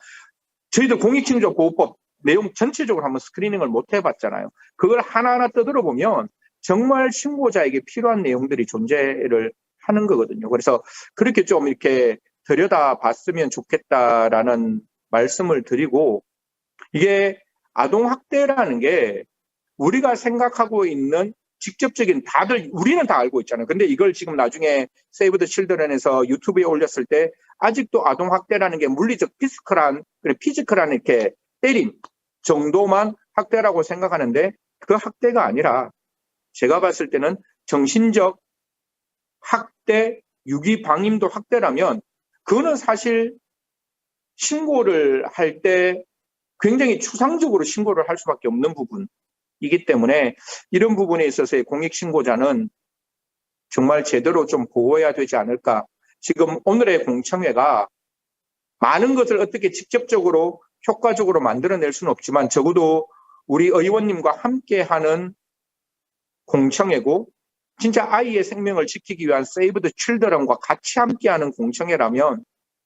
저희들 공익신고자 보호법 내용 전체적으로 한번 스크리닝을 못 해봤잖아요. 그걸 하나하나 떠들어 보면 정말 신고자에게 필요한 내용들이 존재를 하는 거거든요. 그래서 그렇게 좀 이렇게 들여다봤으면 좋겠다라는 말씀을 드리고, 이게 아동학대라는 게 우리가 생각하고 있는 직접적인, 다들 우리는 다 알고 있잖아요. 근데 이걸 지금 나중에 세이브 더 칠드런에서 유튜브에 올렸을 때 아직도 아동학대라는 게 물리적 피지컬한 이렇게 때림 정도만 학대라고 생각하는데, 그 학대가 아니라 제가 봤을 때는 정신적 학대, 유기방임도 학대라면 그거는 사실 신고를 할 때 굉장히 추상적으로 신고를 할 수밖에 없는 부분이기 때문에 이런 부분에 있어서의 공익신고자는 정말 제대로 좀 보호해야 되지 않을까. 지금 오늘의 공청회가 많은 것을 어떻게 직접적으로 효과적으로 만들어낼 수는 없지만 적어도 우리 의원님과 함께하는 공청회고, 진짜 아이의 생명을 지키기 위한 세이브 더 칠드런과 같이 함께하는 공청회라면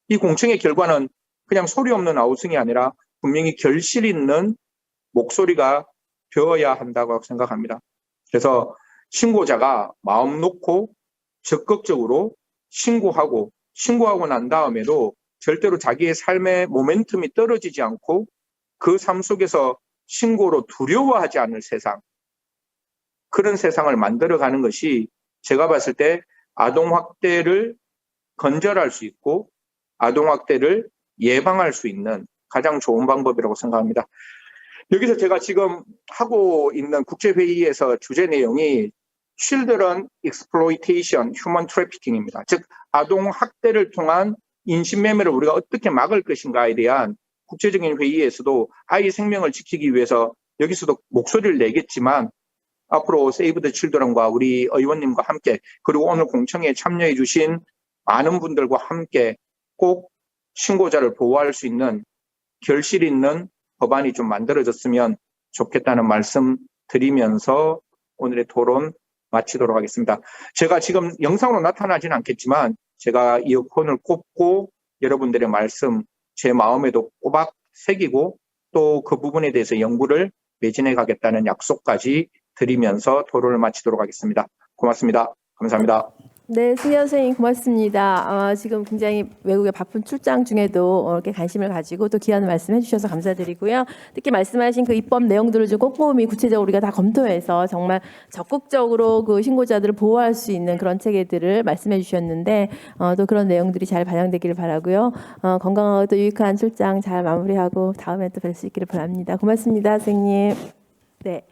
이 공청회 결과는 그냥 소리 없는 아우성이 아니라 분명히 결실 있는 목소리가 되어야 한다고 생각합니다. 그래서 신고자가 마음 놓고 적극적으로 신고하고 난 다음에도 절대로 자기의 삶의 모멘텀이 떨어지지 않고 그 삶 속에서 신고로 두려워하지 않을 세상, 그런 세상을 만들어가는 것이 제가 봤을 때 아동학대를 건절할 수 있고 아동학대를 예방할 수 있는 가장 좋은 방법이라고 생각합니다. 여기서 제가 지금 하고 있는 국제회의에서 주제 내용이 Children Exploitation, Human Trafficking입니다. 즉 아동학대를 통한 인신매매를 우리가 어떻게 막을 것인가에 대한 국제적인 회의에서도 아이 생명을 지키기 위해서 여기서도 목소리를 내겠지만, 앞으로 세이브 더 칠드런과 우리 의원님과 함께, 그리고 오늘 공청회에 참여해 주신 많은 분들과 함께 꼭 신고자를 보호할 수 있는 결실 있는 법안이 좀 만들어졌으면 좋겠다는 말씀 드리면서 오늘의 토론 마치도록 하겠습니다. 제가 지금 영상으로 나타나지는 않겠지만 제가 이어폰을 꼽고 여러분들의 말씀 제 마음에도 꼬박 새기고 또 그 부분에 대해서 연구를 매진해 가겠다는 약속까지 드리면서 토론을 마치도록 하겠습니다. 고맙습니다. 감사합니다. 네, 승현 선생님 고맙습니다. 지금 굉장히 외국의 바쁜 출장 중에도 이렇게 관심을 가지고 또 귀한 말씀 해주셔서 감사드리고요. 특히 말씀하신 그 입법 내용들을 좀 꼼꼼히 구체적으로 우리가 다 검토해서 정말 적극적으로 그 신고자들을 보호할 수 있는 그런 체계들을 말씀해 주셨는데 또 그런 내용들이 잘 반영되기를 바라고요. 건강하고 또 유익한 출장 잘 마무리하고 다음에 또 뵐 수 있기를 바랍니다. 고맙습니다, 선생님. 네.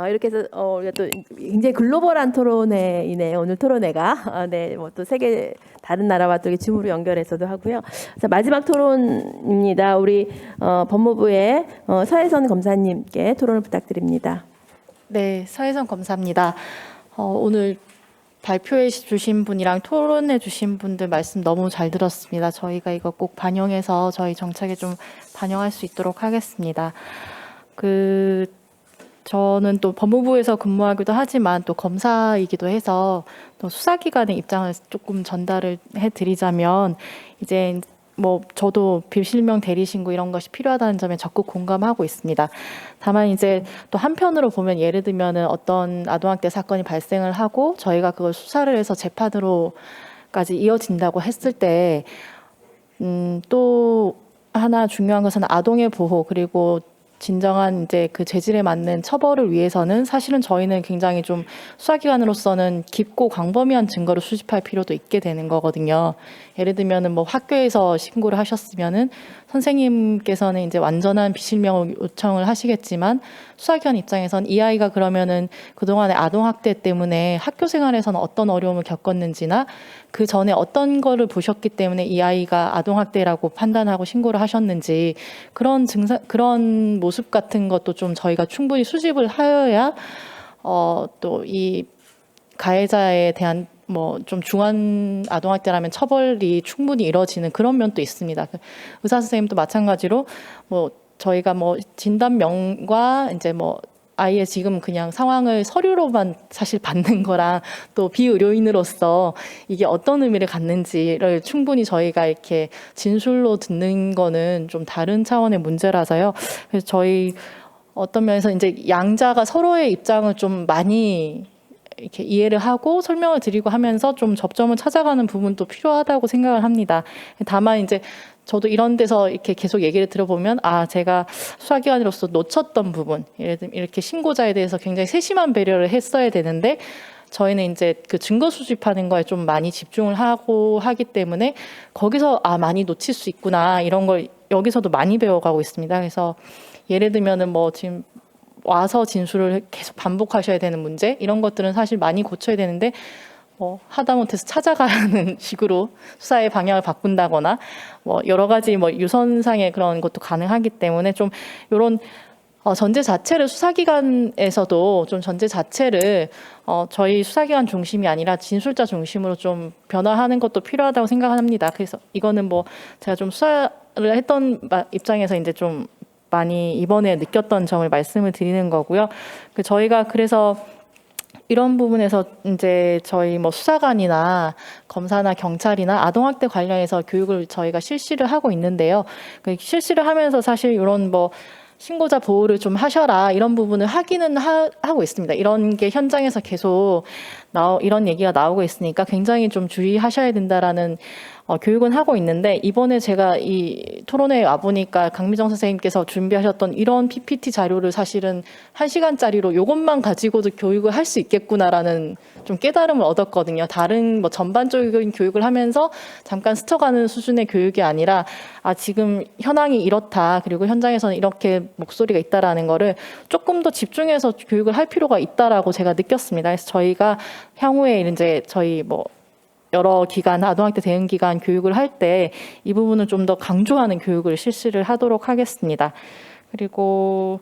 이렇게 해서 우리가 또 굉장히 글로벌한 토론회이네요. 오늘 토론회가 네, 뭐 또 세계 다른 나라와 또 줌으로 연결해서도 하고요. 자, 마지막 토론입니다. 우리 법무부의 서혜선 검사님께 토론을 부탁드립니다. 네, 서혜선 검사입니다. 오늘 발표해 주신 분이랑 토론해 주신 분들 말씀 너무 잘 들었습니다. 저희가 이거 꼭 반영해서 저희 정책에 좀 반영할 수 있도록 하겠습니다. 저는 또 법무부에서 근무하기도 하지만 또 검사이기도 해서 또 수사기관의 입장을 조금 전달을 해드리자면, 이제 뭐 저도 비실명 대리신고 이런 것이 필요하다는 점에 적극 공감하고 있습니다. 다만 이제 또 한편으로 보면, 예를 들면은 어떤 아동학대 사건이 발생을 하고 저희가 그걸 수사를 해서 재판으로까지 이어진다고 했을 때 또 하나 중요한 것은 아동의 보호, 그리고 진정한 이제 그 죄질에 맞는 처벌을 위해서는 사실은 저희는 굉장히 좀 수사기관으로서는 깊고 광범위한 증거를 수집할 필요도 있게 되는 거거든요. 예를 들면은 뭐 학교에서 신고를 하셨으면은 선생님께서는 이제 완전한 비실명을 요청을 하시겠지만, 수사기관 입장에선 이 아이가 그러면은 그동안의 아동학대 때문에 학교 생활에서는 어떤 어려움을 겪었는지나 그 전에 어떤 거를 보셨기 때문에 이 아이가 아동학대라고 판단하고 신고를 하셨는지, 그런 모습 같은 것도 좀 저희가 충분히 수집을 하여야 또 이 가해자에 대한 뭐 좀 중한 아동학대라면 처벌이 충분히 이루어지는 그런 면도 있습니다. 의사 선생님도 마찬가지로 뭐 저희가 뭐 진단명과 이제 뭐 아예 지금 그냥 상황을 서류로만 사실 받는 거랑 또 비의료인으로서 이게 어떤 의미를 갖는지를 충분히 저희가 이렇게 진술로 듣는 거는 좀 다른 차원의 문제라서요. 그래서 저희 어떤 면에서 이제 양자가 서로의 입장을 좀 많이 이렇게 이해를 하고 설명을 드리고 하면서 좀 접점을 찾아가는 부분도 필요하다고 생각을 합니다. 다만 이제 저도 이런 데서 이렇게 계속 얘기를 들어보면 제가 수사기관으로서 놓쳤던 부분, 예를 들면 이렇게 신고자에 대해서 굉장히 세심한 배려를 했어야 되는데 저희는 이제 그 증거 수집하는 거에 좀 많이 집중을 하고 하기 때문에 거기서 많이 놓칠 수 있구나 이런 걸 여기서도 많이 배워가고 있습니다. 그래서 예를 들면은 뭐 지금 와서 진술을 계속 반복하셔야 되는 문제 이런 것들은 사실 많이 고쳐야 되는데 하다못해서 찾아가는 식으로 수사의 방향을 바꾼다거나 여러 가지 유선상의 그런 것도 가능하기 때문에 좀 이런 전제 자체를 수사기관에서도 좀 전제 자체를 저희 수사기관 중심이 아니라 진술자 중심으로 좀 변화하는 것도 필요하다고 생각합니다. 그래서 이거는 제가 좀 수사를 했던 입장에서 이제 좀 많이 이번에 느꼈던 점을 말씀을 드리는 거고요. 저희가 그래서 이런 부분에서 이제 저희 수사관이나 검사나 경찰이나 아동학대 관련해서 교육을 저희가 실시를 하고 있는데요. 실시를 하면서 사실 이런 신고자 보호를 좀 하셔라 이런 부분을 하기는 하고 있습니다. 이런 게 현장에서 계속 이런 얘기가 나오고 있으니까 굉장히 좀 주의하셔야 된다라는 교육은 하고 있는데 이번에 제가 이 토론회에 와보니까 강미정 선생님께서 준비하셨던 이런 PPT 자료를 사실은 1시간짜리로 이것만 가지고도 교육을 할 수 있겠구나라는 좀 깨달음을 얻었거든요. 다른 전반적인 교육을 하면서 잠깐 스쳐가는 수준의 교육이 아니라 지금 현황이 이렇다. 그리고 현장에서는 이렇게 목소리가 있다라는 거를 조금 더 집중해서 교육을 할 필요가 있다라고 제가 느꼈습니다. 그래서 저희가 향후에 이제 저희 여러 기관, 아동학대 대응 기관 교육을 할 때 이 부분을 좀 더 강조하는 교육을 실시를 하도록 하겠습니다. 그리고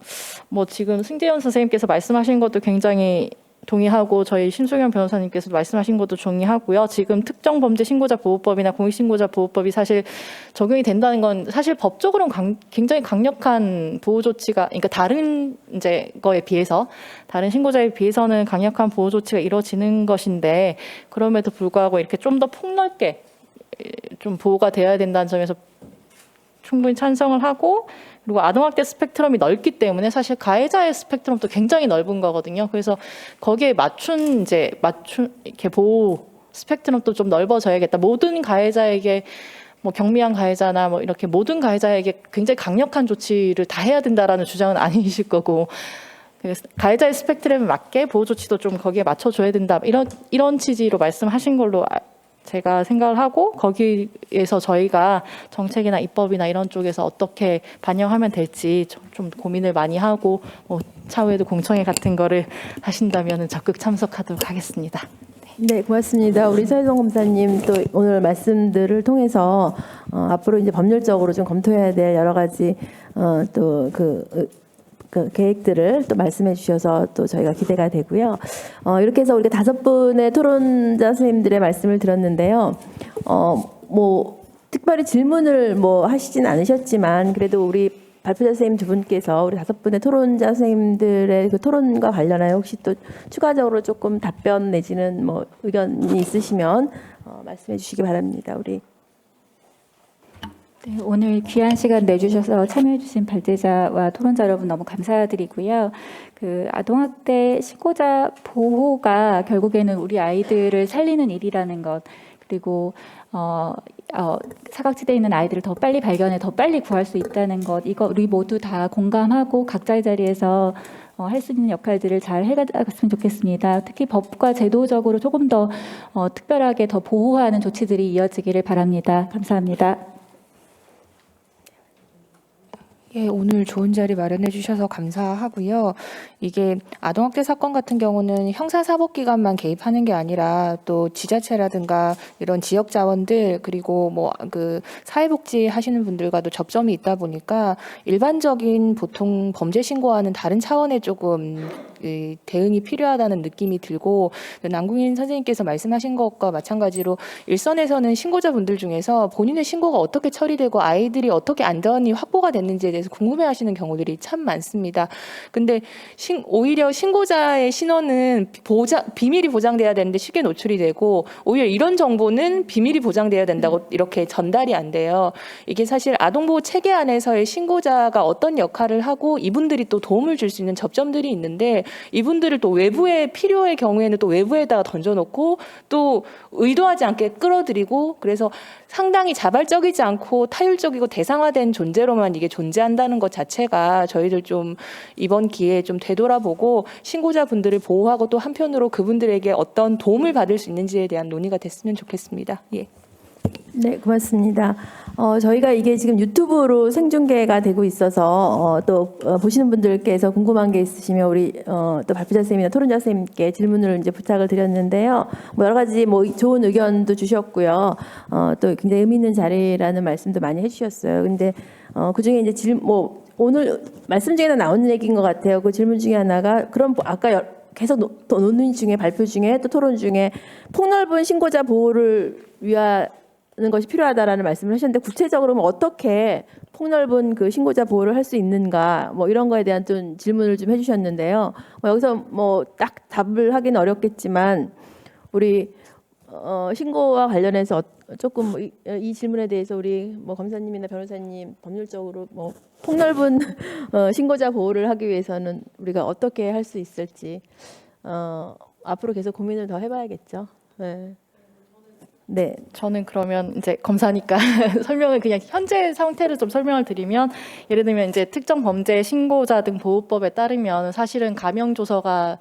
지금 승재현 선생님께서 말씀하신 것도 굉장히 동의하고 저희 신수경 변호사님께서도 말씀하신 것도 동의하고요. 지금 특정범죄 신고자 보호법이나 공익신고자 보호법이 사실 적용이 된다는 건 사실 법적으로는 굉장히 강력한 보호 조치가, 그러니까 다른 이제 거에 비해서 다른 신고자에 비해서는 강력한 보호 조치가 이루어지는 것인데 그럼에도 불구하고 이렇게 좀 더 폭넓게 좀 보호가 되어야 된다는 점에서 충분히 찬성을 하고 그리고 아동학대 스펙트럼이 넓기 때문에 사실 가해자의 스펙트럼도 굉장히 넓은 거거든요. 그래서 거기에 맞춘 이렇게 보호 스펙트럼도 좀 넓어져야겠다. 모든 가해자에게 경미한 가해자나 이렇게 모든 가해자에게 굉장히 강력한 조치를 다 해야 된다라는 주장은 아니실 거고 그래서 가해자의 스펙트럼에 맞게 보호 조치도 좀 거기에 맞춰줘야 된다. 이런 취지로 말씀하신 걸로 제가 생각을 하고 거기에서 저희가 정책이나 입법이나 이런 쪽에서 어떻게 반영하면 될지 좀 고민을 많이 하고 차후에도 공청회 같은 거를 하신다면 적극 참석하도록 하겠습니다. 네, 고맙습니다. 우리 서혜성 검사님 또 오늘 말씀들을 통해서 앞으로 이제 법률적으로 좀 검토해야 될 여러 가지 또 그 계획들을 또 말씀해 주셔서 또 저희가 기대가 되고요. 이렇게 해서 우리가 5분의 토론자 선생님들의 말씀을 들었는데요. 특별히 질문을 하시진 않으셨지만 그래도 우리 발표자 선생님 두 분께서 우리 5분의 토론자 선생님들의 그 토론과 관련하여 혹시 또 추가적으로 조금 답변 내지는 의견이 있으시면 말씀해 주시기 바랍니다. 우리. 네, 오늘 귀한 시간 내주셔서 참여해주신 발제자와 토론자 여러분 너무 감사드리고요. 아동학대 신고자 보호가 결국에는 우리 아이들을 살리는 일이라는 것, 그리고 사각지대에 있는 아이들을 더 빨리 발견해 더 빨리 구할 수 있다는 것, 이거 우리 모두 다 공감하고 각자의 자리에서 할 수 있는 역할들을 잘 해갔으면 좋겠습니다. 특히 법과 제도적으로 조금 더 특별하게 더 보호하는 조치들이 이어지기를 바랍니다. 감사합니다. 예, 오늘 좋은 자리 마련해 주셔서 감사하고요. 이게 아동학대 사건 같은 경우는 형사사법기관만 개입하는 게 아니라 또 지자체라든가 이런 지역 자원들 그리고 사회복지 하시는 분들과도 접점이 있다 보니까 일반적인 보통 범죄 신고와는 다른 차원의 조금 대응이 필요하다는 느낌이 들고, 남궁인 선생님께서 말씀하신 것과 마찬가지로 일선에서는 신고자분들 중에서 본인의 신고가 어떻게 처리되고 아이들이 어떻게 안전이 확보가 됐는지에 대해서 궁금해하시는 경우들이 참 많습니다. 근데 오히려 신고자의 신원은 비밀이 보장돼야 되는데 쉽게 노출이 되고, 오히려 이런 정보는 비밀이 보장돼야 된다고 이렇게 전달이 안 돼요. 이게 사실 아동보호 체계 안에서의 신고자가 어떤 역할을 하고 이분들이 또 도움을 줄 수 있는 접점들이 있는데, 이분들을 또 외부의 필요의 경우에는 또 외부에다가 던져놓고 또 의도하지 않게 끌어들이고, 그래서 상당히 자발적이지 않고 타율적이고 대상화된 존재로만 이게 존재한다는 것 자체가 저희들 좀 이번 기회에 좀 되돌아보고 신고자분들을 보호하고 또 한편으로 그분들에게 어떤 도움을 받을 수 있는지에 대한 논의가 됐으면 좋겠습니다. 예. 네, 고맙습니다. 저희가 이게 지금 유튜브로 생중계가 되고 있어서 보시는 분들께서 궁금한 게 있으시면 우리 또 발표자 선생님이나 토론자 선생님께 질문을 이제 부탁을 드렸는데요. 뭐 여러 가지 뭐 좋은 의견도 주셨고요. 또 굉장히 의미 있는 자리라는 말씀도 많이 해주셨어요. 근데 그 중에 이제 오늘 말씀 중에 나오는 얘기인 것 같아요. 그 질문 중에 하나가 그럼 아까 계속 논의 중에 발표 중에 또 토론 중에 폭넓은 신고자 보호를 위하는 것이 필요하다라는 말씀을 하셨는데, 구체적으로 어떻게 폭넓은 그 신고자 보호를 할 수 있는가, 뭐 이런 거에 대한 좀 질문을 좀 해주셨는데요. 여기서 뭐 딱 답을 하기는 어렵겠지만 우리 신고와 관련해서 조금 이 질문에 대해서 우리 뭐 검사님이나 변호사님 법률적으로 뭐 폭넓은 신고자 보호를 하기 위해서는 우리가 어떻게 할 수 있을지 앞으로 계속 고민을 더 해봐야겠죠. 네. 네. 저는 그러면 이제 검사니까 설명을 그냥 현재 상태를 좀 설명을 드리면, 예를 들면 이제 특정 범죄 신고자 등 보호법에 따르면 사실은 가명 조서가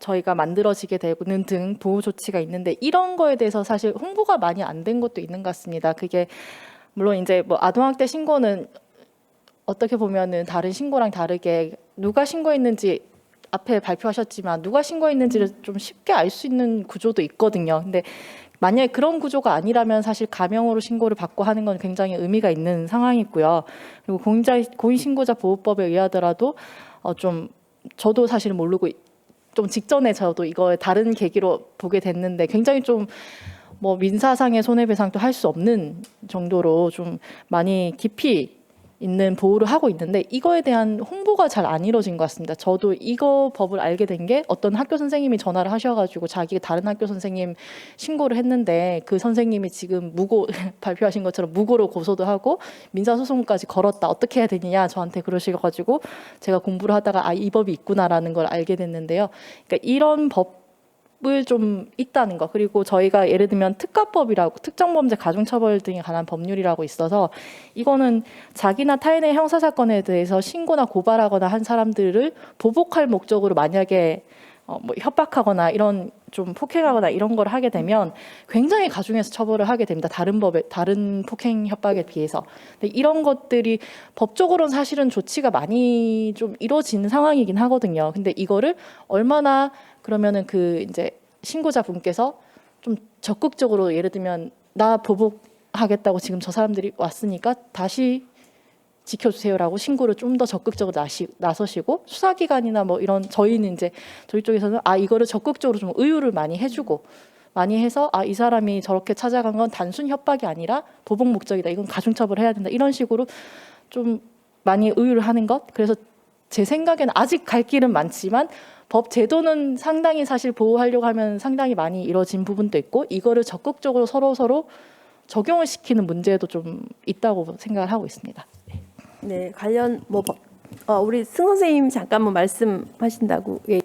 저희가 만들어지게 되는 등 보호 조치가 있는데, 이런 거에 대해서 사실 홍보가 많이 안 된 것도 있는 것 같습니다. 그게 물론 이제 뭐 아동학대 신고는 어떻게 보면은 다른 신고랑 다르게 누가 신고했는지 앞에 발표하셨지만 누가 신고했는지를 좀 쉽게 알 수 있는 구조도 있거든요. 근데 만약에 그런 구조가 아니라면 사실 가명으로 신고를 받고 하는 건 굉장히 의미가 있는 상황이고요. 그리고 공인신고자 보호법에 의하더라도 좀 저도 사실 모르고 좀 직전에 저도 이거에 다른 계기로 보게 됐는데, 굉장히 좀 뭐 민사상의 손해배상도 할 수 없는 정도로 좀 많이 깊이 있는 보호를 하고 있는데, 이거에 대한 홍보가 잘 안 이루어진 것 같습니다. 저도 이거 법을 알게 된 게 어떤 학교 선생님이 전화를 하셔가지고 자기 다른 학교 선생님 신고를 했는데, 그 선생님이 지금 무고 발표하신 것처럼 무고로 고소도 하고 민사소송까지 걸었다, 어떻게 해야 되느냐 저한테 그러셔가지고 제가 공부를 하다가 이 법이 있구나라는 걸 알게 됐는데요. 그러니까 이런 법을 좀 있다는 거, 그리고 저희가 예를 들면 특가법이라고 특정범죄 가중처벌 등에 관한 법률이라고 있어서, 이거는 자기나 타인의 형사사건에 대해서 신고나 고발하거나 한 사람들을 보복할 목적으로 만약에 뭐 협박하거나 이런 좀 폭행하거나 이런 걸 하게 되면 굉장히 가중해서 처벌을 하게 됩니다. 다른 폭행 협박에 비해서. 근데 이런 것들이 법적으로는 사실은 조치가 많이 좀 이루어지는 상황이긴 하거든요. 근데 이거를 얼마나 그러면은 그 이제 신고자 분께서 좀 적극적으로, 예를 들면 나 보복하겠다고 지금 저 사람들이 왔으니까 다시 지켜주세요라고 신고를 좀 더 적극적으로 나서시고, 수사기관이나 뭐 이런 저희는 이제 저희 쪽에서는 이거를 적극적으로 좀 의유를 많이 해주고 많이 해서 이 사람이 저렇게 찾아간 건 단순 협박이 아니라 보복 목적이다, 이건 가중처벌해야 된다, 이런 식으로 좀 많이 의유를 하는 것. 그래서 제 생각에는 아직 갈 길은 많지만 법 제도는 상당히 사실 보호하려고 하면 상당히 많이 이루어진 부분도 있고, 이거를 적극적으로 서로 적용을 시키는 문제도 좀 있다고 생각을 하고 있습니다. 네, 관련 우리 승 선생님 잠깐 말씀하신다고. 예.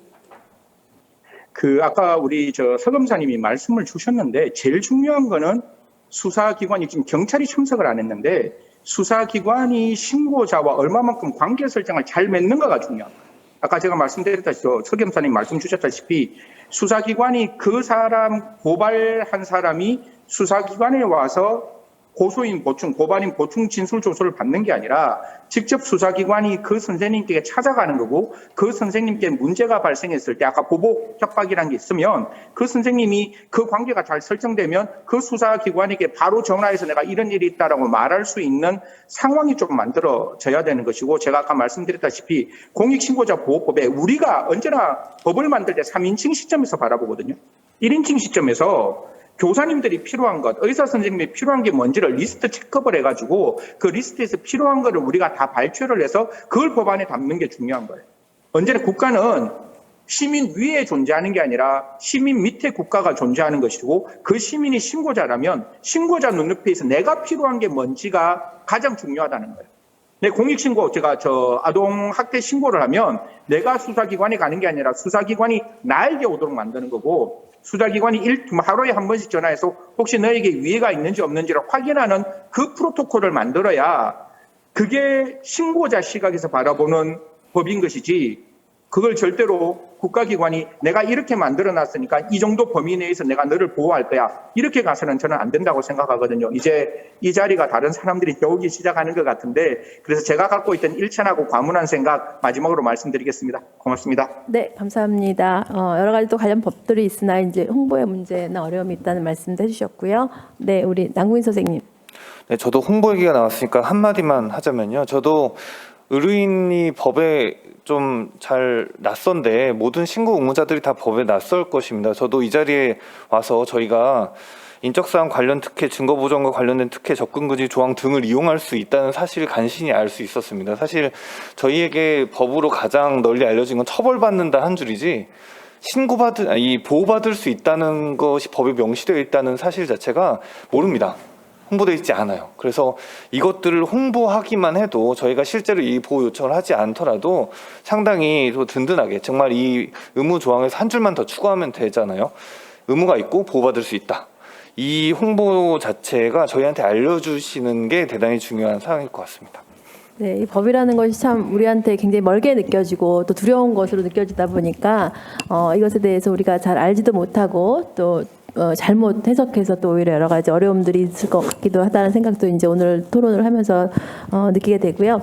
아까 우리 서 검사님이 말씀을 주셨는데, 제일 중요한 거는 수사기관이, 지금 경찰이 참석을 안 했는데 수사기관이 신고자와 얼마만큼 관계 설정을 잘 맺는가가 중요합니다. 아까 제가 말씀드렸다시피, 서 검사님 말씀 주셨다시피 수사기관이 그 사람 고발한 사람이 수사기관에 와서 고소인 보충, 고발인 보충 진술 조서를 받는 게 아니라 직접 수사기관이 그 선생님께 찾아가는 거고, 그 선생님께 문제가 발생했을 때 아까 보복 협박이라는 게 있으면 그 선생님이 그 관계가 잘 설정되면 그 수사기관에게 바로 전화해서 내가 이런 일이 있다라고 말할 수 있는 상황이 좀 만들어져야 되는 것이고, 제가 아까 말씀드렸다시피 공익신고자 보호법에 우리가 언제나 법을 만들 때 3인칭 시점에서 바라보거든요. 1인칭 시점에서 교사님들이 필요한 것, 의사 선생님이 필요한 게 뭔지를 리스트 체크업을 해가지고 그 리스트에서 필요한 거를 우리가 다 발표를 해서 그걸 법안에 담는 게 중요한 거예요. 언제나 국가는 시민 위에 존재하는 게 아니라 시민 밑에 국가가 존재하는 것이고, 그 시민이 신고자라면 신고자 눈높이에서 내가 필요한 게 뭔지가 가장 중요하다는 거예요. 내 공익신고, 제가 아동학대 신고를 하면 내가 수사기관에 가는 게 아니라 수사기관이 나에게 오도록 만드는 거고, 수사기관이 하루에 한 번씩 전화해서 혹시 너에게 위해가 있는지 없는지를 확인하는 그 프로토콜을 만들어야 그게 신고자 시각에서 바라보는 법인 것이지, 그걸 절대로 국가기관이 내가 이렇게 만들어놨으니까 이 정도 범위 내에서 내가 너를 보호할 거야, 이렇게 가서는 저는 안 된다고 생각하거든요. 이제 이 자리가 다른 사람들이 배우기 시작하는 것 같은데, 그래서 제가 갖고 있던 일천하고 과문한 생각 마지막으로 말씀드리겠습니다. 고맙습니다. 네, 감사합니다. 여러 가지 또 관련 법들이 있으나 이제 홍보의 문제나 어려움이 있다는 말씀도 해주셨고요. 네, 우리 남궁인 선생님. 네, 저도 홍보 얘기가 나왔으니까 한마디만 하자면요. 저도 의료인이 법에 좀 잘 낯선데 모든 신고 의무자들이 다 법에 낯설 것입니다. 저도 이 자리에 와서 저희가 인적사항 관련 특혜, 증거보전과 관련된 특혜, 접근금지 조항 등을 이용할 수 있다는 사실을 간신히 알 수 있었습니다. 사실 저희에게 법으로 가장 널리 알려진 건 처벌받는다 한 줄이지, 보호받을 수 있다는 것이 법에 명시되어 있다는 사실 자체가 모릅니다. 홍보되어 있지 않아요. 그래서 이것들을 홍보하기만 해도 저희가 실제로 이 보호 요청을 하지 않더라도 상당히 든든하게, 정말 이 의무 조항에서 한 줄만 더 추가하면 되잖아요. 의무가 있고 보호받을 수 있다. 이 홍보 자체가 저희한테 알려주시는 게 대단히 중요한 사항일 것 같습니다. 네, 이 법이라는 것이 참 우리한테 굉장히 멀게 느껴지고 또 두려운 것으로 느껴지다 보니까 이것에 대해서 우리가 잘 알지도 못하고 또 잘못 해석해서 또 오히려 여러 가지 어려움들이 있을 것 같기도 하다는 생각도 이제 오늘 토론을 하면서 느끼게 되고요.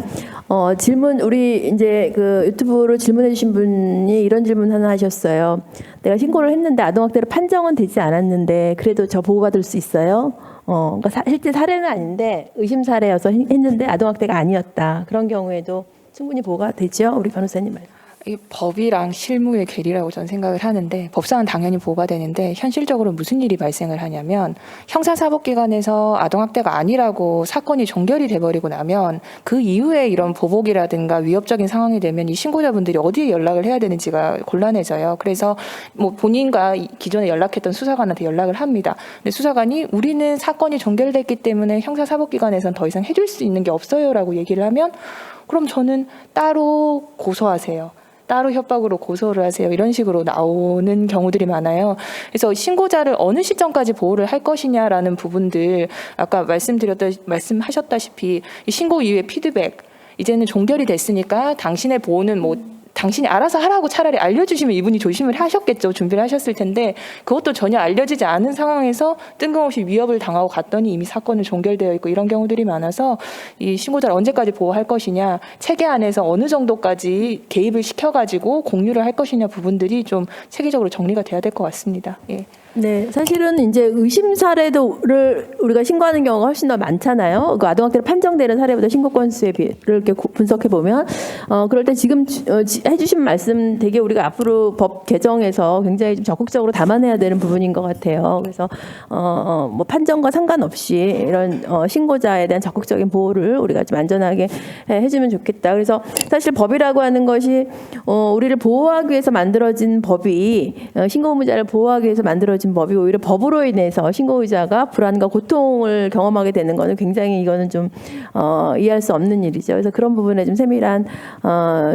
질문, 우리 이제 그 유튜브로 질문해 주신 분이 이런 질문 하나 하셨어요. 내가 신고를 했는데 아동학대로 판정은 되지 않았는데 그래도 저 보호받을 수 있어요? 그러니까 실제 사례는 아닌데 의심 사례여서 했는데 아동학대가 아니었다. 그런 경우에도 충분히 보호가 되죠? 우리 변호사님 말씀. 이 법이랑 실무의 괴리라고 저는 생각을 하는데, 법상은 당연히 보호가 되는데 현실적으로 무슨 일이 발생을 하냐면, 형사사법기관에서 아동학대가 아니라고 사건이 종결이 돼버리고 나면 그 이후에 이런 보복이라든가 위협적인 상황이 되면 이 신고자분들이 어디에 연락을 해야 되는지가 곤란해져요. 그래서 뭐 본인과 기존에 연락했던 수사관한테 연락을 합니다. 근데 수사관이 우리는 사건이 종결됐기 때문에 형사사법기관에서는 더 이상 해줄 수 있는 게 없어요라고 얘기를 하면, 그럼 저는 따로 고소하세요, 따로 협박으로 고소를 하세요, 이런 식으로 나오는 경우들이 많아요. 그래서 신고자를 어느 시점까지 보호를 할 것이냐라는 부분들, 아까 말씀하셨다시피 이 신고 이후의 피드백, 이제는 종결이 됐으니까 당신의 보호는 뭐 당신이 알아서 하라고 차라리 알려주시면 이분이 조심을 하셨겠죠. 준비를 하셨을 텐데 그것도 전혀 알려지지 않은 상황에서 뜬금없이 위협을 당하고 갔더니 이미 사건은 종결되어 있고, 이런 경우들이 많아서 이 신고자를 언제까지 보호할 것이냐, 체계 안에서 어느 정도까지 개입을 시켜가지고 공유를 할 것이냐 부분들이 좀 체계적으로 정리가 돼야 될 것 같습니다. 예. 네, 사실은 이제 의심 사례를 우리가 신고하는 경우가 훨씬 더 많잖아요. 그 아동학대로 판정되는 사례보다 신고 건수에 비를 이렇게 분석해 보면, 그럴 때 지금 해주신 말씀 되게 우리가 앞으로 법 개정에서 굉장히 좀 적극적으로 담아내야 되는 부분인 것 같아요. 그래서 뭐 판정과 상관없이 이런 신고자에 대한 적극적인 보호를 우리가 좀 안전하게 해주면 좋겠다. 그래서 사실 법이라고 하는 것이 우리를 보호하기 위해서 만들어진 법이, 신고 의무자를 보호하기 위해서 만들어진 법이 오히려 법으로 인해서 신고 의무자가 불안과 고통을 경험하게 되는 거는 굉장히, 이거는 좀 이해할 수 없는 일이죠. 그래서 그런 부분에 좀 세밀한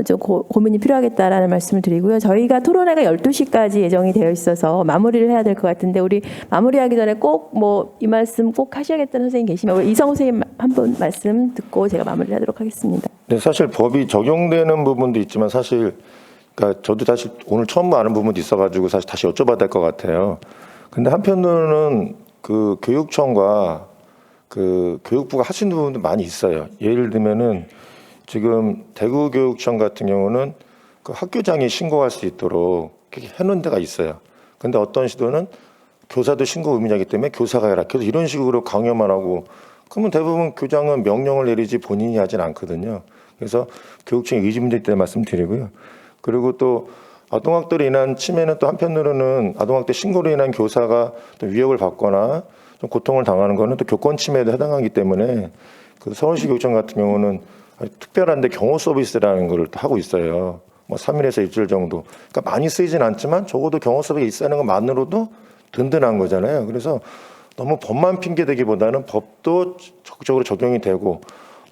좀 고민이 필요하겠다라는 말씀을 드리고요. 저희가 토론회가 12시까지 예정이 되어 있어서 마무리를 해야 될 것 같은데, 우리 마무리하기 전에 꼭 뭐 이 말씀 꼭 하셔야겠다는 선생님 계시면 우리 이성우 선생님 한 분 말씀 듣고 제가 마무리를 하도록 하겠습니다. 네, 사실 법이 적용되는 부분도 있지만 사실, 그러니까 저도 사실 오늘 처음 아는 부분도 있어가지고 사실 다시 여쭤봐야 될 것 같아요. 근데 한편으로는 그 교육청과 그 교육부가 하시는 부분도 많이 있어요. 예를 들면은 지금 대구교육청 같은 경우는 그 학교장이 신고할 수 있도록 그렇게 해놓은 데가 있어요. 근데 어떤 시도는 교사도 신고 의무자이기 때문에 교사가 해라. 그래서 이런 식으로 강요만 하고 그러면 대부분 교장은 명령을 내리지 본인이 하진 않거든요. 그래서 교육청의 의지 문제 때문에 말씀드리고요. 그리고 또 아동학대로 인한 침해는 또 한편으로는 아동학대 신고로 인한 교사가 또 위협을 받거나 좀 고통을 당하는 거는 또 교권 침해에도 해당하기 때문에 그 서울시 교육청 같은 경우는 특별한데 경호 서비스라는 걸 또 하고 있어요. 뭐 3일에서 일주일 정도. 그러니까 많이 쓰이진 않지만 적어도 경호 서비스 있다는 것만으로도 든든한 거잖아요. 그래서 너무 법만 핑계대기보다는 법도 적극적으로 적용이 되고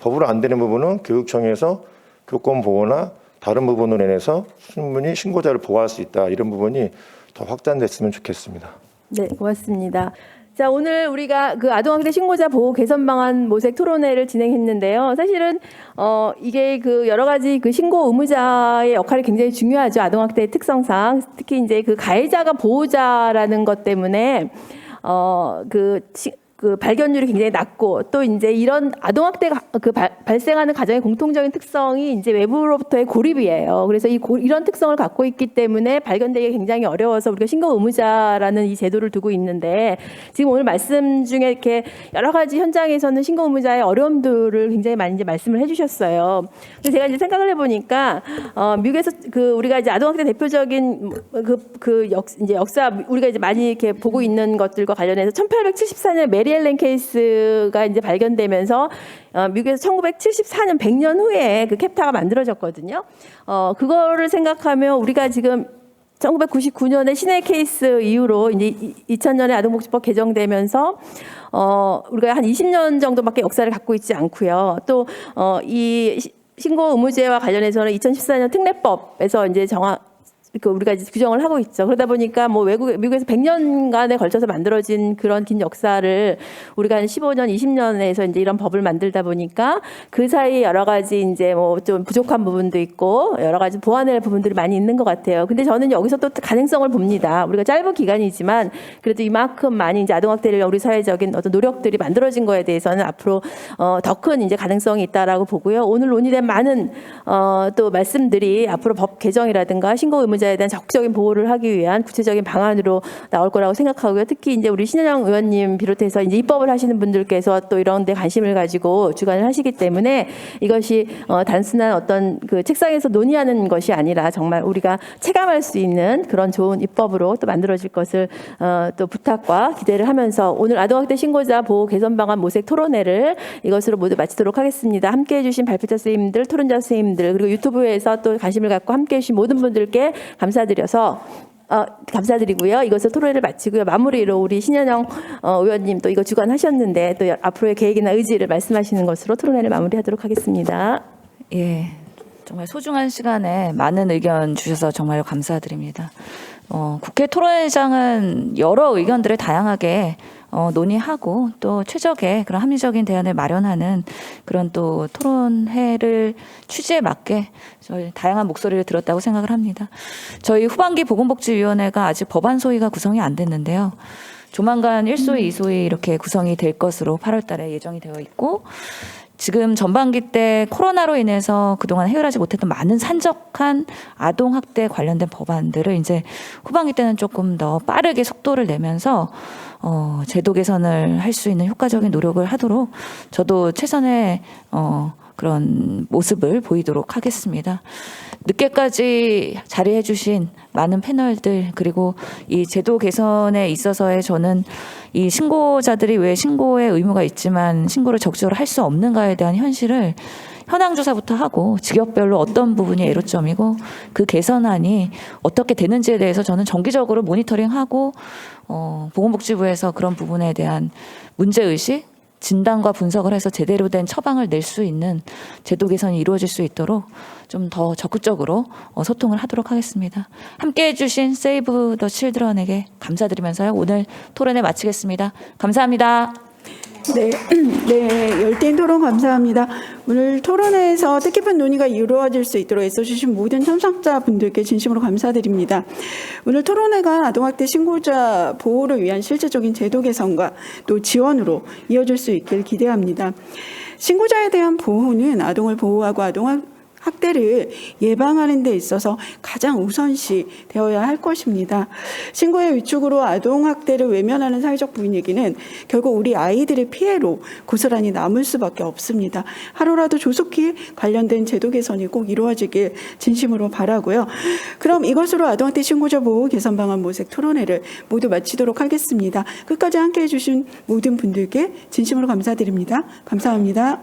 법으로 안 되는 부분은 교육청에서 교권 보호나 다른 부분으로 인해서 충분히 신고자를 보호할 수 있다. 이런 부분이 더 확장됐으면 좋겠습니다. 네, 고맙습니다. 자, 오늘 우리가 그 아동학대 신고자 보호 개선 방안 모색 토론회를 진행했는데요. 사실은 이게 그 여러 가지 그 신고 의무자의 역할이 굉장히 중요하죠. 아동학대의 특성상 특히 이제 그 가해자가 보호자라는 것 때문에 그 발견율이 굉장히 낮고 또 이제 이런 아동학대가 발생하는 가정의 공통적인 특성이 이제 외부로부터의 고립이에요. 그래서 이런 특성을 갖고 있기 때문에 발견되기 굉장히 어려워서 우리가 신고 의무자라는 이 제도를 두고 있는데 지금 오늘 말씀 중에 이렇게 여러 가지 현장에서는 신고 의무자의 어려움들을 굉장히 많이 이제 말씀을 해주셨어요. 근데 제가 이제 생각을 해보니까 미국에서 그 우리가 이제 아동학대 대표적인 이제 역사 우리가 이제 많이 이렇게 보고 있는 것들과 관련해서 1874년 메리 앨런 케이스가 이제 발견되면서 미국에서 1974년 100년 후에 그 캡타가 만들어졌거든요. 그거를 생각하면 우리가 지금 1999년에 신해 케이스 이후로 이제 2000년에 아동복지법 개정되면서 우리가 한 20년 정도밖에 역사를 갖고 있지 않고요. 또 이 신고 의무제와 관련해서는 2014년 특례법에서 이제 우리가 이제 규정을 하고 있죠. 그러다 보니까 뭐 미국에서 100년간에 걸쳐서 만들어진 그런 긴 역사를 우리가 한 15년, 20년에서 이제 이런 법을 만들다 보니까 그 사이에 여러 가지 이제 뭐 좀 부족한 부분도 있고 여러 가지 보완할 부분들이 많이 있는 것 같아요. 근데 저는 여기서 또 가능성을 봅니다. 우리가 짧은 기간이지만 그래도 이만큼 많이 이제 아동학대를 우리 사회적인 어떤 노력들이 만들어진 거에 대해서는 앞으로 더 큰 이제 가능성이 있다라고 보고요. 오늘 논의된 많은 또 말씀들이 앞으로 법 개정이라든가 신고 의무 자에 대한 적극적인 보호를 하기 위한 구체적인 방안으로 나올 거라고 생각하고요. 특히 이제 우리 신현영 의원님 비롯해서 이제 입법을 하시는 분들께서 또 이런 데 관심을 가지고 주관을 하시기 때문에 이것이 단순한 어떤 그 책상에서 논의하는 것이 아니라 정말 우리가 체감할 수 있는 그런 좋은 입법으로 또 만들어질 것을 또 부탁과 기대를 하면서 오늘 아동학대 신고자 보호 개선 방안 모색 토론회를 이것으로 모두 마치도록 하겠습니다. 함께해 주신 발표자 선생님들, 토론자 선생님들 그리고 유튜브에서 또 관심을 갖고 함께해 주신 모든 분들께 감사드리고요. 이것을 토론회를 마치고요. 마무리로 우리 신현영 의원님 또 이거 주관하셨는데 또 앞으로의 계획이나 의지를 말씀하시는 것으로 토론회를 마무리하도록 하겠습니다. 예, 정말 소중한 시간에 많은 의견 주셔서 정말 감사드립니다. 국회 토론회장은 여러 의견들을 다양하게 논의하고 또 최적의 그런 합리적인 대안을 마련하는 그런 또 토론회를 취지에 맞게 저희 다양한 목소리를 들었다고 생각을 합니다. 저희 후반기 보건복지위원회가 아직 법안 소위가 구성이 안 됐는데요. 조만간 1소위, 2소위 이렇게 구성이 될 것으로 8월 달에 예정이 되어 있고 지금 전반기 때 코로나로 인해서 그동안 해결하지 못했던 많은 산적한 아동학대 관련된 법안들을 이제 후반기 때는 조금 더 빠르게 속도를 내면서 제도 개선을 할 수 있는 효과적인 노력을 하도록 저도 최선의 그런 모습을 보이도록 하겠습니다. 늦게까지 자리해 주신 많은 패널들 그리고 이 제도 개선에 있어서의 저는 이 신고자들이 왜 신고의 의무가 있지만 신고를 적극적으로 할 수 없는가에 대한 현실을 현황 조사부터 하고 직업별로 어떤 부분이 애로점이고 그 개선안이 어떻게 되는지에 대해서 저는 정기적으로 모니터링하고 보건복지부에서 그런 부분에 대한 문제의식 진단과 분석을 해서 제대로 된 처방을 낼 수 있는 제도 개선이 이루어질 수 있도록 좀 더 적극적으로 소통을 하도록 하겠습니다. 함께해 주신 세이브 더 칠드런에게 감사드리면서요. 오늘 토론회 마치겠습니다. 감사합니다. 네, 열띤 토론 감사합니다. 오늘 토론회에서 뜻깊은 논의가 이루어질 수 있도록 애써주신 모든 참석자분들께 진심으로 감사드립니다. 오늘 토론회가 아동학대 신고자 보호를 위한 실질적인 제도 개선과 또 지원으로 이어질 수 있길 기대합니다. 신고자에 대한 보호는 아동을 보호하고 학대를 예방하는 데 있어서 가장 우선시 되어야 할 것입니다. 신고의 위축으로 아동학대를 외면하는 사회적 분위기는 결국 우리 아이들의 피해로 고스란히 남을 수밖에 없습니다. 하루라도 조속히 관련된 제도 개선이 꼭 이루어지길 진심으로 바라고요. 그럼 이것으로 아동학대 신고자 보호 개선 방안 모색 토론회를 모두 마치도록 하겠습니다. 끝까지 함께해 주신 모든 분들께 진심으로 감사드립니다. 감사합니다.